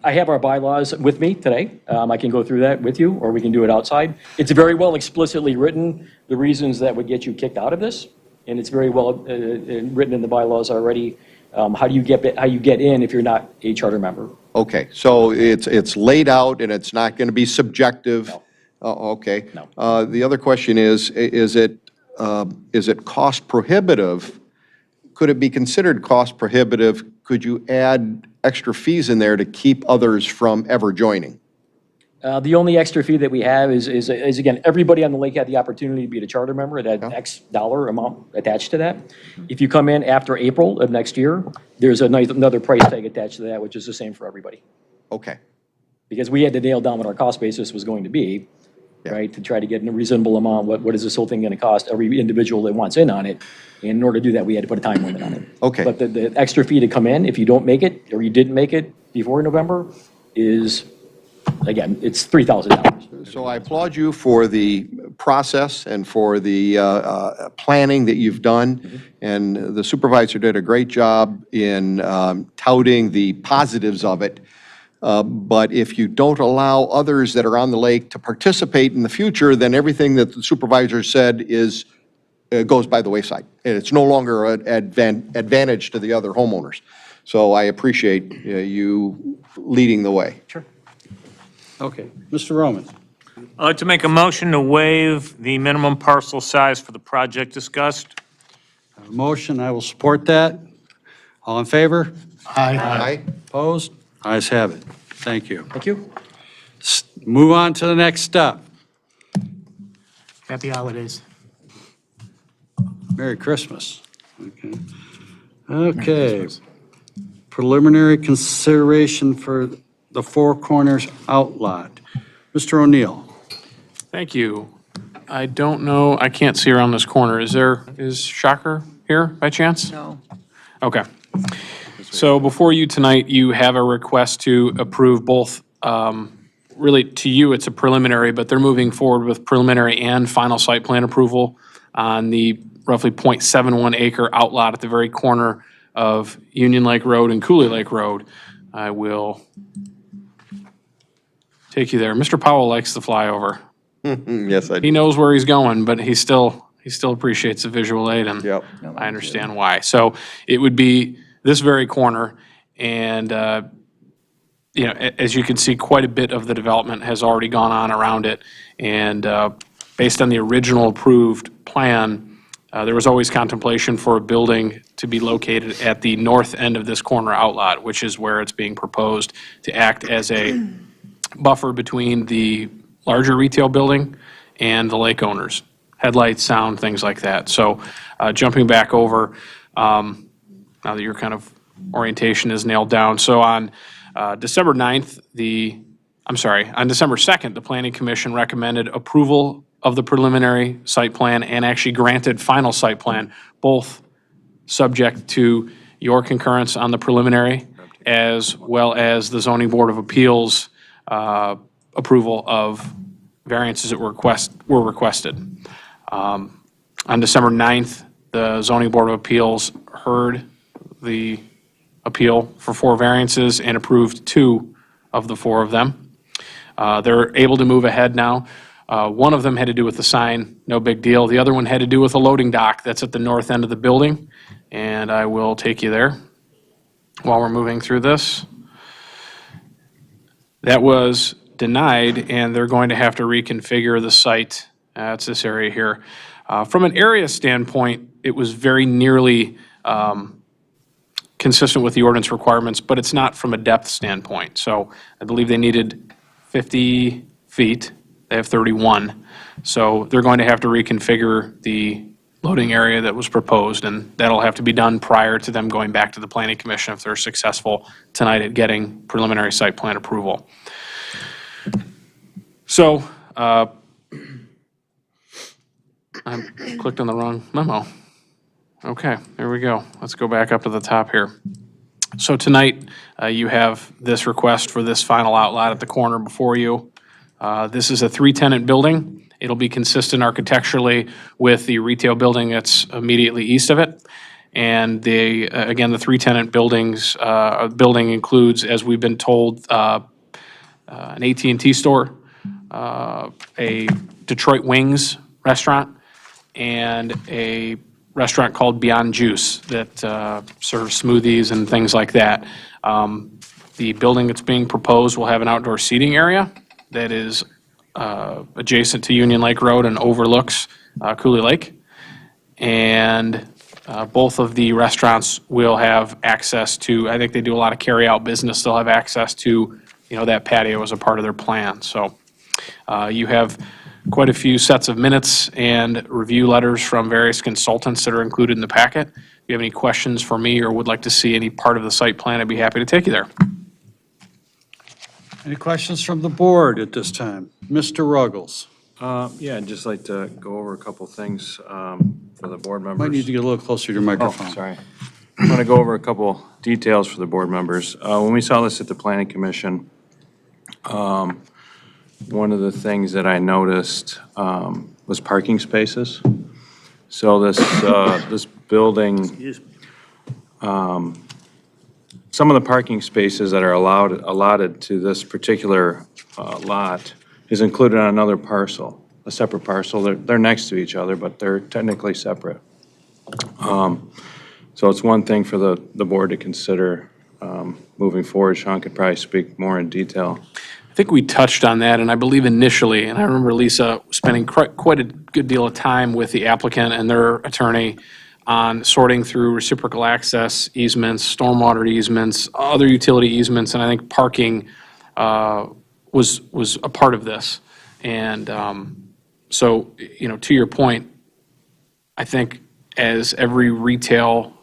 I have our bylaws with me today. I can go through that with you, or we can do it outside. It's very well explicitly written, the reasons that would get you kicked out of this, and it's very well written in the bylaws already. How you get in if you're not a charter member. Okay, so it's laid out and it's not going to be subjective? No. Oh, okay. No. The other question is it cost prohibitive? Could it be considered cost prohibitive? Could you add extra fees in there to keep others from ever joining? The only extra fee that we have is again, everybody on the lake had the opportunity to be a charter member at that X dollar amount attached to that. If you come in after April of next year, there's another price tag attached to that, which is the same for everybody. Okay, Because we had to nail down what our cost basis was going to be, right? To try to get a reasonable amount, what is this whole thing going to cost every individual that wants in on it? And in order to do that, we had to put a time limit on it. Okay. But the extra fee to come in, if you don't make it, or you didn't make it before November, is, again, it's $3,000. so I applaud you for the process and for the planning that you've done. And the supervisor did a great job in touting the positives of it. But if you don't allow others that are on the lake to participate in the future, then everything that the supervisor said goes by the wayside. And it's no longer an advantage to the other homeowners. So I appreciate you leading the way. Sure. Okay, Mr. Roman. I'd like to make a motion to waive the minimum parcel size for the project discussed. Motion, I will support that. All in favor? Aye. Opposed? Ayes have it. Thank you. Thank you. Move on to the next step. Happy holidays. Merry Christmas. Okay. Preliminary consideration for the Four Corners outlot. Mr. O'Neill. Thank you. I don't know, I can't see around this corner. Is Shocker here by chance? No. Okay. So before you tonight, you have a request to approve both, really to you, it's a preliminary, but they're moving forward with preliminary and final site plan approval on the roughly .71 acre outlot at the very corner of Union Lake Road and Cooley Lake Road. I will take you there. Mr. Powell likes the flyover. Yes, I He do. knows where he's going, but he still appreciates the visual aid, and Yep. I understand why. So it would be this very corner, and, as you can see, quite a bit of the development has already gone on around it. And based on the original approved plan, there was always contemplation for a building to be located at the north end of this corner outlot, which is where it's being proposed to act as a buffer between the larger retail building and the lake owners. Headlights, sound, things like that. So jumping back over, now that your kind of orientation is nailed down. So on December 9th, on December 2nd, the Planning Commission recommended approval of the preliminary site plan and actually granted final site plan, both subject to your concurrence on the preliminary as well as the Zoning Board of Appeals approval of variances that were requested. On December 9th, the Zoning Board of Appeals heard the appeal for 4 variances and approved 2 of the 4 of them. They're able to move ahead now. One of them had to do with the sign, no big deal. The other one had to do with a loading dock that's at the north end of the building, and I will take you there while we're moving through this. That was denied, and they're going to have to reconfigure the site. It's this area here. From an area standpoint, it was very nearly consistent with the ordinance requirements, but it's not from a depth standpoint. So I believe they needed 50 feet. They have 31. So they're going to have to reconfigure the loading area that was proposed, and that'll have to be done prior to them going back to the Planning Commission if they're successful tonight at getting preliminary site plan approval. So, I clicked on the wrong memo. Okay, there we go. Let's go back up to the top here. So tonight, you have this request for this final outlot at the corner before you. This is a 3-tenant building. It'll be consistent architecturally with the retail building that's immediately east of it. And they, again, the three tenant building includes, as we've been told, an AT&T store, a Detroit Wings restaurant, and a restaurant called Beyond Juice that serves smoothies and things like that. The building that's being proposed will have an outdoor seating area that is adjacent to Union Lake Road and overlooks Cooley Lake. And both of the restaurants will have access to, I think they do a lot of carry-out business, they'll have access to, that patio as a part of their plan. So you have quite a few sets of minutes and review letters from various consultants that are included in the packet. If you have any questions for me or would like to see any part of the site plan, I'd be happy to take you there. Any questions from the board at this time? Mr. Ruggles? Yeah, I'd just like to go over a couple things for the board members. Might need to get a little closer to your microphone. Oh, sorry. I want to go over a couple details for the board members. When we saw this at the Planning Commission, one of the things that I noticed was parking spaces. So this building, some of the parking spaces that are allotted to this particular lot is included on another parcel, a separate parcel. They're next to each other, but they're technically separate. So it's one thing for the board to consider moving forward. Sean could probably speak more in detail. I think we touched on that, and I believe initially, and I remember Lisa spending quite a good deal of time with the applicant and their attorney on sorting through reciprocal access easements, stormwater easements, other utility easements, and I think parking was a part of this. And so, to your point, I think as every retail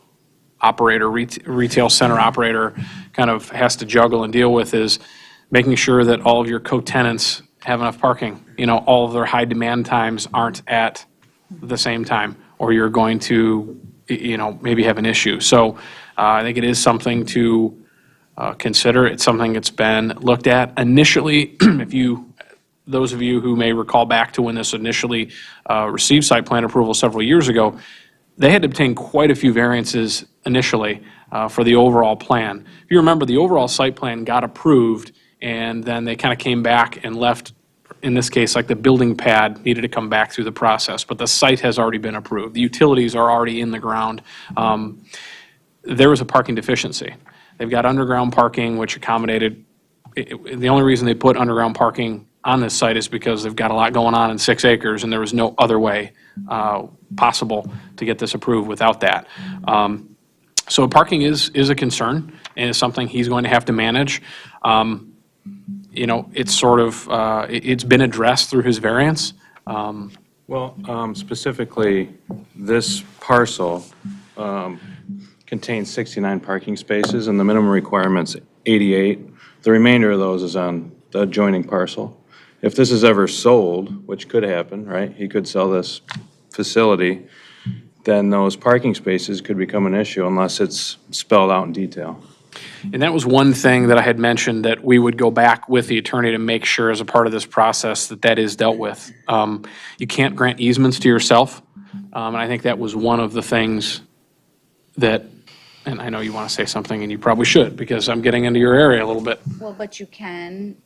operator, retail center operator kind of has to juggle and deal with is making sure that all of your co-tenants have enough parking. All of their high demand times aren't at the same time, or you're going to, maybe have an issue. So I think it is something to consider. It's something that's been looked at initially. Those of you who may recall back to when this initially received site plan approval several years ago, they had to obtain quite a few variances initially for the overall plan. If you remember, the overall site plan got approved, and then they kind of came back and left, in this case, like the building pad needed to come back through the process, but the site has already been approved. The utilities are already in the ground. There was a parking deficiency. They've got underground parking, which accommodated, the only reason they put underground parking on this site is because they've got a lot going on in 6 acres, and there was no other way possible to get this approved without that. So parking is a concern, and it's something he's going to have to manage. It's sort of, it's been addressed through his variance. Well, specifically, this parcel contains 69 parking spaces, and the minimum requirement's 88. The remainder of those is on the adjoining parcel. If this is ever sold, which could happen, right? He could sell this facility, then those parking spaces could become an issue unless it's spelled out in detail. And that was one thing that I had mentioned, that we would go back with the attorney to make sure as a part of this process that is dealt with. You can't grant easements to yourself, and I think that was one of the things that, and I know you want to say something, and you probably should, because I'm getting into your area a little bit. Well, but you can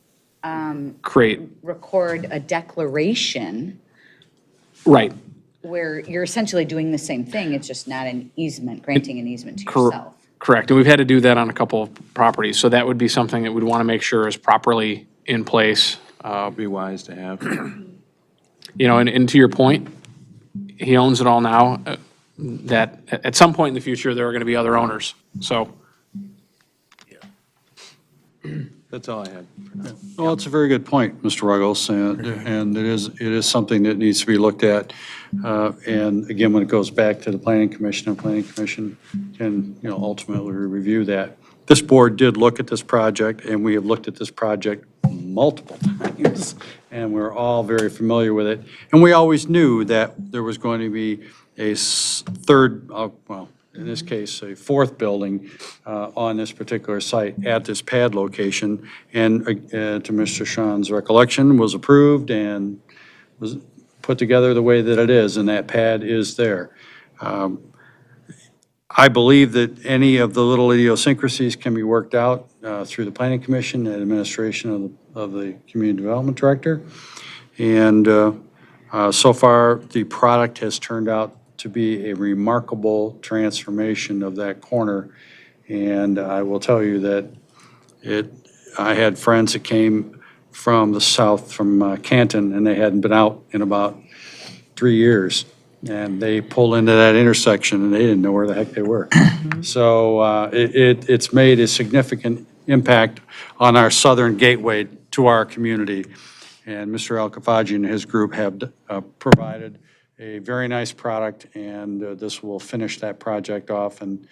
record a declaration Right. where you're essentially doing the same thing, it's just not an easement, granting an easement to yourself. Correct, and we've had to do that on a couple of properties, so that would be something that we'd want to make sure is properly in place. Be wise to have. And to your point, he owns it all now, that at some point in the future, there are going to be other owners, so. That's all I had for now. Well, it's a very good point, Mr. Ruggles, and it is something that needs to be looked at. And again, when it goes back to the Planning Commission, and Planning Commission can, ultimately review that. This board did look at this project, and we have looked at this project multiple times, and we're all very familiar with it. And we always knew that there was going to be a third, in this case, a fourth building on this particular site at this pad location. And to Mr. Sean's recollection, was approved and was put together the way that it is, and that pad is there. I believe that any of the little idiosyncrasies can be worked out through the planning commission and administration of the community development director. And so far, the product has turned out to be a remarkable transformation of that corner. And I will tell you that I had friends that came from the south, from Canton, and they hadn't been out in about 3 years. And they pulled into that intersection and they didn't know where the heck they were. So it's made a significant impact on our southern gateway to our community. And Mr. Al-Kafaji and his group have provided a very nice product, and this will finish that project off, and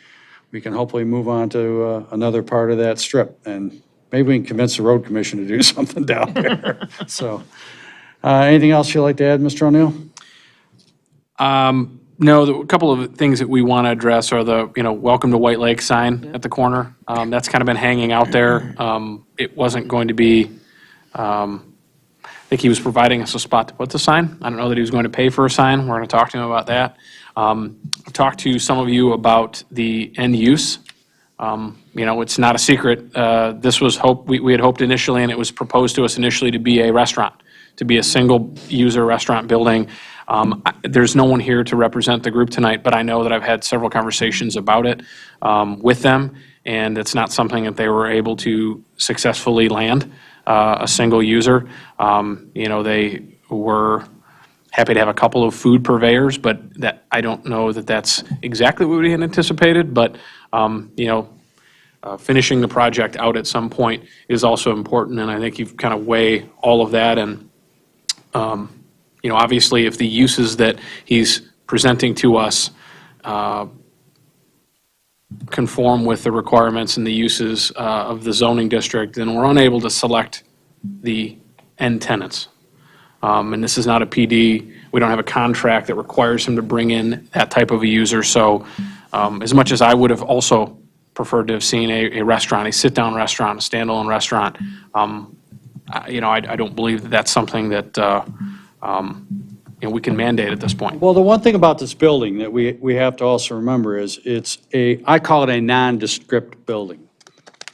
we can hopefully move on to another part of that strip. And maybe we can convince the road commission to do something down there. So, anything else you'd like to add, Mr. O'Neill? No, a couple of things that we want to address are the, welcome to White Lake sign at the corner. That's kind of been hanging out there. It wasn't going to be, I think he was providing us a spot to put the sign. I don't know that he was going to pay for a sign. We're going to talk to him about that. I've talked to some of you about the end use. It's not a secret. This was we had hoped initially, and it was proposed to us initially to be a restaurant, to be a single-user restaurant building. There's no one here to represent the group tonight, but I know that I've had several conversations about it with them, and it's not something that they were able to successfully land, a single user. They were happy to have a couple of food purveyors, but that, I don't know that that's exactly what we had anticipated, but, finishing the project out at some point is also important, and I think you've kind of weigh all of that, and, obviously, if the uses that he's presenting to us conform with the requirements and the uses of the zoning district, then we're unable to select the end tenants. And this is not a PD. We don't have a contract that requires him to bring in that type of a user. So as much as I would have also preferred to have seen a restaurant, a sit-down restaurant, a standalone restaurant, I don't believe that that's something that we can mandate at this point. Well, the one thing about this building that we have to also remember is I call it a nondescript building.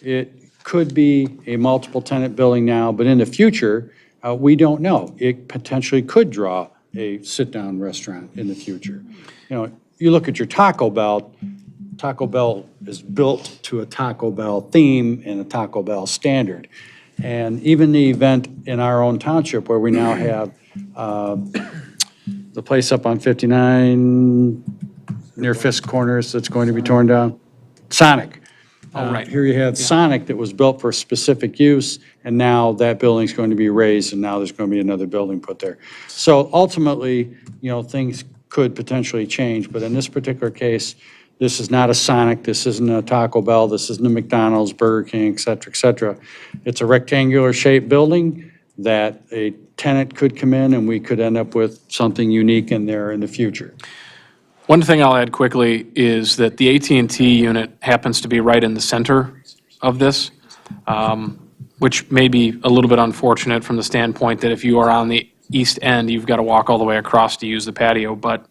It could be a multiple tenant building now, but in the future, we don't know. It potentially could draw a sit-down restaurant in the future. You look at your Taco Bell is built to a Taco Bell theme and a Taco Bell standard. And even the event in our own township where we now have the place up on 59 near Fisk Corners that's going to be torn down, Sonic. Right. Here you have Sonic that was built for specific use, and now that building's going to be raised, and now there's going to be another building put there. So ultimately, things could potentially change, but in this particular case, this is not a Sonic, this isn't a Taco Bell, this isn't a McDonald's, Burger King, et cetera, et cetera. It's a rectangular shaped building that a tenant could come in and we could end up with something unique in there in the future. One thing I'll add quickly is that the AT&T unit happens to be right in the center of this, which may be a little bit unfortunate from the standpoint that if you are on the east end, you've got to walk all the way across to use the patio, but,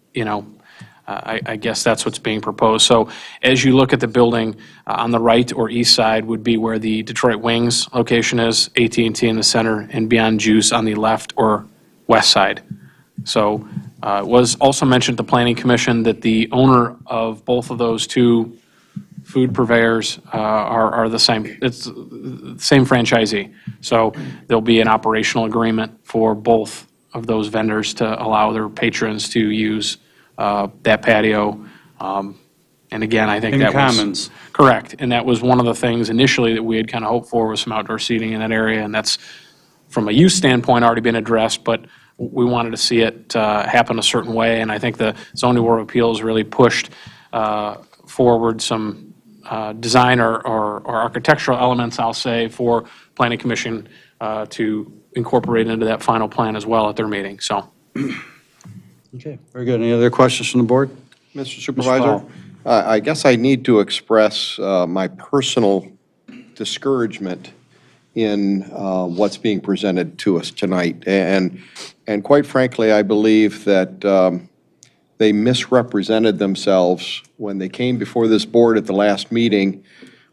I guess that's what's being proposed. So as you look at the building, on the right or east side would be where the Detroit Wings location is, AT&T in the center, and Beyond Juice on the left or west side. So it was also mentioned at the Planning Commission that the owner of both of those two food purveyors are the same. It's the same franchisee. So there'll be an operational agreement for both of those vendors to allow their patrons to use that patio. And again, I think In that was commons. correct. And that was one of the things initially that we had kind of hoped for, was some outdoor seating in that area. And that's, from a use standpoint, already been addressed, but we wanted to see it happen a certain way. And I think the Zoning Board of Appeals really pushed forward some design or architectural elements, I'll say, for Planning Commission to incorporate into that final plan as well at their meeting. So. Okay, very good. Any other questions from the board? Mr. Supervisor, I guess I need to express my personal discouragement in what's being presented to us tonight. And quite frankly, I believe that they misrepresented themselves when they came before this board at the last meeting,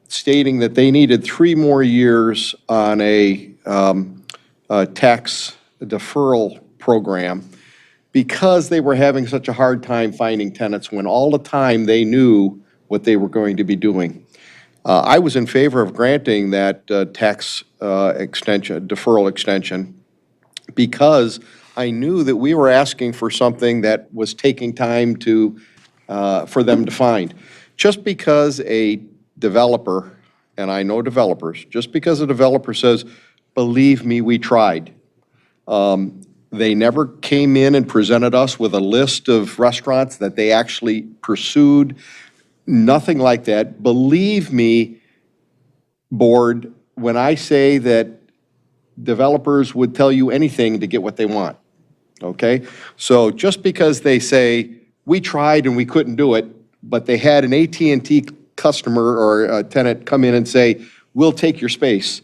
stating that they needed 3 more years on a tax deferral program because they were having such a hard time finding tenants when all the time they knew what they were going to be doing. I was in favor of granting that tax extension, deferral extension, because I knew that we were asking for something that was taking time to, for them to find. Just because a developer, and I know developers, just because a developer says, believe me, we tried. They never came in and presented us with a list of restaurants that they actually pursued, nothing like that. Believe me, board, when I say that developers would tell you anything to get what they want, okay? So just because they say, we tried and we couldn't do it, but they had an AT&T customer or a tenant come in and say, we'll take your space,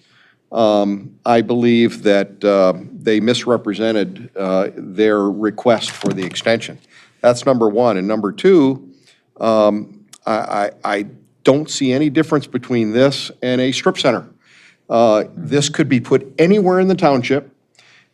I believe that they misrepresented their request for the extension. That's number one. And number two, I don't see any difference between this and a strip center. This could be put anywhere in the township,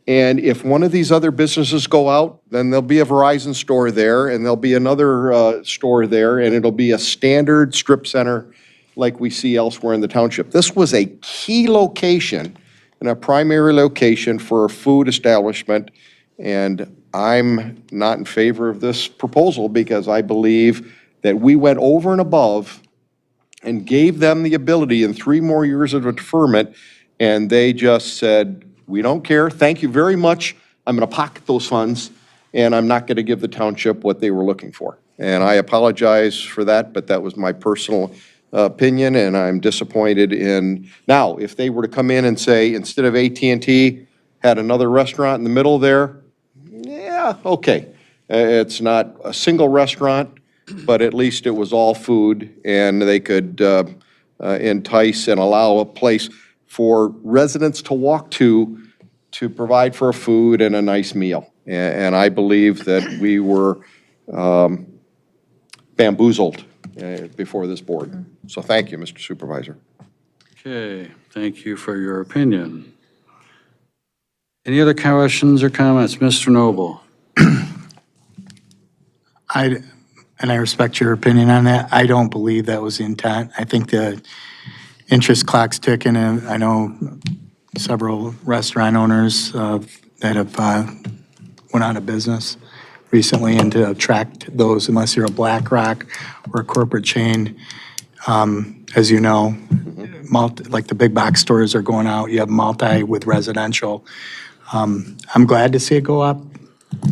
and if one of these other businesses go out, then there'll be a Verizon store there, and there'll be another store there, and it'll be a standard strip center like we see elsewhere in the township. This was a key location and a primary location for a food establishment, and I'm not in favor of this proposal because I believe that we went over and above and gave them the ability in 3 more years of a deferment, and they just said, we don't care, thank you very much, I'm gonna pocket those funds, and I'm not gonna give the township what they were looking for. And I apologize for that, but that was my personal opinion, and I'm disappointed in, now, if they were to come in and say, instead of AT&T, had another restaurant in the middle there, yeah, okay. It's not a single restaurant, but at least it was all food, and they could entice and allow a place for residents to walk to provide for a food and a nice meal. And I believe that we were bamboozled before this board. So thank you, Mr. Supervisor. Okay, thank you for your opinion. Any other questions or comments? Mr. Noble? And I respect your opinion on that. I don't believe that was the intent. I think the interest clock's ticking, and I know several restaurant owners that have went out of business recently, and to attract those, unless you're a BlackRock or a corporate chain, as you know, like the big box stores are going out, you have multi with residential. I'm glad to see it go up.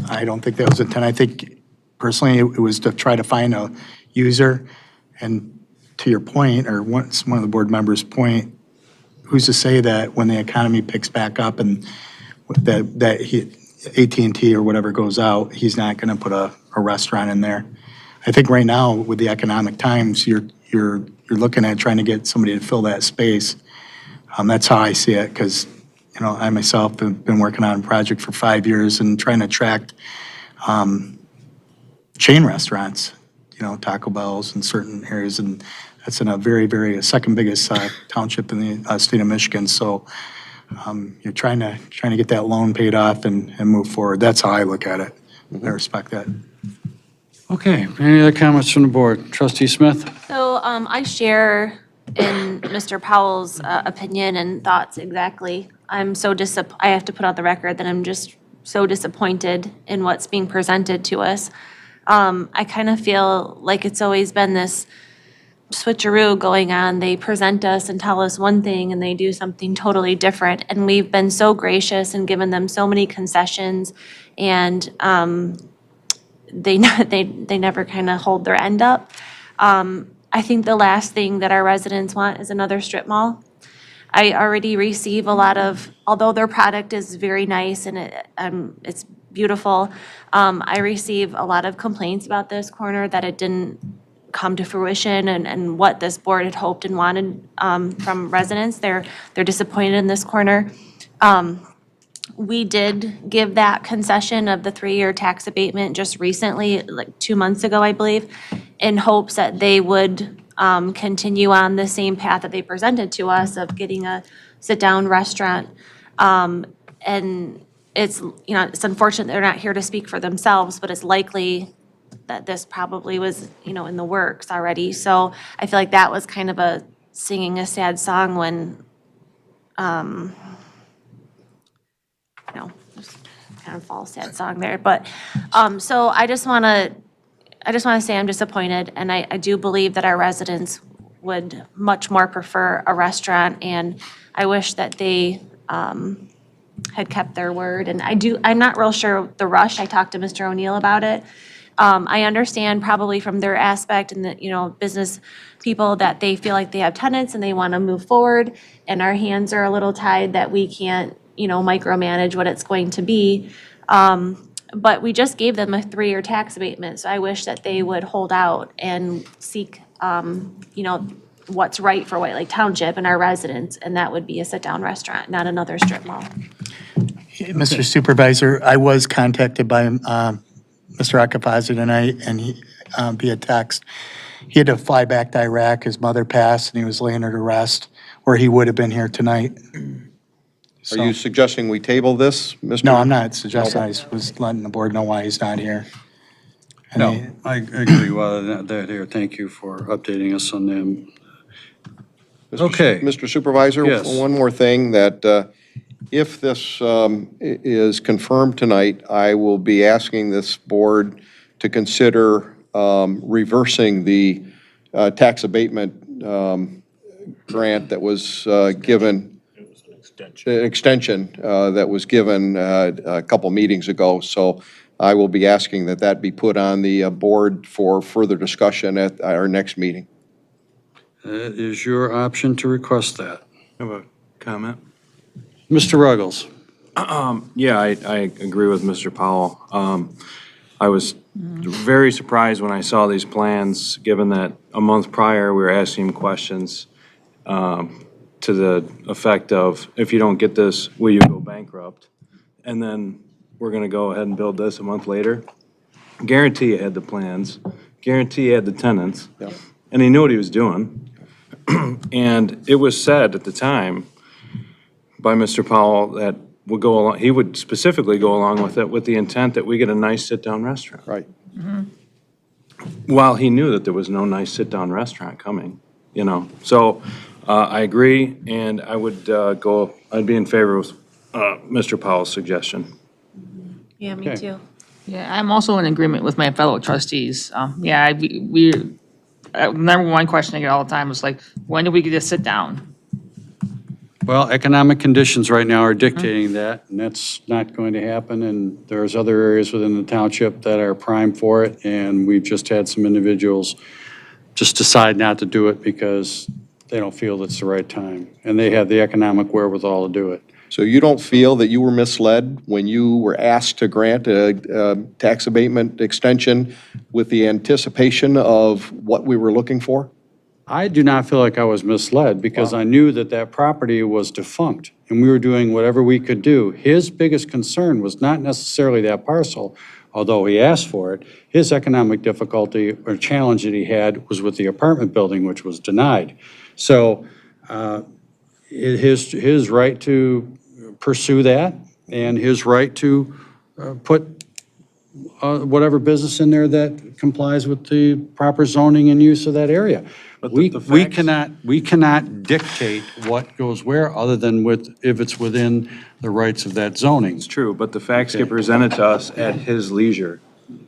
I don't think that was intent. I think personally, it was to try to find a user, and to your point, or one of the board members' point, who's to say that when the economy picks back up and that AT&T or whatever goes out, he's not going to put a restaurant in there. I think right now, with the economic times, you're looking at trying to get somebody to fill that space. That's how I see it, because I myself have been working on a project for 5 years and trying to attract chain restaurants, Taco Bell's in certain areas, and that's in a very, very second biggest township in the state of Michigan. So you're trying to get that loan paid off and move forward. That's how I look at it. I respect that. Okay, any other comments from the board? Trustee Smith? So I share in Mr. Powell's opinion and thoughts exactly. I'm so I have to put out the record that I'm just so disappointed in what's being presented to us. I kind of feel like it's always been this switcheroo going on. They present us and tell us one thing and they do something totally different. And we've been so gracious and given them so many concessions, and they never kind of hold their end up. I think the last thing that our residents want is another strip mall. I already receive a lot of, although their product is very nice and it's beautiful, I receive a lot of complaints about this corner, that it didn't come to fruition and what this board had hoped and wanted from residents. They're disappointed in this corner. we did give that concession of the 3-year tax abatement just recently, like 2 months ago, I believe, in hopes that they would continue on the same path that they presented to us of getting a sit-down restaurant. And it's, it's unfortunate they're not here to speak for themselves, but it's likely that this probably was, in the works already. So I feel like that was kind of singing a sad song when, just kind of false sad song there. But, so I just want to say I'm disappointed, and I do believe that our residents would much more prefer a restaurant, and I wish that they had kept their word. And I'm not real sure the rush. I talked to Mr. O'Neill about it. I understand probably from their aspect and the, business people that they feel like they have tenants and they want to move forward, and our hands are a little tied that we can't, micromanage what it's going to be. But we just gave them a 3-year tax abatement, so I wish that they would hold out and seek, what's right for White Lake Township and our residents, and that would be a sit-down restaurant, not another strip mall. Mr. Supervisor, I was contacted by Mr. Akafazi tonight, and he, via text. He had to fly back to Iraq. His mother passed, and he was laying her to rest, where he would have been here tonight. Are you suggesting we table this, Mr.? No, I'm not suggesting. I was letting the board know why he's not here. And No, I agree with that here. Thank you for updating us on them. Okay. Mr. Supervisor? Yes. One more thing, that if this is confirmed tonight, I will be asking this board to consider reversing the tax abatement grant that was given. An extension that was given a couple meetings ago. So I will be asking that be put on the board for further discussion at our next meeting. It is your option to request that. I have a comment. Mr. Ruggles? Yeah, I agree with Mr. Powell. I was very surprised when I saw these plans, given that a month prior, we were asking him questions to the effect of, if you don't get this, will you go bankrupt? And then we're gonna go ahead and build this a month later. Guarantee he had the plans, guarantee he had the tenants, and he knew what he was doing. And it was said at the time by Mr. Powell that he would specifically go along with it with the intent that we get a nice sit-down restaurant. Right. While he knew that there was no nice sit-down restaurant coming, So I agree, and I would I'd be in favor of Mr. Powell's suggestion. Yeah, me Okay. too. Yeah, I'm also in agreement with my fellow trustees. Number one question I get all the time is like, when do we get to sit down? Well, economic conditions right now are dictating that, and that's not going to happen. And there's other areas within the township that are prime for it, and we've just had some individuals just decide not to do it because they don't feel it's the right time, and they have the economic wherewithal to do it. So you don't feel that you were misled when you were asked to grant a tax abatement extension with the anticipation of what we were looking for? I do not feel like I was misled because I knew that property was defunct and we were doing whatever we could do. His biggest concern was not necessarily that parcel, although he asked for it. His economic difficulty or challenge that he had was with the apartment building, which was denied. So his right to pursue that and his right to put whatever business in there that complies with the proper zoning and use of that area. But We the facts- cannot dictate what goes where, other than if it's within the rights of that zoning. It's true, but the facts get presented to us at his leisure,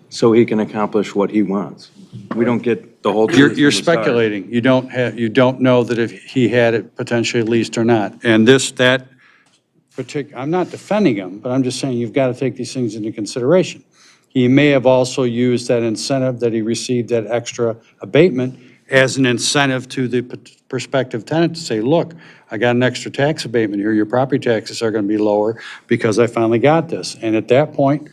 so he can accomplish what he wants. We don't get the whole truth from You're the start. speculating. You don't know that if he had it potentially leased or not. And I'm not defending him, but I'm just saying you've got to take these things into consideration. He may have also used that incentive that he received, that extra abatement, as an incentive to the prospective tenant to say, look, I got an extra tax abatement here. Your property taxes are going to be lower because I finally got this. And at that point,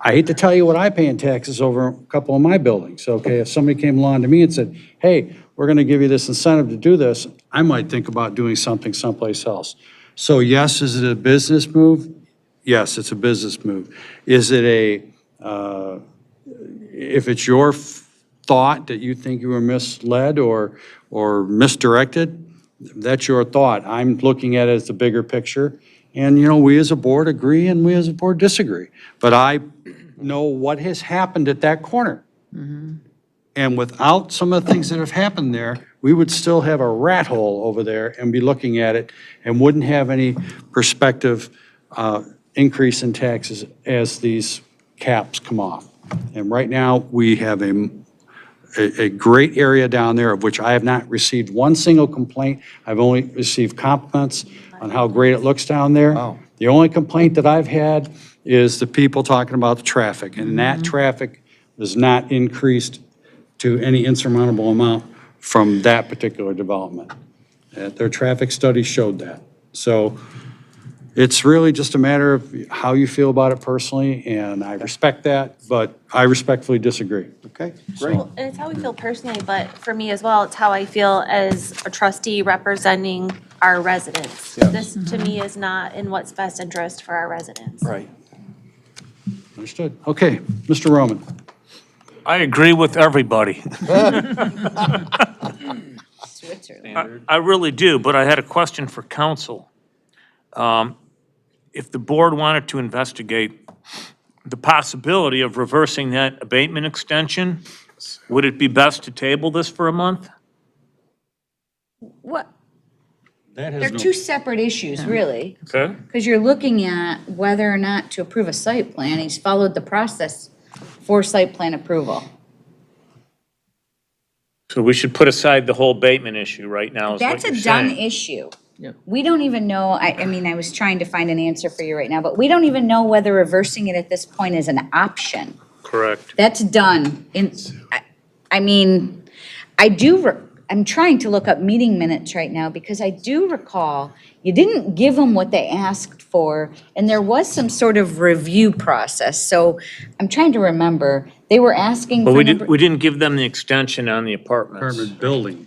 I hate to tell you what I pay in taxes over a couple of my buildings, okay? If somebody came along to me and said, hey, we're going to give you this incentive to do this, I might think about doing something someplace else. So yes, is it a business move? yes, it's a business move. Is it if it's your thought that you think you were misled or misdirected, that's your thought. I'm looking at it as the bigger picture. And, we as a board agree and we as a board disagree. But I know what has happened at that corner. And without some of the things that have happened there, we would still have a rat hole over there and be looking at it and wouldn't have any prospective increase in taxes as these caps come off. And right now, we have a great area down there of which I have not received one single complaint. I've only received compliments on how great it looks down there. Wow. The only complaint that I've had is the people talking about the traffic, and that traffic is not increased to any insurmountable amount from that particular development. Their traffic study showed that. So it's really just a matter of how you feel about it personally, and I respect that, but I respectfully disagree. Okay, great. And it's how we feel personally, but for me as well, it's how I feel as a trustee representing our residents. This, to me, is not in what's best interest for our residents. Right. Understood. Okay, Mr. Roman. I agree with everybody. Switzerland. I really do, but I had a question for council. If the board wanted to investigate the possibility of reversing that abatement extension, would it be best to table this for a month? What? That has They're no- two separate issues, really, Okay. because you're looking at whether or not to approve a site plan. He's followed the process for site plan approval. So we should put aside the whole abatement issue right now, is what That's you're a done saying. issue. We don't even know, I mean, I was trying to find an answer for you right now, but we don't even know whether reversing it at this point is an option. Correct. That's done. I mean, I'm trying to look up meeting minutes right now because I do recall you didn't give them what they asked for, and there was some sort of review process. So I'm trying to remember. They were asking But for we didn't give them the extension on the apartments. Apartment building,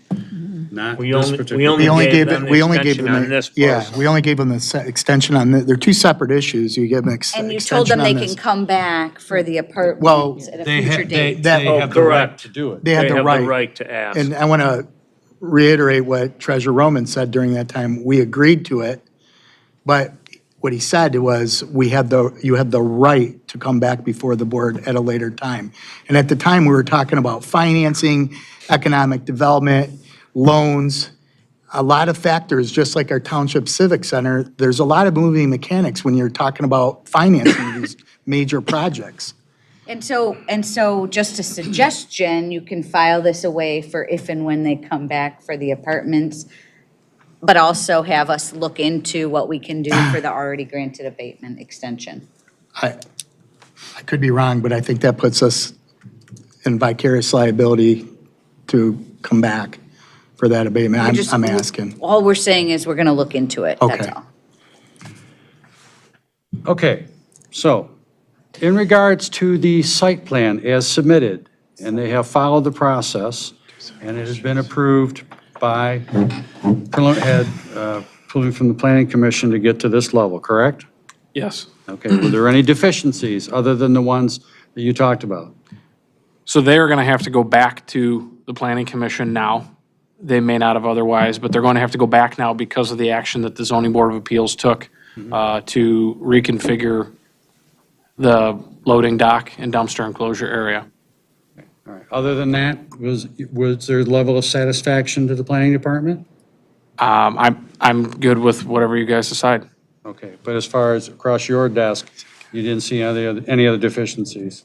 not We this only- particular. We only gave them it, the we only gave extension them, on this yeah, parcel. we only gave them the extension on, they're two separate issues. You give them And you told them extension they on can this. come back for the apartments Well, at a They future have, date. That- they Oh, have the right correct. to do it. They had They the have right. the right to ask. And I want to reiterate what Treasurer Roman said during that time. We agreed to it, but what he said was, you have the right to come back before the board at a later time. And at the time, we were talking about financing, economic development, loans, a lot of factors, just like our Township Civic Center. There's a lot of moving mechanics when you're talking about financing these major projects. And so just a suggestion, you can file this away for if and when they come back for the apartments, but also have us look into what we can do for the already granted abatement extension. I could be wrong, but I think that puts us in vicarious liability to come back for that abatement. I'm asking. All we're saying is we're gonna look into it, that's Okay. all. Okay, so in regards to the site plan as submitted, and they have followed the process, and it has been approved by approving from the Planning Commission to get to this level, correct? Yes. Okay, were there any deficiencies other than the ones that you talked about? So they are going to have to go back to the planning commission now. They may not have otherwise, but they're going to have to go back now because of the action that the zoning board of appeals took to reconfigure the loading dock and dumpster enclosure area. All right, other than that, was there a level of satisfaction to the planning department? I'm good with whatever you guys decide. Okay, but as far as across your desk, you didn't see any other deficiencies?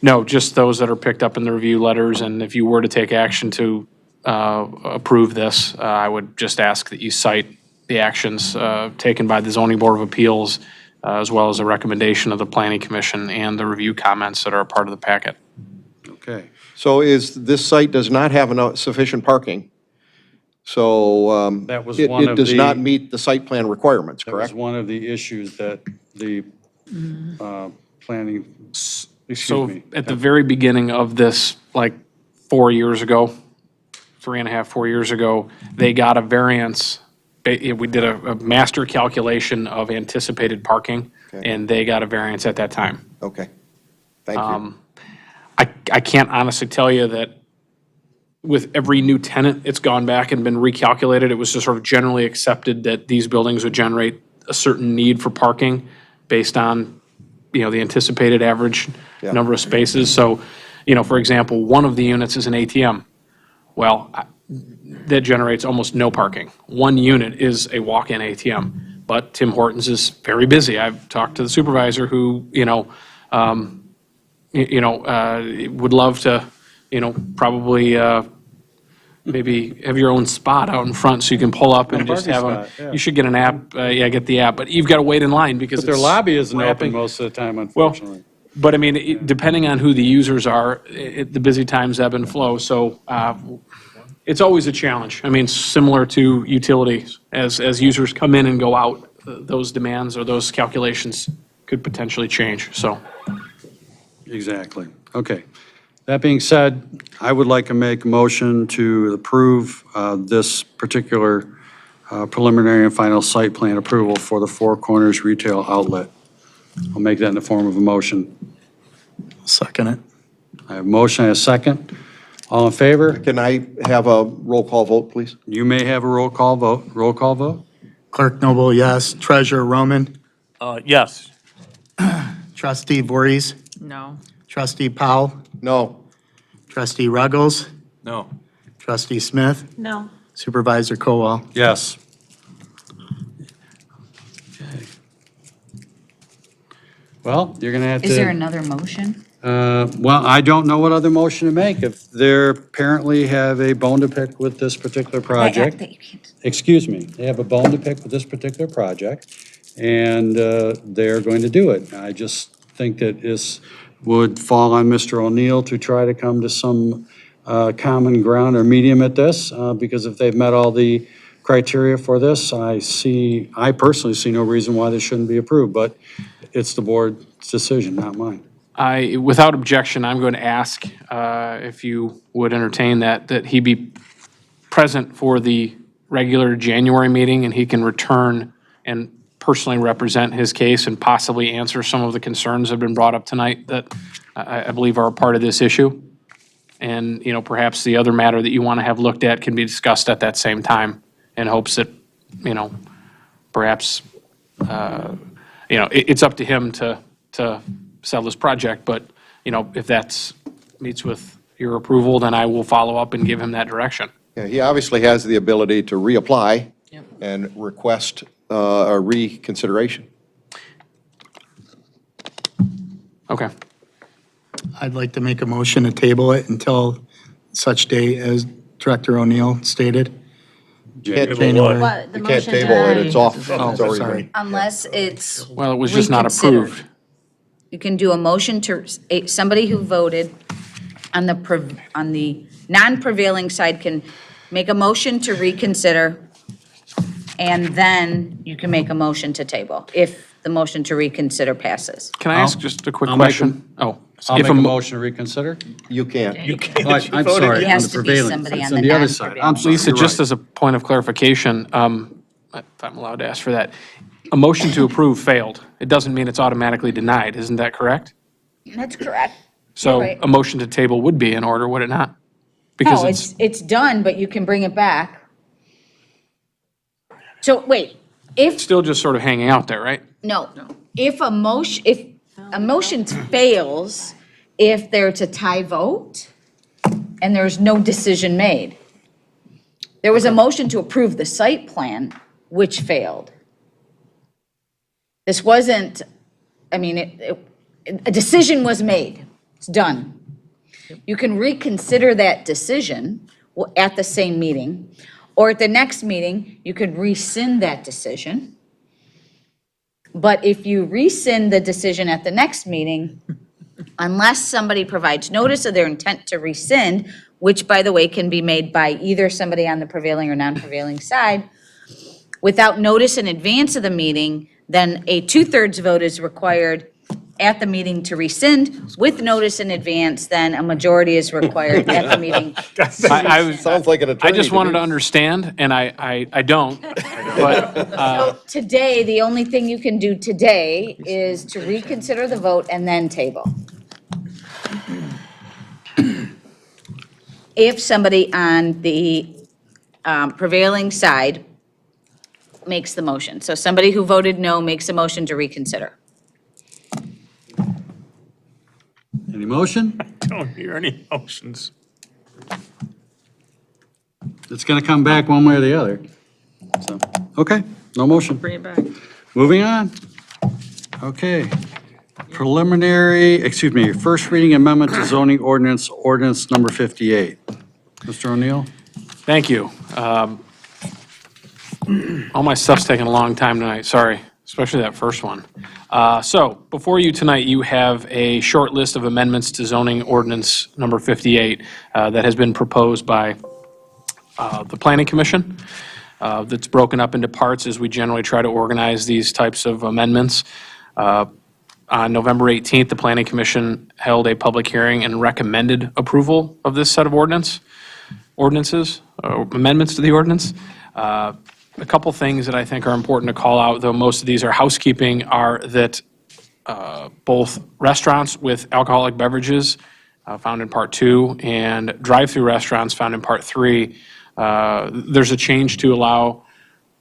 No, just those that are picked up in the review letters, and if you were to take action to approve this, I would just ask that you cite the actions taken by the zoning board of appeals, as well as a recommendation of the planning commission and the review comments that are a part of the packet. Okay. So this site does not have enough sufficient parking. So That was it one of does the- not meet the site plan requirements, That was correct? one of the issues that the planning, excuse So me. at the very beginning of this, like 4 years ago, 3.5, 4 years ago, they got a variance we did a master calculation of anticipated parking, Okay. and they got a variance at that time. Okay. Thank you. I can't honestly tell you that with every new tenant, it's gone back and been recalculated. It was just sort of generally accepted that these buildings would generate a certain need for parking based on, the anticipated average Yeah. number of spaces. So, for example, one of the units is an ATM. Well, that generates almost no parking. One unit is a walk-in ATM, but Tim Hortons is very busy. I've talked to the supervisor who, would love to, probably maybe have your own spot out in front so you can pull up and just have parking them. spot, yeah. You should get an app, get the app, but you've got to wait in line because But their it's lobby isn't open wrapping. most of the time, Well, unfortunately. but I mean, depending on who the users are, the busy times ebb and flow, so it's always a challenge. I mean, similar to utilities, as users come in and go out, those demands or those calculations could potentially change, so. Exactly. Okay. That being said, I would like to make a motion to approve this particular preliminary and final site plan approval for the Four Corners Retail Outlet. I'll make that in the form of a motion. Second it. I have a motion and a second. All in favor? Can I have a roll call vote, please? You may have a roll call vote. Roll call vote? Clerk Noble, yes. Treasurer Roman. Yes. Trustee Voorhees. No. Trustee Powell. No. Trustee Ruggles. No. Trustee Smith. No. Supervisor Colwell. Yes. Well, you're going to have to... Is there another motion? Well, I don't know what other motion to make. If they apparently have a bone to pick with this particular project. That you can't- Excuse me, they have a bone to pick with this particular project, and they're going to do it. I just think that this would fall on Mr. O'Neill to try to come to some common ground or medium at this, because if they've met all the criteria for this, I personally see no reason why this shouldn't be approved, but it's the board's decision, not mine. Without objection, I'm going to ask if you would entertain that he be present for the regular January meeting, and he can return and personally represent his case and possibly answer some of the concerns that have been brought up tonight that I believe are a part of this issue. And, perhaps the other matter that you want to have looked at can be discussed at that same time in hopes that, perhaps, it's up to him to sell this project, but, if that's meets with your approval, then I will follow up and give him that direction. Yeah, he obviously has the ability to reapply and request a reconsideration. Okay. I'd like to make a motion to table it until such date as Director O'Neill stated. January. What, the You can't motion table it, to, it's off. Oh, It's already sorry. been- Unless it's Well, it was just not reconsidered. approved. You can do a motion to, somebody who voted on the non-prevailing side can make a motion to reconsider, and then you can make a motion to table, if the motion to reconsider passes. Can I ask just a quick I'll make question? Oh. I'll if make a mo- motion to reconsider. You can't. Oh, I'm sorry, It on has the to be prevailing. somebody It's on the other side. I'm sorry, Lisa, you're just right. as a point of clarification, if I'm allowed to ask for that, a motion to approve failed. It doesn't mean it's automatically denied, isn't that correct? That's correct. So right. a motion to table would be in order, would it not? Because No, it's, it's done, but you can bring it back. So, wait, if, still just sort of hanging out there, right? no, if a motion fails, if there's a tie vote and there's no decision made. There was a motion to approve the site plan, which failed. This wasn't, I mean, a decision was made. It's done. You can reconsider that decision at the same meeting, or at the next meeting, you could rescind that decision. But if you rescind the decision at the next meeting, unless somebody provides notice of their intent to rescind, which, by the way, can be made by either somebody on the prevailing or non-prevailing side, without notice in advance of the meeting, then a 2/3 vote is required at the meeting to rescind with notice in advance, then a majority is required at the meeting. Sounds like an attorney I just to wanted me. to understand, and I don't, but So today, the only thing you can do today is to reconsider the vote and then table. If somebody on the prevailing side makes the motion. So somebody who voted no makes a motion to reconsider. Any motion? Don't hear any motions. It's going to come back one way or the other. So, okay, no motion. Bring it back. Moving on. Okay. First reading amendment to zoning ordinance number 58. Mr. O'Neill? thank you. All my stuff's taking a long time tonight, sorry, especially that first one. So, before you tonight, you have a short list of amendments to zoning ordinance number 58 that has been proposed by the Planning Commission. That's broken up into parts as we generally try to organize these types of amendments. On November 18th, the Planning Commission held a public hearing and recommended approval of this set of amendments to the ordinance. A couple things that I think are important to call out, though most of these are housekeeping, are that both restaurants with alcoholic beverages found in Part 2 and drive-through restaurants found in Part 3, there's a change to allow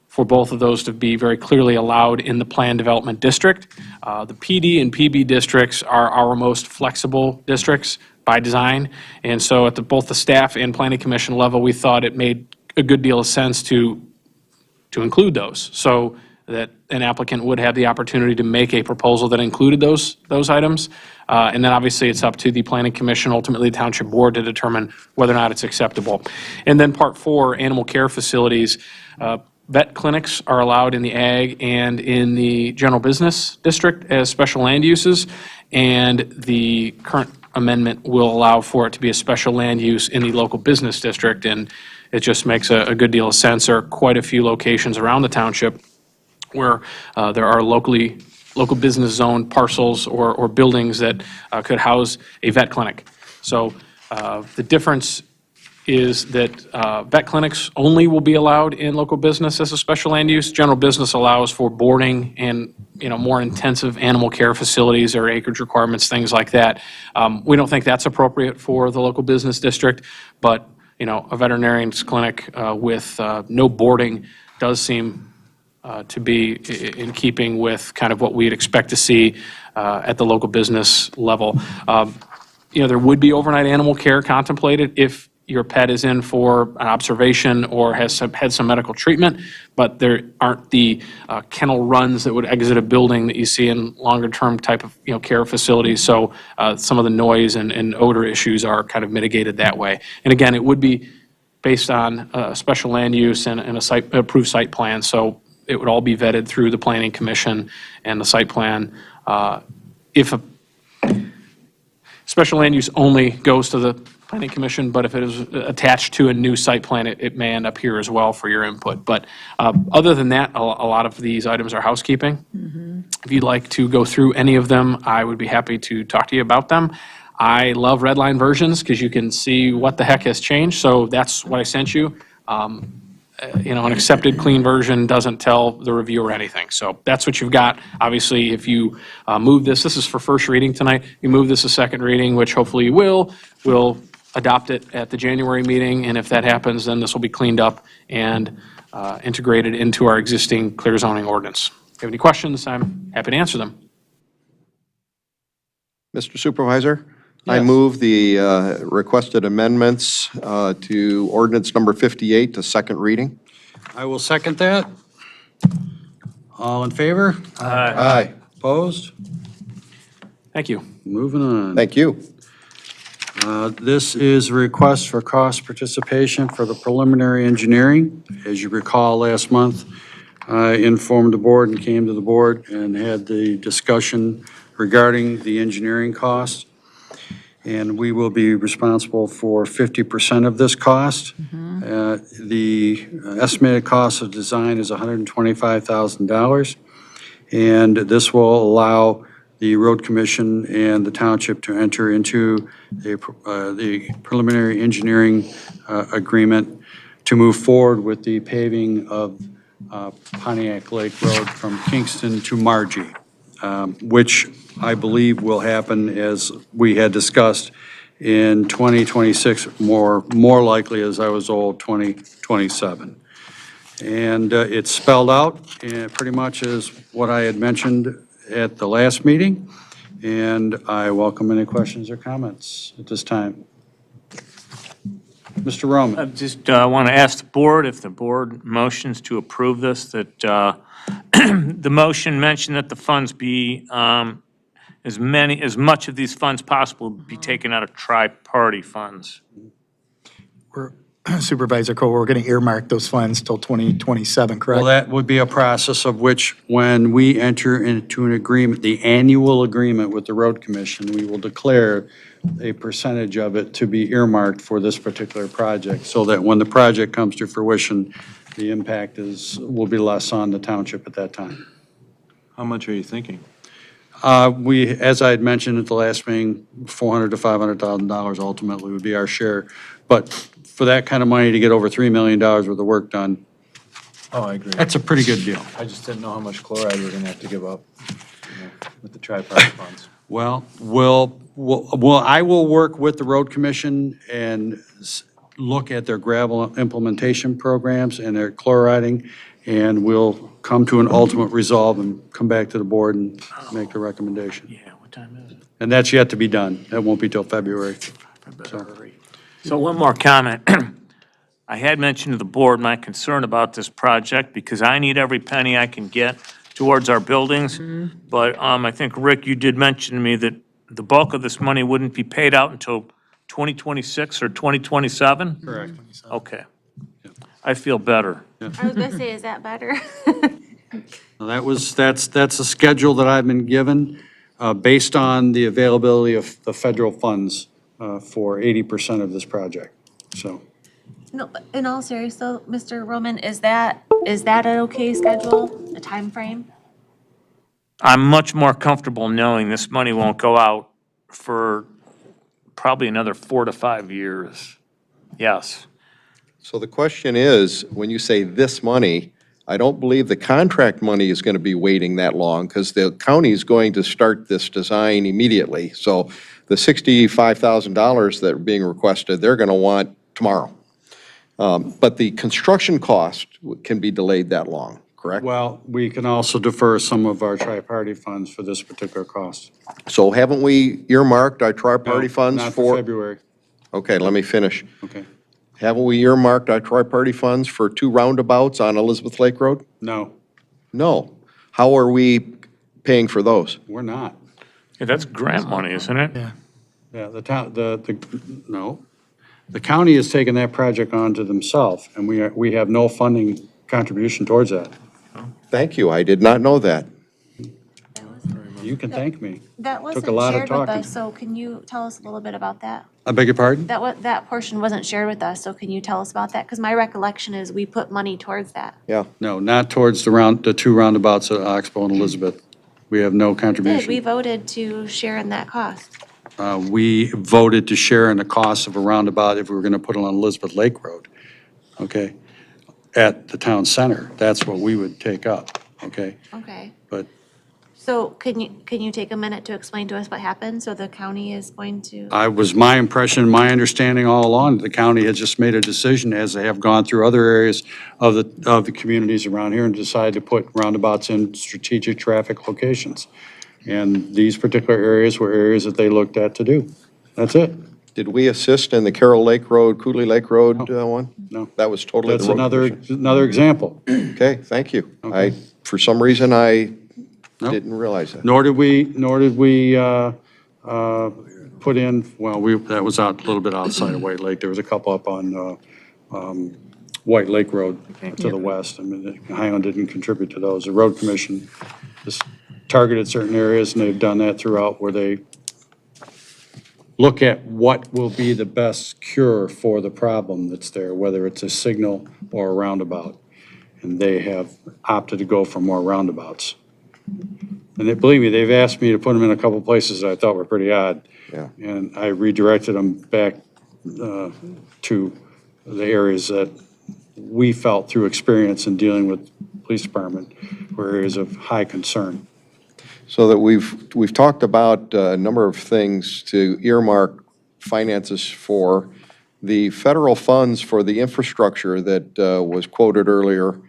for both of those to be very clearly allowed in the planned development district. The PD and PB districts are our most flexible districts by design, and so at both the staff and planning commission level, we thought it made a good deal of sense to include those, so that an applicant would have the opportunity to make a proposal that included those items. And then obviously it's up to the planning commission, ultimately the township board, to determine whether or not it's acceptable. And then Part 4, animal care facilities. Vet clinics are allowed in the ag and in the general business district as special land uses, and the current amendment will allow for it to be a special land use in the local business district, and it just makes a good deal of sense. There are quite a few locations around the township where there are local business zone parcels or buildings that could house a vet clinic. So the difference is that vet clinics only will be allowed in local business as a special land use. General business allows for boarding and, more intensive animal care facilities or acreage requirements, things like that. We don't think that's appropriate for the local business district, but, a veterinarian's clinic with no boarding does seem to be in keeping with kind of what we'd expect to see at the local business level. There would be overnight animal care contemplated if your pet is in for an observation or has had some medical treatment, but there aren't the kennel runs that would exit a building that you see in longer-term type of care facilities. So some of the noise and odor issues are kind of mitigated that way. And again, it would be based on a special land use and a approved site plan. So it would all be vetted through the planning commission and the site plan. If a special land use only goes to the planning commission, but if it is attached to a new site plan, it may end up here as well for your input. But other than that, a lot of these items are housekeeping. If you'd like to go through any of them, I would be happy to talk to you about them. I love red line versions because you can see what the heck has changed, so that's what I sent you. An accepted clean version doesn't tell the reviewer anything. So that's what you've got. Obviously, if you move this is for first reading tonight, you move this to second reading, which hopefully you will, we'll adopt it at the January meeting, and if that happens, then this will be cleaned up and integrated into our existing clear zoning ordinance. If you have any questions, I'm happy to answer them. Mr. Supervisor, I Yes. move the requested amendments to ordinance number 58 to second reading. I will second that. All in favor? Aye. Opposed? Thank you. Moving on. Thank you. This is a request for cost participation for the preliminary engineering. As you recall, last month, I informed the board and came to the board and had the discussion regarding the engineering costs. And we will be responsible for 50% of this cost. The estimated cost of design is $125,000. And this will allow the road commission and the township to enter into the preliminary engineering agreement to move forward with the paving of Pontiac Lake Road from Kingston to Margie, which I believe will happen, as we had discussed, in 2026, more likely, as I was told, 2027. And it's spelled out pretty much as what I had mentioned at the last meeting, and I welcome any questions or comments at this time. Mr. I Roman? just want to ask the board, if the board motions to approve this, that the motion mentioned that the funds be, as much of these funds possible be taken out of tri-party funds. Supervisor Cole, we're going to earmark those funds till 2027, correct? Well, that would be a process of which, when we enter into an agreement, the annual agreement with the road commission, we will declare a percentage of it to be earmarked for this particular project, so that when the project comes to fruition, the impact will be less on the township at that time. How much are you thinking? As I had mentioned at the last meeting, $400,000 to $500,000 ultimately would be our share. But for that kind of money to get over $3 million worth of work done, Oh, I agree. that's a pretty good deal. I just didn't know how much chloride we're gonna have to give up, with the tri-party funds. Well, I will work with the road commission and look at their gravel implementation programs and their chloriding, and we'll come to an ultimate resolve and come back to the board and make a recommendation. Yeah, what time is it? And that's yet to be done. That won't be till February. So one more comment. I had mentioned to the board my concern about this project because I need every penny I can get towards our buildings. But I think, Rick, you did mention to me that the bulk of this money wouldn't be paid out until 2026 or 2027? Correct. Okay. I feel better. I was gonna say, is that better? That's a schedule that I've been given based on the availability of the federal funds for 80% of this project, so. No, but in all seriousness, though, Mr. Roman, is that an okay schedule, a time frame? I'm much more comfortable knowing this money won't go out for probably another 4 to 5 years. Yes. So the question is, when you say this money, I don't believe the contract money is going to be waiting that long because the county is going to start this design immediately. So the $65,000 that are being requested, they're going to want tomorrow. But the construction cost can be delayed that long, correct? Well, we can also defer some of our tri-party funds for this particular cost. So haven't we earmarked our tri-party No, funds not for? February, Okay, let me finish. okay. Haven't we earmarked our tri-party funds for 2 roundabouts on Elizabeth Lake Road? No, No. How are we paying for those? we're not. Yeah, that's grant money, isn't it? Yeah, the town, no. The county has taken that project on to themselves, and we have no funding contribution towards that. Thank you, I did not know that. You can thank me. That wasn't a lot of shared with talking. us, so can you tell us a little bit about that? I beg your pardon? That portion wasn't shared with us, so can you tell us about that? Because my recollection is we put money towards that. Yeah, No, not towards the 2 roundabouts at Oxbow and Elizabeth. We have no We contribution. voted to share in that cost. We voted to share in the cost of a roundabout if we were going to put it on Elizabeth Lake Road, okay? At the town center, that's what we would take up, okay? Okay. But So can you take a minute to explain to us what happened? So the county is going to, my impression, my understanding all along, the county has just made a decision, as they have gone through other areas of the communities around here, and decided to put roundabouts in strategic traffic locations. And these particular areas were areas that they looked at to do. That's it. did we assist in the Carroll Lake Road, Cooley Lake Road one? No. That was totally the That's road another commission. example. Okay, thank you. Okay. For some reason, I Nope. didn't realize that. Nor did we put in, well, that was out, a little bit outside of White Lake. There was a couple up on White Lake Road to the west. I mean, Highland didn't contribute to those. The road commission just targeted certain areas, and they've done that throughout, where they look at what will be the best cure for the problem that's there, whether it's a signal or a roundabout. And they have opted to go for more roundabouts. And believe me, they've asked me to put them in a couple places that I thought were pretty odd. Yeah. And I redirected them back to the areas that we felt through experience in dealing with police department were areas of high concern. So that we've talked about a number of things to earmark finances for. The federal funds for the infrastructure that was quoted earlier,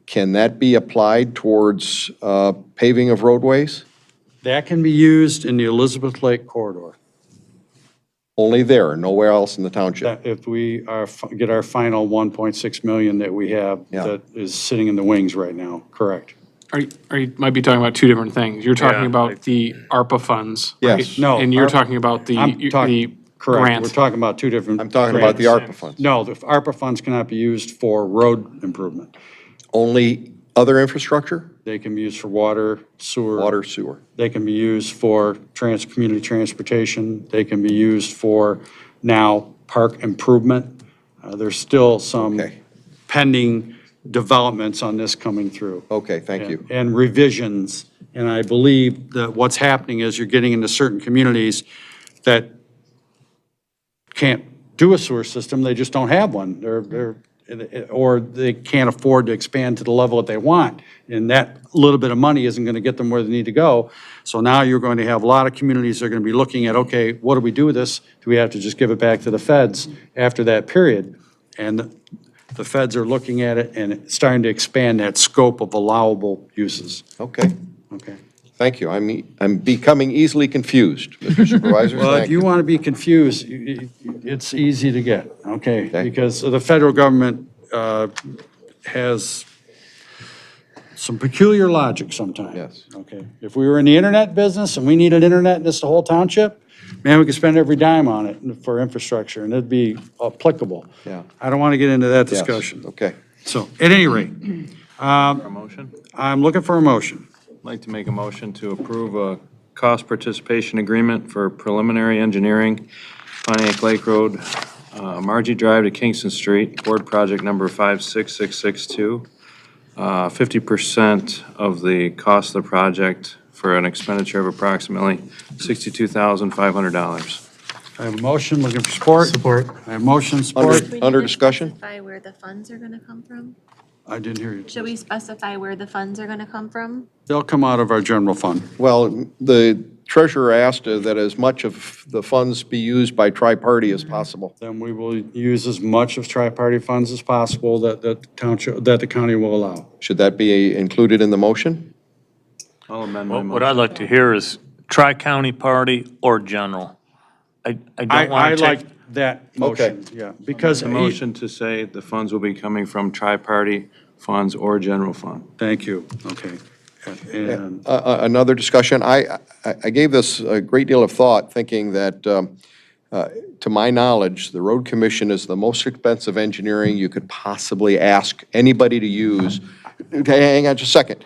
can that be applied towards paving of roadways? That can be used in the Elizabeth Lake corridor. Only there, nowhere else in the township? That if we get our final 1.6 million that we have, Yeah. that is sitting in the wings right now, correct? You might be talking about two different things. You're talking Yeah, about the ARPA funds, right? Yes. No, And you're ARPA talking about the I'm talking, the correct, we're grant. talking about two different. I'm talking about the grants. ARPA funds. No, the ARPA funds cannot be used for road improvement. Only other infrastructure? They can be used for water, sewer. Water, sewer? They can be used for community transportation. They can be used for now park improvement. There's still some Okay. pending developments on this coming through. Okay, thank you. And revisions. And I believe that what's happening is you're getting into certain communities that can't do a sewer system, they just don't have one. Or they can't afford to expand to the level that they want. And that little bit of money isn't going to get them where they need to go. So now you're going to have a lot of communities that are going to be looking at, okay, what do we do with this? Do we have to just give it back to the feds after that period? And the feds are looking at it and starting to expand that scope of allowable uses. Okay, Okay. thank you. I'm becoming easily confused, Mr. Supervisor. Well, if Thank you want to be confused, it's easy to get, okay? Because the federal government has some peculiar logic sometimes. Yes. Okay? If we were in the internet business and we needed internet in this whole township, man, we could spend every dime on it for infrastructure and it'd be applicable. Yeah. I don't want to get into that Yes, discussion. okay. So, at any rate, A motion? I'm looking for a motion. I'd like to make a motion to approve a cost participation agreement for preliminary engineering, Pontiac Lake Road, Margie Drive to Kingston Street, board project number 56662. 50% of the cost of the project for an expenditure of approximately $62,500. I have a motion, looking for support. Support. I have motion, support. Under discussion? Specify where the funds are gonna come from? I didn't hear you. Should we specify where the funds are gonna come from? They'll come out of our general fund. Well, the treasurer asked that as much of the funds be used by tri-party as possible. Then we will use as much of tri-party funds as possible that the township, that the county will allow. Should that be included in the motion? I'll amend my What I'd motion. like to hear is tri-county party or general. I don't I want to like take, that motion, yeah, because. The motion to say the funds will be coming from tri-party funds or general fund. Thank you, okay. And Another discussion, I gave this a great deal of thought, thinking that, to my knowledge, the road commission is the most expensive engineering you could possibly ask anybody to use. Okay, hang on just a second.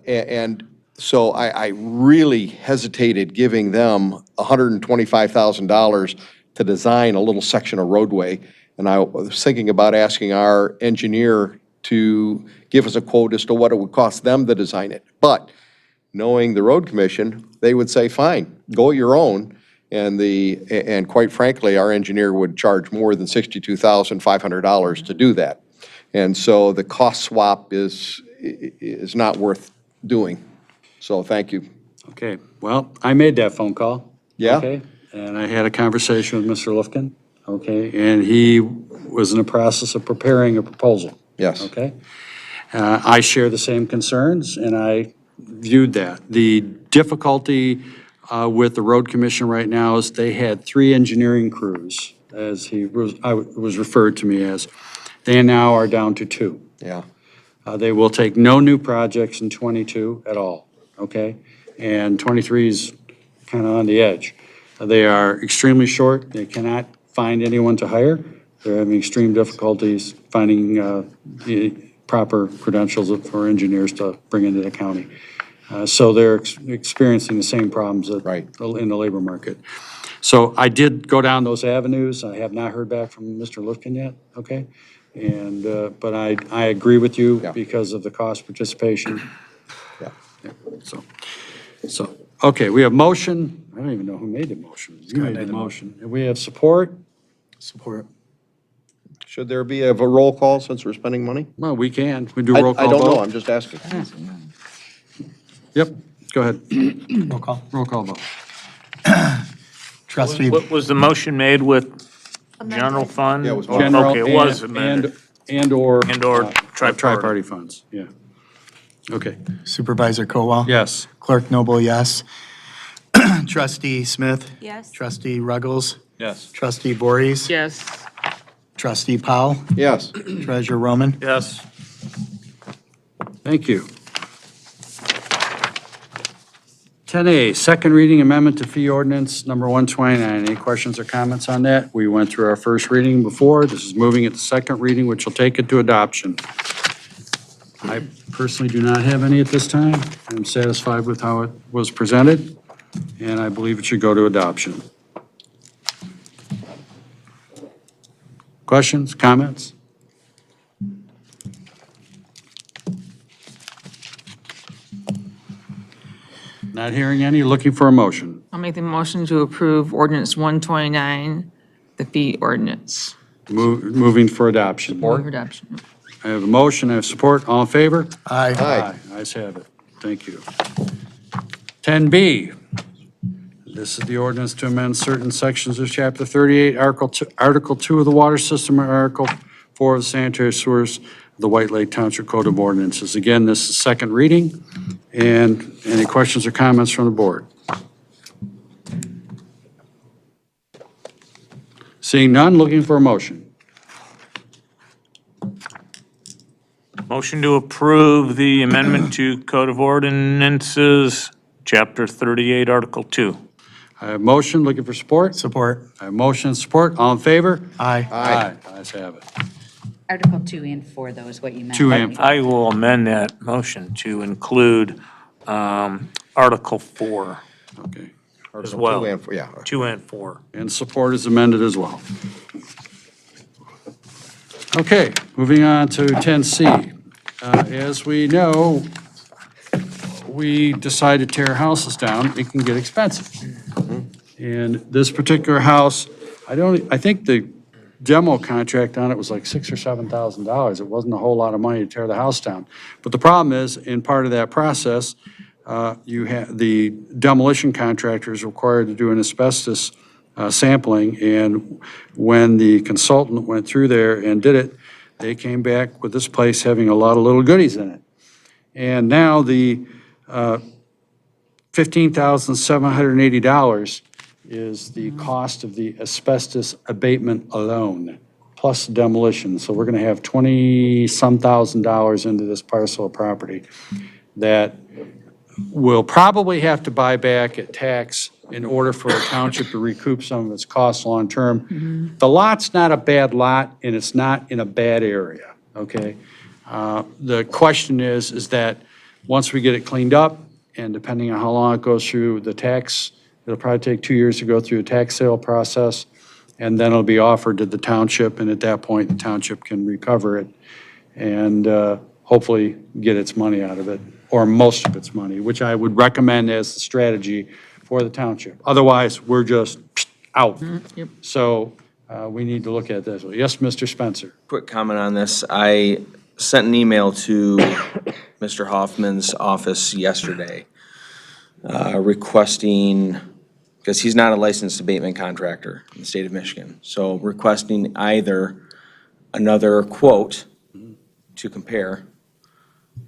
And so I really hesitated giving them $125,000 to design a little section of roadway. And I was thinking about asking our engineer to give us a quote as to what it would cost them to design it. But knowing the road commission, they would say, fine, go at your own. And quite frankly, our engineer would charge more than $62,500 to do that. And so the cost swap is not worth doing. So thank you. Okay, well, I made that phone call. Yeah? Okay, and I had a conversation with Mr. Lufkin, okay, and he was in the process of preparing a proposal. Yes. Okay? I share the same concerns, and I viewed that. The difficulty with the road commission right now is they had 3 engineering crews, as was referred to me as. They now are down to 2. Yeah. They will take no new projects in '22 at all, okay? And '23 is kind of on the edge. They are extremely short. They cannot find anyone to hire. They're having extreme difficulties finding the proper credentials for engineers to bring into the county. So they're experiencing the same problems in the labor market. So I did go down those avenues. I have not heard back from Mr. Lufkin yet, okay? And, but I agree with you Yeah. because of the cost participation. Yeah. So, okay, we have motion. I don't even know who made the motion. You made the motion. And we have support. Support. Should there be a roll call since we're spending money? Well, we can. We do roll call I don't know, vote. I'm just asking. Yep, go ahead. Roll call. Roll call vote. Trustee, What was the motion made with general fund? Yeah, it was General Okay, it was and- amended. And/or. And/or tri-party. Tri-party funds, yeah. Okay, Supervisor Cowell? yes. Clerk Noble, yes. Trustee Smith? Yes. Trustee Ruggles? Yes. Trustee Voorhees? Yes. Trustee Powell? Yes. Treasurer Roman? Yes. Thank you. 10A, second reading amendment to fee ordinance number 129. Any questions or comments on that? We went through our first reading before. This is moving it to second reading, which will take it to adoption. I personally do not have any at this time. I'm satisfied with how it was presented, and I believe it should go to adoption. Questions, comments? Not hearing any, looking for a motion. I'll make the motion to approve ordinance 129, the fee ordinance. Moving for adoption. Move adoption. I have a motion, I have support, all in favor? Aye. Aye. Ayes have it, thank you. 10B, this is the ordinance to amend certain sections of Chapter 38, Article 2 of the Water System, and Article 4 of the Sanitary Sewers, of the White Lake Township Code of Ordinances. Again, this is second reading, and any questions or comments from the board? Seeing none, looking for a motion. Motion to approve the amendment to Code of Ordinances, Chapter 38, Article 2. I have motion, looking for support? Support. I have motion and support, all in favor? Aye. Aye. Ayes have it. Article 2 and 4, though, is what you meant. 2 and 4. I will amend that motion to include Article 4 Okay. as well. 2 and 4, yeah. 2 and 4. And support is amended as well. Okay, moving on to 10C. As we know, we decide to tear houses down, it can get expensive. And this particular house, I think the demo contract on it was like $6,000 or $7,000. It wasn't a whole lot of money to tear the house down. But the problem is, in part of that process, you have, the demolition contractor is required to do an asbestos sampling, and when the consultant went through there and did it, they came back with this place having a lot of little goodies in it. And now the $15,780 is the cost of the asbestos abatement alone, plus demolition. So we're gonna have 20-some thousand dollars into this parcel of property that we'll probably have to buy back at tax in order for the township to recoup some of its costs long-term. The lot's not a bad lot, and it's not in a bad area, okay? The question is that once we get it cleaned up, and depending on how long it goes through the tax, it'll probably take 2 years to go through a tax sale process, and then it'll be offered to the township, and at that point, the township can recover it and hopefully get its money out of it, or most of its money, which I would recommend as the strategy for the township. Otherwise, we're just out. Yep. So we need to look at this. Yes, Mr. Spencer? Quick comment on this. I sent an email to Mr. Hoffman's office yesterday requesting, because he's not a licensed abatement contractor in the state of Michigan, so requesting either another quote to compare,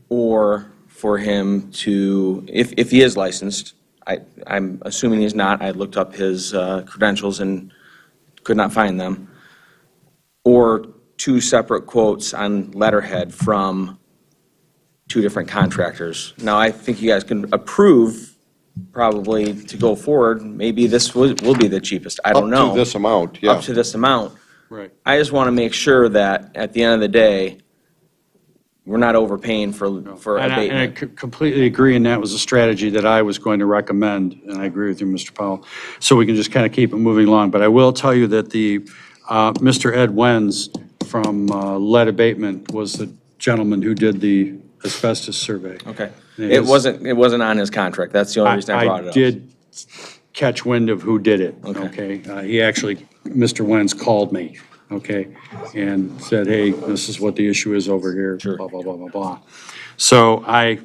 or for him to, if he is licensed, I'm assuming he's not, I looked up his credentials and could not find them, or 2 separate quotes on letterhead from 2 different contractors. Now, I think you guys can approve probably to go forward, maybe this will be the cheapest, I don't know. Up to this amount, yeah. Up to this amount. Right. I just want to make sure that at the end of the day, we're not overpaying for And I abatement. completely agree, and that was a strategy that I was going to recommend, and I agree with you, Mr. Powell, so we can just kind of keep it moving along. But I will tell you that the, Mr. Ed Wenz from Lead Abatement was the gentleman who did the asbestos survey. Okay. It wasn't on his contract. That's the only reason I brought it up. I did catch wind of who did it, okay? He actually, Mr. Wenz called me, okay? And said, hey, this is what the issue is over here, blah, blah, blah, blah, blah. So I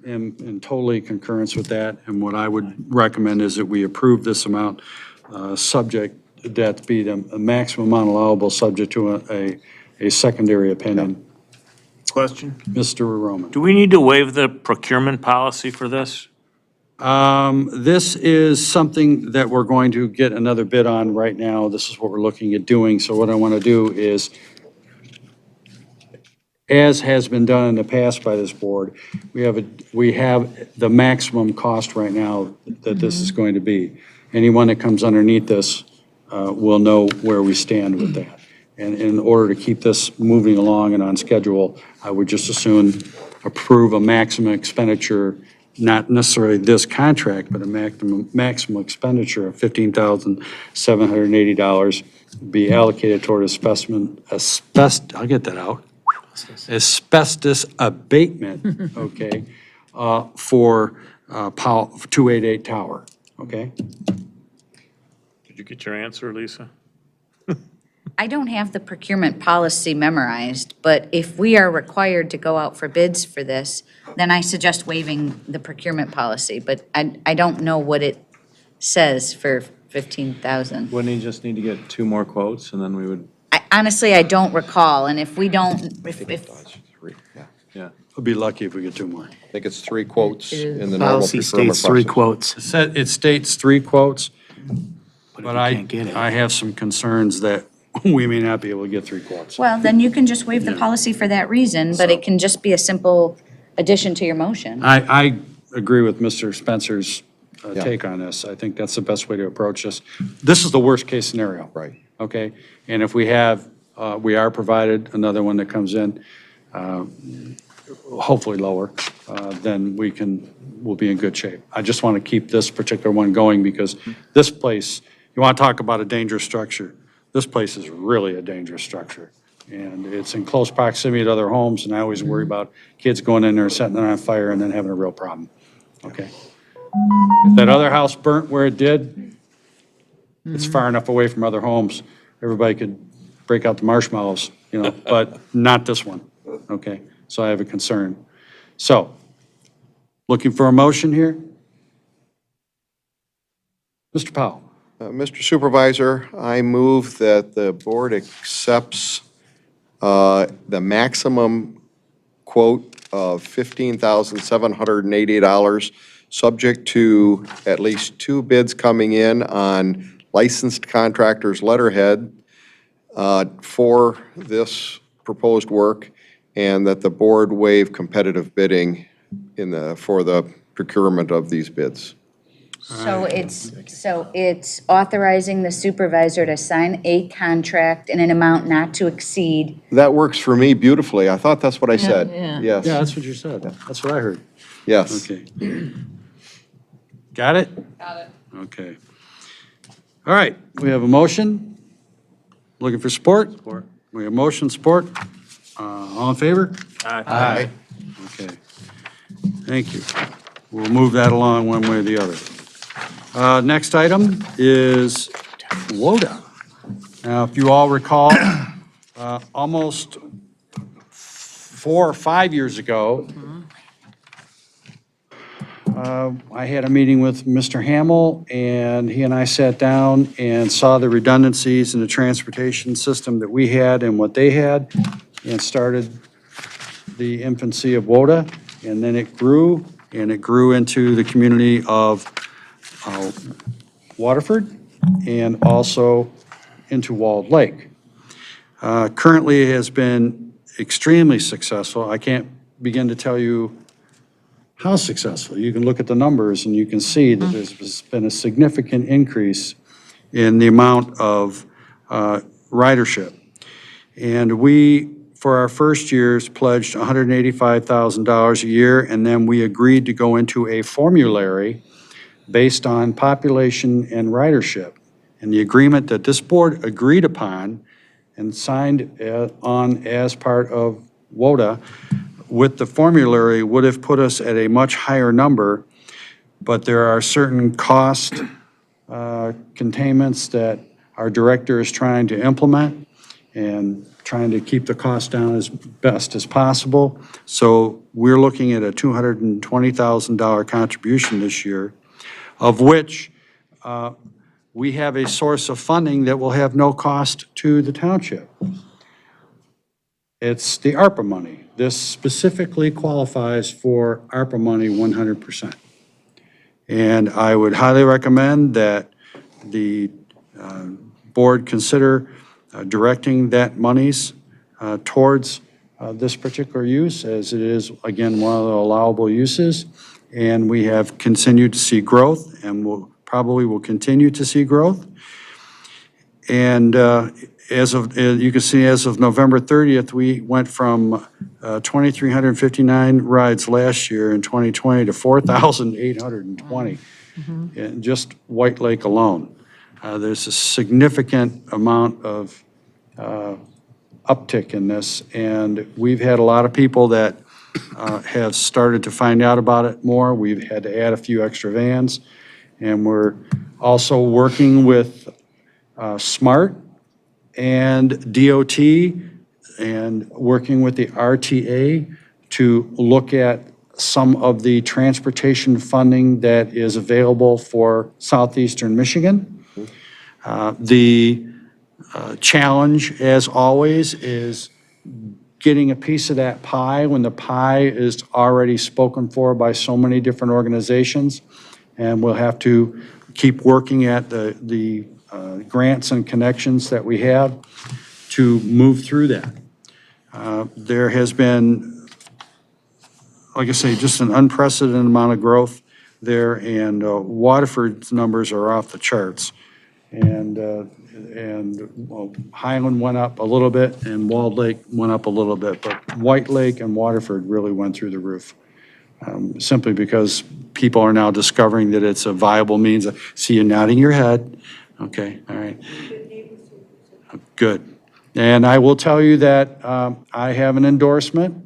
am in totally concurrence with that, and what I would recommend is that we approve this amount, subject, that be the maximum amount allowable, subject to a secondary opinion. Question? Mr. Roman. Do we need to waive the procurement policy for this? This is something that we're going to get another bid on right now. This is what we're looking at doing. So what I want to do is, as has been done in the past by this board, we have the maximum cost right now that this is going to be. Anyone that comes underneath this will know where we stand with that. And in order to keep this moving along and on schedule, I would just as soon approve a maximum expenditure, not necessarily this contract, but a maximum expenditure of $15,780 be allocated toward asbestos abatement, okay, for 288 Tower, okay? Did you get your answer, Lisa? I don't have the procurement policy memorized, but if we are required to go out for bids for this, then I suggest waiving the procurement policy, but I don't know what it says for 15,000. Wouldn't he just need to get 2 more quotes and then we would, Honestly, I don't recall, and if we don't, if yeah. We'll be lucky if we get 2 more. I think it's 3 quotes in the normal Policy procurement states 3 process. quotes. It states 3 quotes, but you can't get it? I have some concerns that we may not be able to get 3 quotes. well, then you can just waive the policy for that reason, but it can just be a simple addition to your motion. I agree with Mr. Spencer's Yeah. take on this. I think that's the best way to approach this. This is the worst-case scenario. Right. Okay? And if we are provided another one that comes in, hopefully lower, then we'll be in good shape. I just want to keep this particular one going because this place, you want to talk about a dangerous structure, this place is really a dangerous structure. And it's in close proximity to other homes, and I always worry about kids going in there, setting it on fire, and then having a real problem. Okay? If that other house burnt where it did, it's far enough away from other homes, everybody could break out the marshmallows, but not this one, okay? So I have a concern. So, looking for a motion here? Mr. Powell? Mr. Supervisor, I move that the board accepts the maximum quote of $15,780, subject to at least 2 bids coming in on licensed contractors' letterhead for this proposed work, and that the board waive competitive bidding for the procurement of these bids. So it's authorizing the supervisor to sign a contract in an amount not to exceed. That works for me beautifully. I thought that's what I said. yeah. Yes. Yeah, that's what you said. That's what I heard. Yes. Okay. Got it? Got it. Okay. All right, we have a motion. Looking for support? Support. We have motion, support. All in favor? Aye. Okay. Thank you. We'll move that along one way or the other. Next item is WODA. Now, if you all recall, almost 4 or 5 years ago, I had a meeting with Mr. Hamel, and he and I sat down and saw the redundancies in the transportation system that we had and what they had, and started the infancy of WODA, and then it grew, and it grew into the community of Waterford and also into Walled Lake. Currently, it has been extremely successful. I can't begin to tell you how successful. You can look at the numbers and you can see that there's been a significant increase in the amount of ridership. And we, for our first years, pledged $185,000 a year, and then we agreed to go into a formulary based on population and ridership. And the agreement that this board agreed upon and signed on as part of WODA with the formulary would have put us at a much higher number, but there are certain cost containments that our director is trying to implement and trying to keep the cost down as best as possible. So we're looking at a $220,000 contribution this year, of which we have a source of funding that will have no cost to the township. It's the ARPA money. This specifically qualifies for ARPA money 100%. And I would highly recommend that the board consider directing that monies towards this particular use, as it is, again, one of the allowable uses. And we have continued to see growth, and will continue to see growth. And as of, you can see, as of November 30th, we went from 2,359 rides last year in 2020 to 4,820 in just White Lake alone. There's a significant amount of uptick in this, and we've had a lot of people that have started to find out about it more. We've had to add a few extra vans, and we're also working with SMART and DOT and working with the RTA to look at some of the transportation funding that is available for southeastern Michigan. The challenge, as always, is getting a piece of that pie when the pie is already spoken for by so many different organizations. And we'll have to keep working at the grants and connections that we have to move through that. There has been, like I say, just an unprecedented amount of growth there, and Waterford's numbers are off the charts. And well, Highland went up a little bit, and Walled Lake went up a little bit, but White Lake and Waterford really went through the roof. Simply because people are now discovering that it's a viable means. See you nodding your head. Okay, all right. Good. And I will tell you that I have an endorsement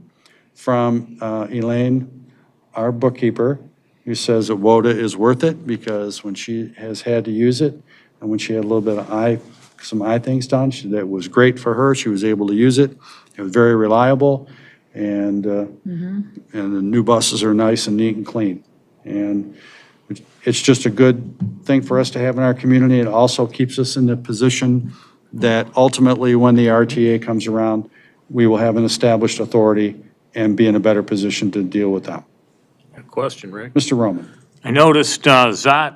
from Elaine, our bookkeeper, who says that WODA is worth it, because when she has had to use it, and when she had a little bit of some eye things done, that was great for her. She was able to use it. It was very reliable, and the new buses are nice and neat and clean. And it's just a good thing for us to have in our community. It also keeps us in the position that ultimately, when the RTA comes around, we will have an established authority and be in a better position to deal with them. Question, Rick? Mr. Roman? I noticed ZOT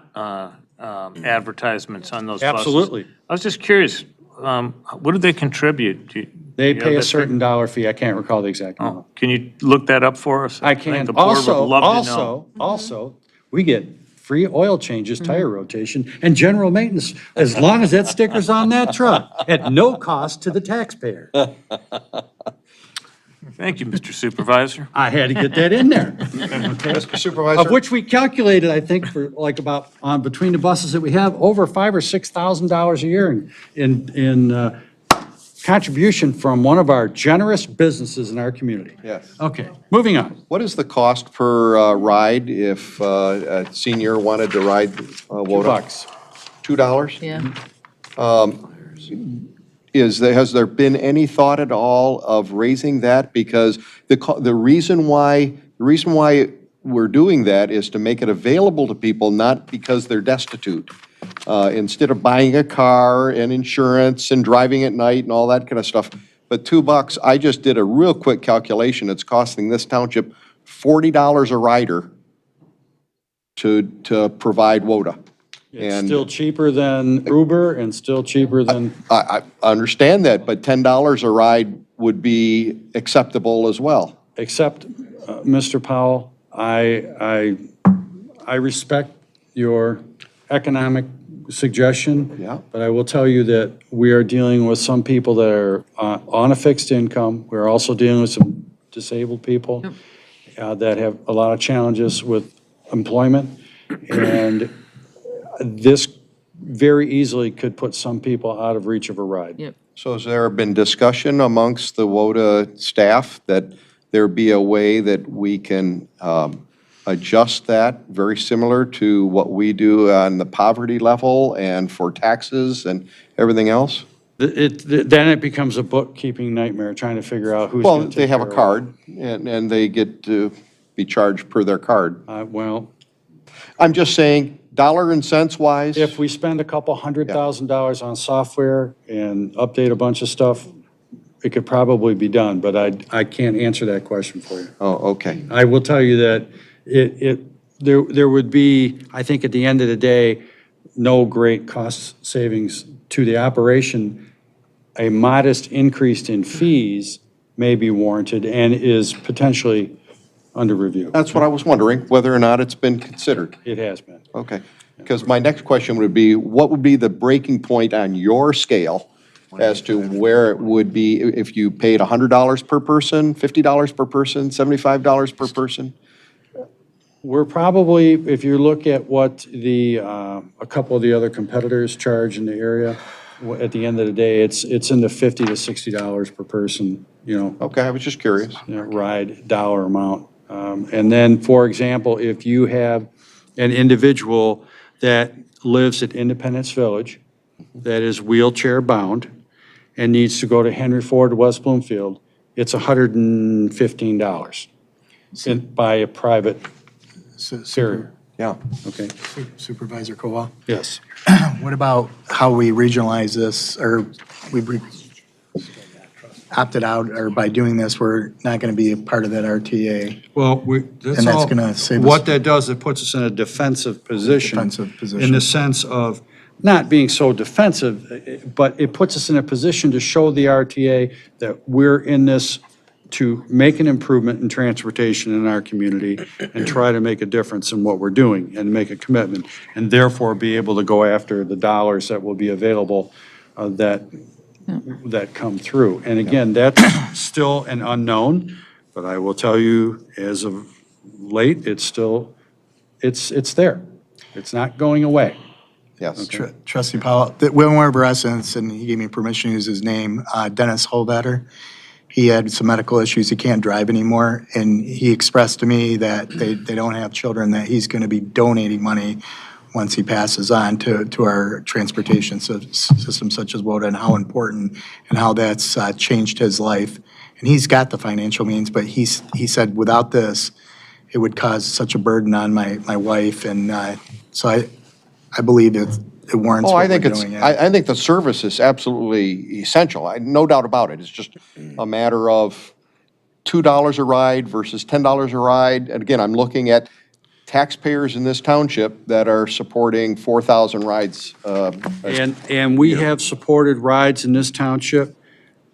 advertisements on those buses. Absolutely. I was just curious, what do they contribute? They pay a certain dollar fee. I can't recall the exact amount. Can you look that up for us? I think can. the board would love to know. Also, we get free oil changes, tire rotation, and general maintenance, as long as that sticker's on that truck, at no cost to the taxpayer. Thank you, Mr. Supervisor. I had to get that in there. Mr. Supervisor? Of which we calculated, I think, for like about, between the buses that we have, over $5,000 or $6,000 a year in contribution from one of our generous businesses in our community. Yes. Okay, moving on. What is the cost per ride if a senior wanted to ride WODA? $2. $2? Yeah. Has there been any thought at all of raising that? Because the reason why we're doing that is to make it available to people, not because they're destitute. Instead of buying a car and insurance and driving at night and all that kind of stuff. But $2, I just did a real quick calculation. It's costing this township $40 a rider to provide WODA. It's still cheaper than Uber and still cheaper than. I understand that, but $10 a ride would be acceptable as well. Except, Mr. Powell, I respect your economic suggestion. Yeah. But I will tell you that we are dealing with some people that are on a fixed income. We're also dealing with some disabled people that have a lot of challenges with employment. And this very easily could put some people out of reach of a ride. Yep. So has there been discussion amongst the WODA staff that there be a way that we can adjust that very similar to what we do on the poverty level and for taxes and everything else? Then it becomes a bookkeeping nightmare, trying to figure out who's Well, going to they take have a care of card, and they get to be charged per their card. what. Well, I'm just saying, dollar and cents wise. if we spend a couple $100,000 on software and update a bunch of stuff, it could probably be done, but I can't answer that question for you. Oh, okay. I will tell you that there would be, I think at the end of the day, no great cost savings to the operation. A modest increase in fees may be warranted and is potentially under review. That's what I was wondering, whether or not it's been considered. It has been. Okay. Because my next question would be, what would be the breaking point on your scale as to where it would be if you paid $100 per person, $50 per person, $75 per person? We're probably, if you look at what a couple of the other competitors charge in the area, at the end of the day, it's in the $50 to $60 per person, Okay, I was just curious. ride dollar amount. And then, for example, if you have an individual that lives at Independence Village, that is wheelchair-bound, and needs to go to Henry Ford, West Bloomfield, it's $115 by a private carrier. Yeah. Okay? Supervisor Kowal? Yes. What about how we regionalize this, or opted out, or by doing this, we're not going to be a part of that RTA? Well, And that's gonna save us- what that does, it puts us in a defensive position. Defensive position. In the sense of not being so defensive, but it puts us in a position to show the RTA that we're in this to make an improvement in transportation in our community and try to make a difference in what we're doing and make a commitment, and therefore be able to go after the dollars that will be available that come through. And again, that's still an unknown, but I will tell you, as of late, it's there. It's not going away. Yes. Trustee Powell, one of our residents, and he gave me permission to use his name, Dennis Holdatter, he had some medical issues, he can't drive anymore, and he expressed to me that they don't have children, that he's going to be donating money once he passes on to our transportation system such as WODA, and how important and how that's changed his life. And he's got the financial means, but he said without this, it would cause such a burden on my wife, and so I believe it warrants Oh, I what we're think it's, doing. Yeah. I think the service is absolutely essential. No doubt about it. It's just a matter of $2 a ride versus $10 a ride. And again, I'm looking at taxpayers in this township that are supporting 4,000 rides. And we have supported rides in this township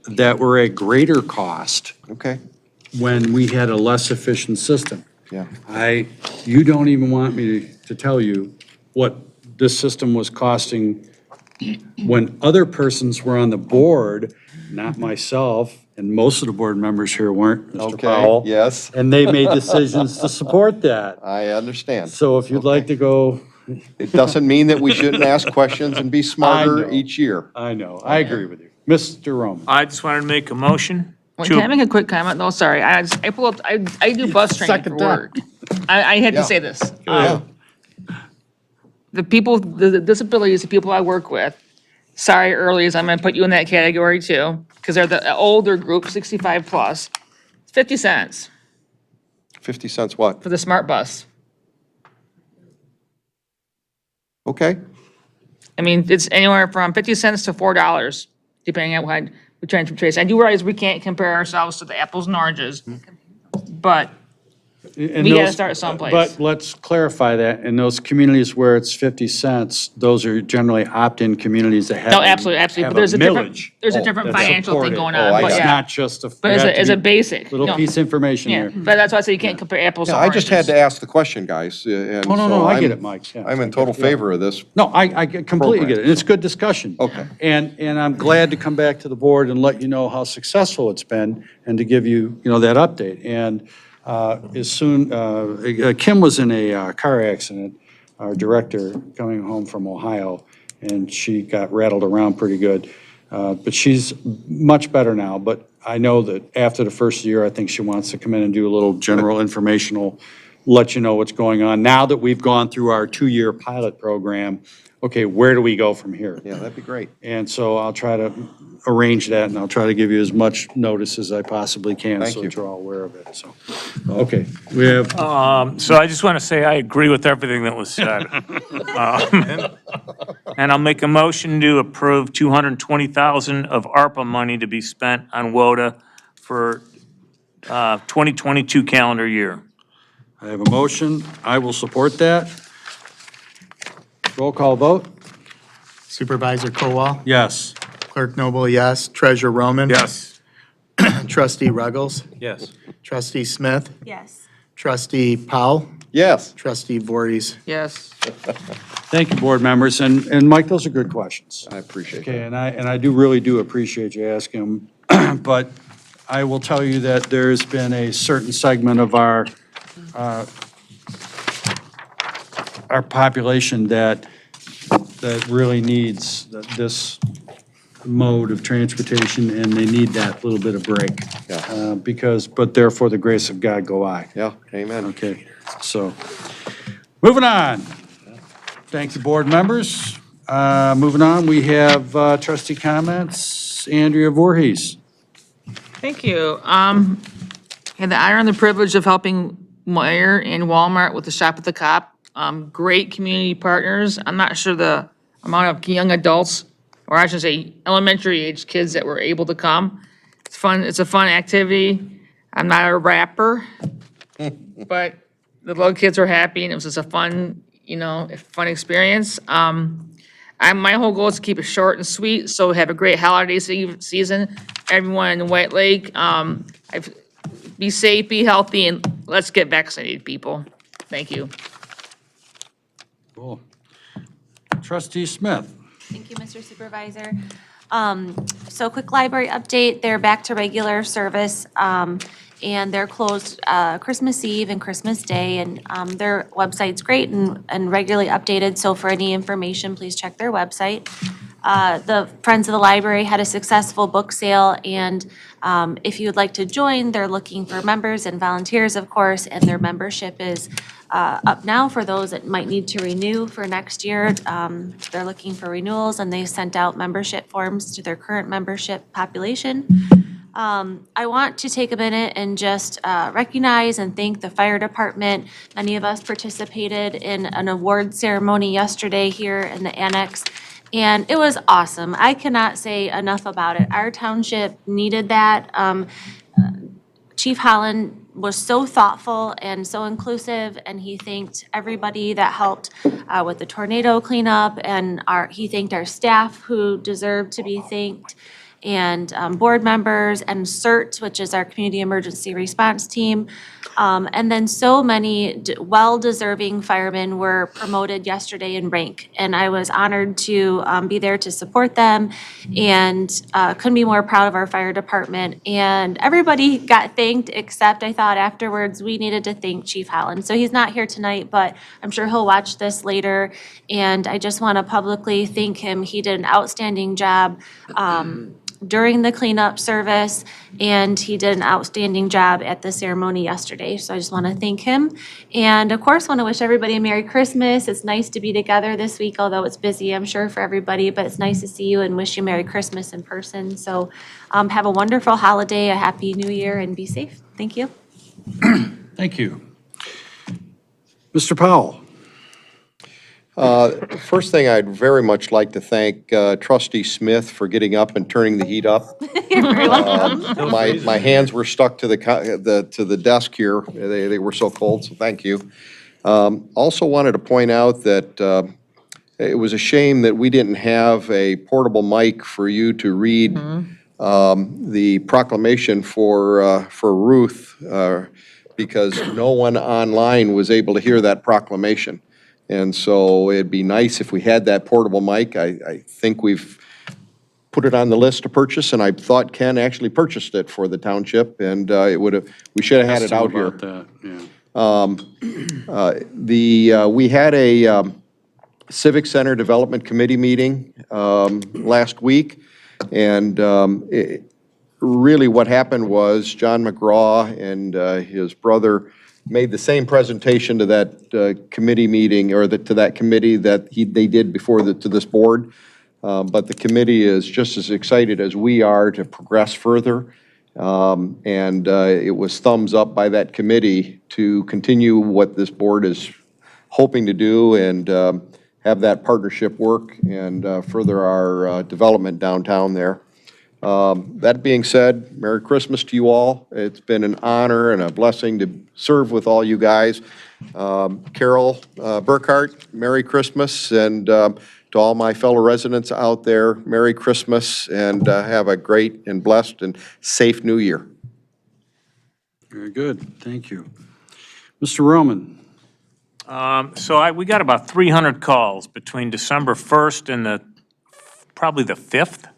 that were a greater cost Okay, when we had a less efficient system. yeah. You don't even want me to tell you what this system was costing when other persons were on the board, not myself, and most of the board members here weren't, Mr. Okay, Powell. yes. And they made decisions to support that. I understand. So if you'd like to go, It doesn't mean that we shouldn't ask questions and be smarter know. each year. I know, I agree with you. Mr. Roman. I just wanted to make a motion. Wait, can I make a quick comment? No, sorry. I pull up, I do bus training for Second time. work. I had Yeah. to say this. Yeah. The people, the disabilities, the people I work with, sorry, earlies, I'm gonna put you in that category too, because they're the older group, 65 plus. 50 cents 50 cents what? for the smart bus. Okay, I mean, it's anywhere from 50 cents to $4, depending on what we transportation. I do realize we can't compare ourselves to the apples and oranges, but And we gotta those- start someplace. But let's clarify that. In those communities where it's 50 cents, those are generally opt-in communities that have. no, absolutely, absolutely. have But there's a different, millage there's a different that's financial thing supported. going Oh, on, I but got it. It's yeah. not just a. But as a basic. Little no. piece of information Yeah, here. but that's why I say you can't compare apples to yeah, I oranges. just had to ask the question, guys, and Oh, no, so no, I get I'm- it, Mike. Yeah. I'm in total favor of this. No, I completely get it, and it's good discussion. Okay. And I'm glad to come back to the board and let you know how successful it's been, and to give you, that update. And as soon, Kim was in a car accident, our director, coming home from Ohio, and she got rattled around pretty good. But she's much better now, but I know that after the first year, I think she wants to come in and do a little general informational, let you know what's going on. Now that we've gone through our 2-year pilot program, okay, where do we go from here? Yeah, that'd be great. And so I'll try to arrange that, and I'll try to give you as much notice as I possibly can, Thank so you. that you're all aware of it, so. Okay, we have, So I just want to say I agree with everything that was said. And I'll make a motion to approve $220,000 of ARPA money to be spent on WODA for 2022 calendar year. I have a motion, I will support that. Roll call vote? Supervisor Kowal? Yes. Clerk Noble, yes. Treasurer Roman? Yes. Trustee Ruggles? Yes. Trustee Smith? Yes. Trustee Powell? Yes. Trustee Voorhees? Yes. Thank you, board members, and Mike, those are good questions. I appreciate that. Okay, and I really do appreciate you asking them, but I will tell you that there's been a certain segment of our population that really needs this mode of transportation, and they need that little bit of break. Yeah. But therefore, the grace of God go I. Yeah, amen. Okay, so, moving on. Thank you, board members. Moving on, we have trustee comments. Andrea Voorhees. Thank you. Had the honor and the privilege of helping Meyer and Walmart with the Shop at the Cop. Great community partners. I'm not sure the amount of young adults, or I should say elementary age kids that were able to come. It's fun. It's a fun activity. I'm not a rapper, but the little kids were happy and it was just a fun, fun experience. My whole goal is to keep it short and sweet, so have a great holiday season. Everyone in White Lake, be safe, be healthy, and let's get vaccinated, people. Thank you. Cool. Trustee Smith. Thank you, Mr. Supervisor. So quick library update, they're back to regular service, and they're closed Christmas Eve and Christmas Day, and their website's great and regularly updated, so for any information, please check their website. The Friends of the Library had a successful book sale, and if you would like to join, they're looking for members and volunteers, of course, and their membership is up now for those that might need to renew for next year. They're looking for renewals, and they sent out membership forms to their current membership population. I want to take a minute and just recognize and thank the fire department. Many of us participated in an award ceremony yesterday here in the annex, and it was awesome. I cannot say enough about it. Our township needed that. Chief Holland was so thoughtful and so inclusive, and he thanked everybody that helped with the tornado cleanup, and he thanked our staff who deserved to be thanked, and board members, and CERT, which is our Community Emergency Response Team. And then so many well-deserving firemen were promoted yesterday in rank, and I was honored to be there to support them, and couldn't be more proud of our fire department. And everybody got thanked, except I thought afterwards we needed to thank Chief Holland. So he's not here tonight, but I'm sure he'll watch this later, and I just want to publicly thank him. He did an outstanding job during the cleanup service, and he did an outstanding job at the ceremony yesterday. So I just want to thank him. And of course, want to wish everybody a Merry Christmas. It's nice to be together this week, although it's busy, I'm sure, for everybody, but it's nice to see you and wish you Merry Christmas in person. So have a wonderful holiday, a Happy New Year, and be safe. Thank you. Thank you. Mr. Powell. First thing, I'd very much like to thank Trustee Smith for getting up and turning the heat up. You're very welcome. My hands were stuck to the desk here. They were so cold, so thank you. Also wanted to point out that it was a shame that we didn't have a portable mic for you to read the proclamation for Ruth, because no one online was able to hear that proclamation. And so it'd be nice if we had that portable mic. I think we've put it on the list to purchase, and I thought Ken actually purchased it for the township, and we should have had it out here. About that, yeah. We had a Civic Center Development Committee meeting last week, and really what happened was John McGraw and his brother made the same presentation to that committee meeting, or to that committee that they did before to this board. But the committee is just as excited as we are to progress further. And it was thumbs up by that committee to continue what this board is hoping to do and have that partnership work and further our development downtown there. That being said, Merry Christmas to you all. It's been an honor and a blessing to serve with all you guys. Carol Burkhart, Merry Christmas, and to all my fellow residents out there, Merry Christmas, and have a great and blessed and safe New Year. Very good, thank you. Mr. Roman? We got about 300 calls between December 1st and probably the 5th.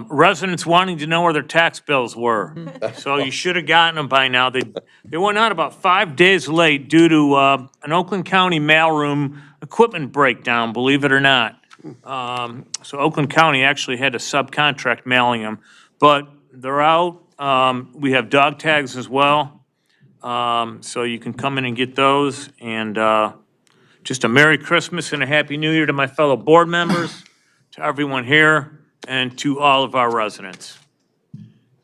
Residents wanting to know where their tax bills were. So you should have gotten them by now. They went out about 5 days late due to an Oakland County mailroom equipment breakdown, believe it or not. So Oakland County actually had to subcontract mailing them, but they're out. We have dog tags as well. So you can come in and get those. And just a Merry Christmas and a Happy New Year to my fellow board members, to everyone here, and to all of our residents.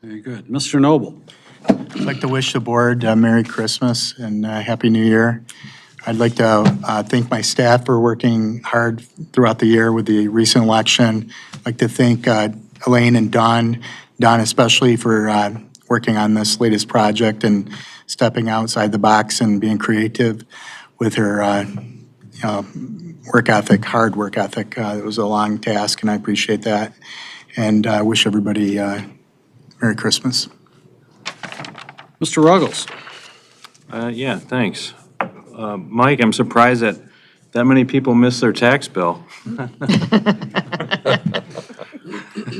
Very good. Mr. Noble? I'd like to wish the board a Merry Christmas and a Happy New Year. I'd like to thank my staff for working hard throughout the year with the recent election. I'd like to thank Elaine and Dawn especially for working on this latest project and stepping outside the box and being creative with her work ethic, hard work ethic. It was a long task, and I appreciate that. And I wish everybody Merry Christmas. Mr. Ruggles? Yeah, thanks. Mike, I'm surprised that many people miss their tax bill.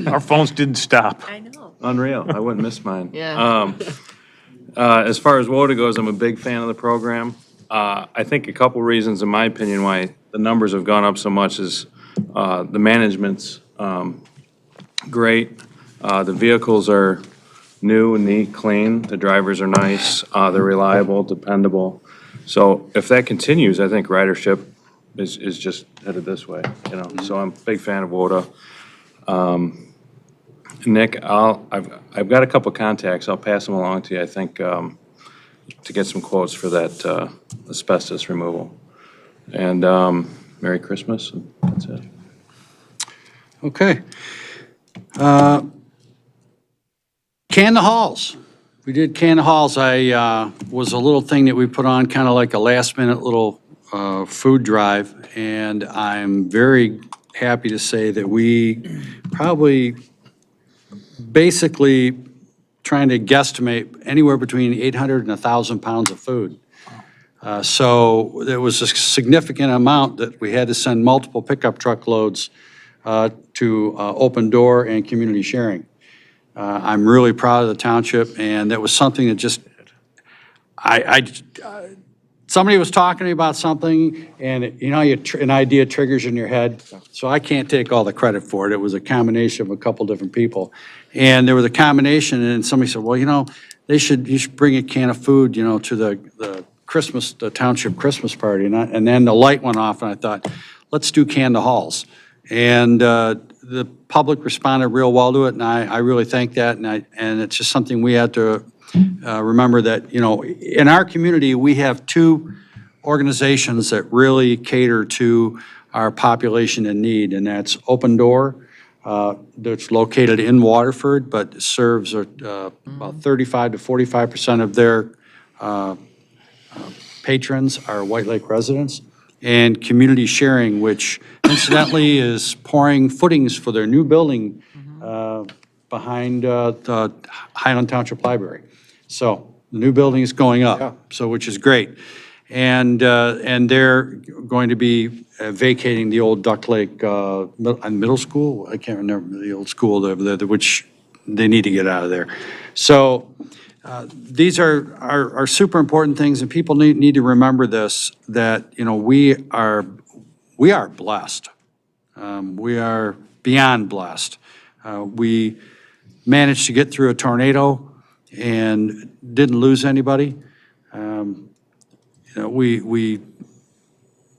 Our phones didn't stop. I know. Unreal. I wouldn't miss mine. Yeah. As far as WOTA goes, I'm a big fan of the program. I think a couple reasons, in my opinion, why the numbers have gone up so much is the management's great. The vehicles are new, neat, clean. The drivers are nice. They're reliable, dependable. So if that continues, I think ridership is just headed this way, you know. So I'm a big fan of WOTA. Nick, I've got a couple contacts. I'll pass them along to you, I think, to get some quotes for that asbestos removal. And Merry Christmas, and that's it. Okay. Can the halls. We did can the halls. Was a little thing that we put on, kind of like a last-minute little food drive, and I'm very happy to say that we probably basically trying to guesstimate anywhere between 800 and 1,000 pounds of food. So there was a significant amount that we had to send multiple pickup truckloads to Open Door and Community Sharing. I'm really proud of the township, and that was something that just, somebody was talking to me about something, and you know, an idea triggers in your head, so I can't take all the credit for it. It was a combination of a couple different people. And there was a combination, and somebody said, well, you know, you should bring a can of food, you know, to the township Christmas party. And then the light went off, and I thought, let's do can the halls. And the public responded real well to it, and I really thank that. And it's just something we have to remember that, you know, in our community, we have two organizations that really cater to our population in need, and that's Open Door, that's located in Waterford, but serves about 35 to 45% of their patrons are White Lake residents, and Community Sharing, which incidentally is pouring footings for their new building behind the Highland Township Library. So the new building is going up, so which is great. And they're going to be vacating the old Duck Lake middle school. I can't remember the old school over there, which they need to get out of there. So these are super important things, and people need to remember this, that, you know, we are blessed. We are beyond blessed. We managed to get through a tornado and didn't lose anybody. We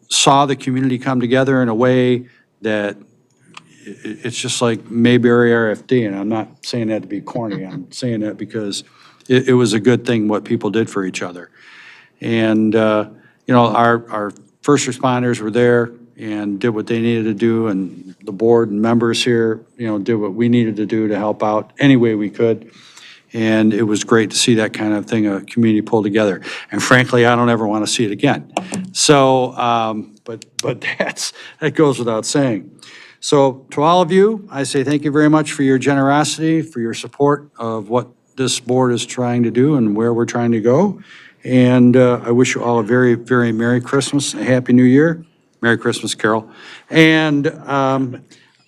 saw the community come together in a way that it's just like Mayberry RFD, and I'm not saying that to be corny. I'm saying that because it was a good thing what people did for each other. And, our first responders were there and did what they needed to do, and the board and members here, did what we needed to do to help out any way we could. And it was great to see that kind of thing, a community pull together. And frankly, I don't ever want to see it again. So, but that goes without saying. So to all of you, I say thank you very much for your generosity, for your support of what this board is trying to do and where we're trying to go. And I wish you all a very, very Merry Christmas, a Happy New Year. Merry Christmas, Carol. And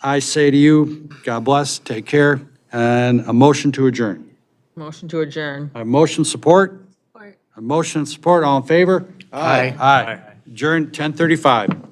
I say to you, God bless, take care, and a motion to adjourn. Motion to adjourn. A motion support? A motion support, all in favor? Aye. Aye. Adjourn 10:35.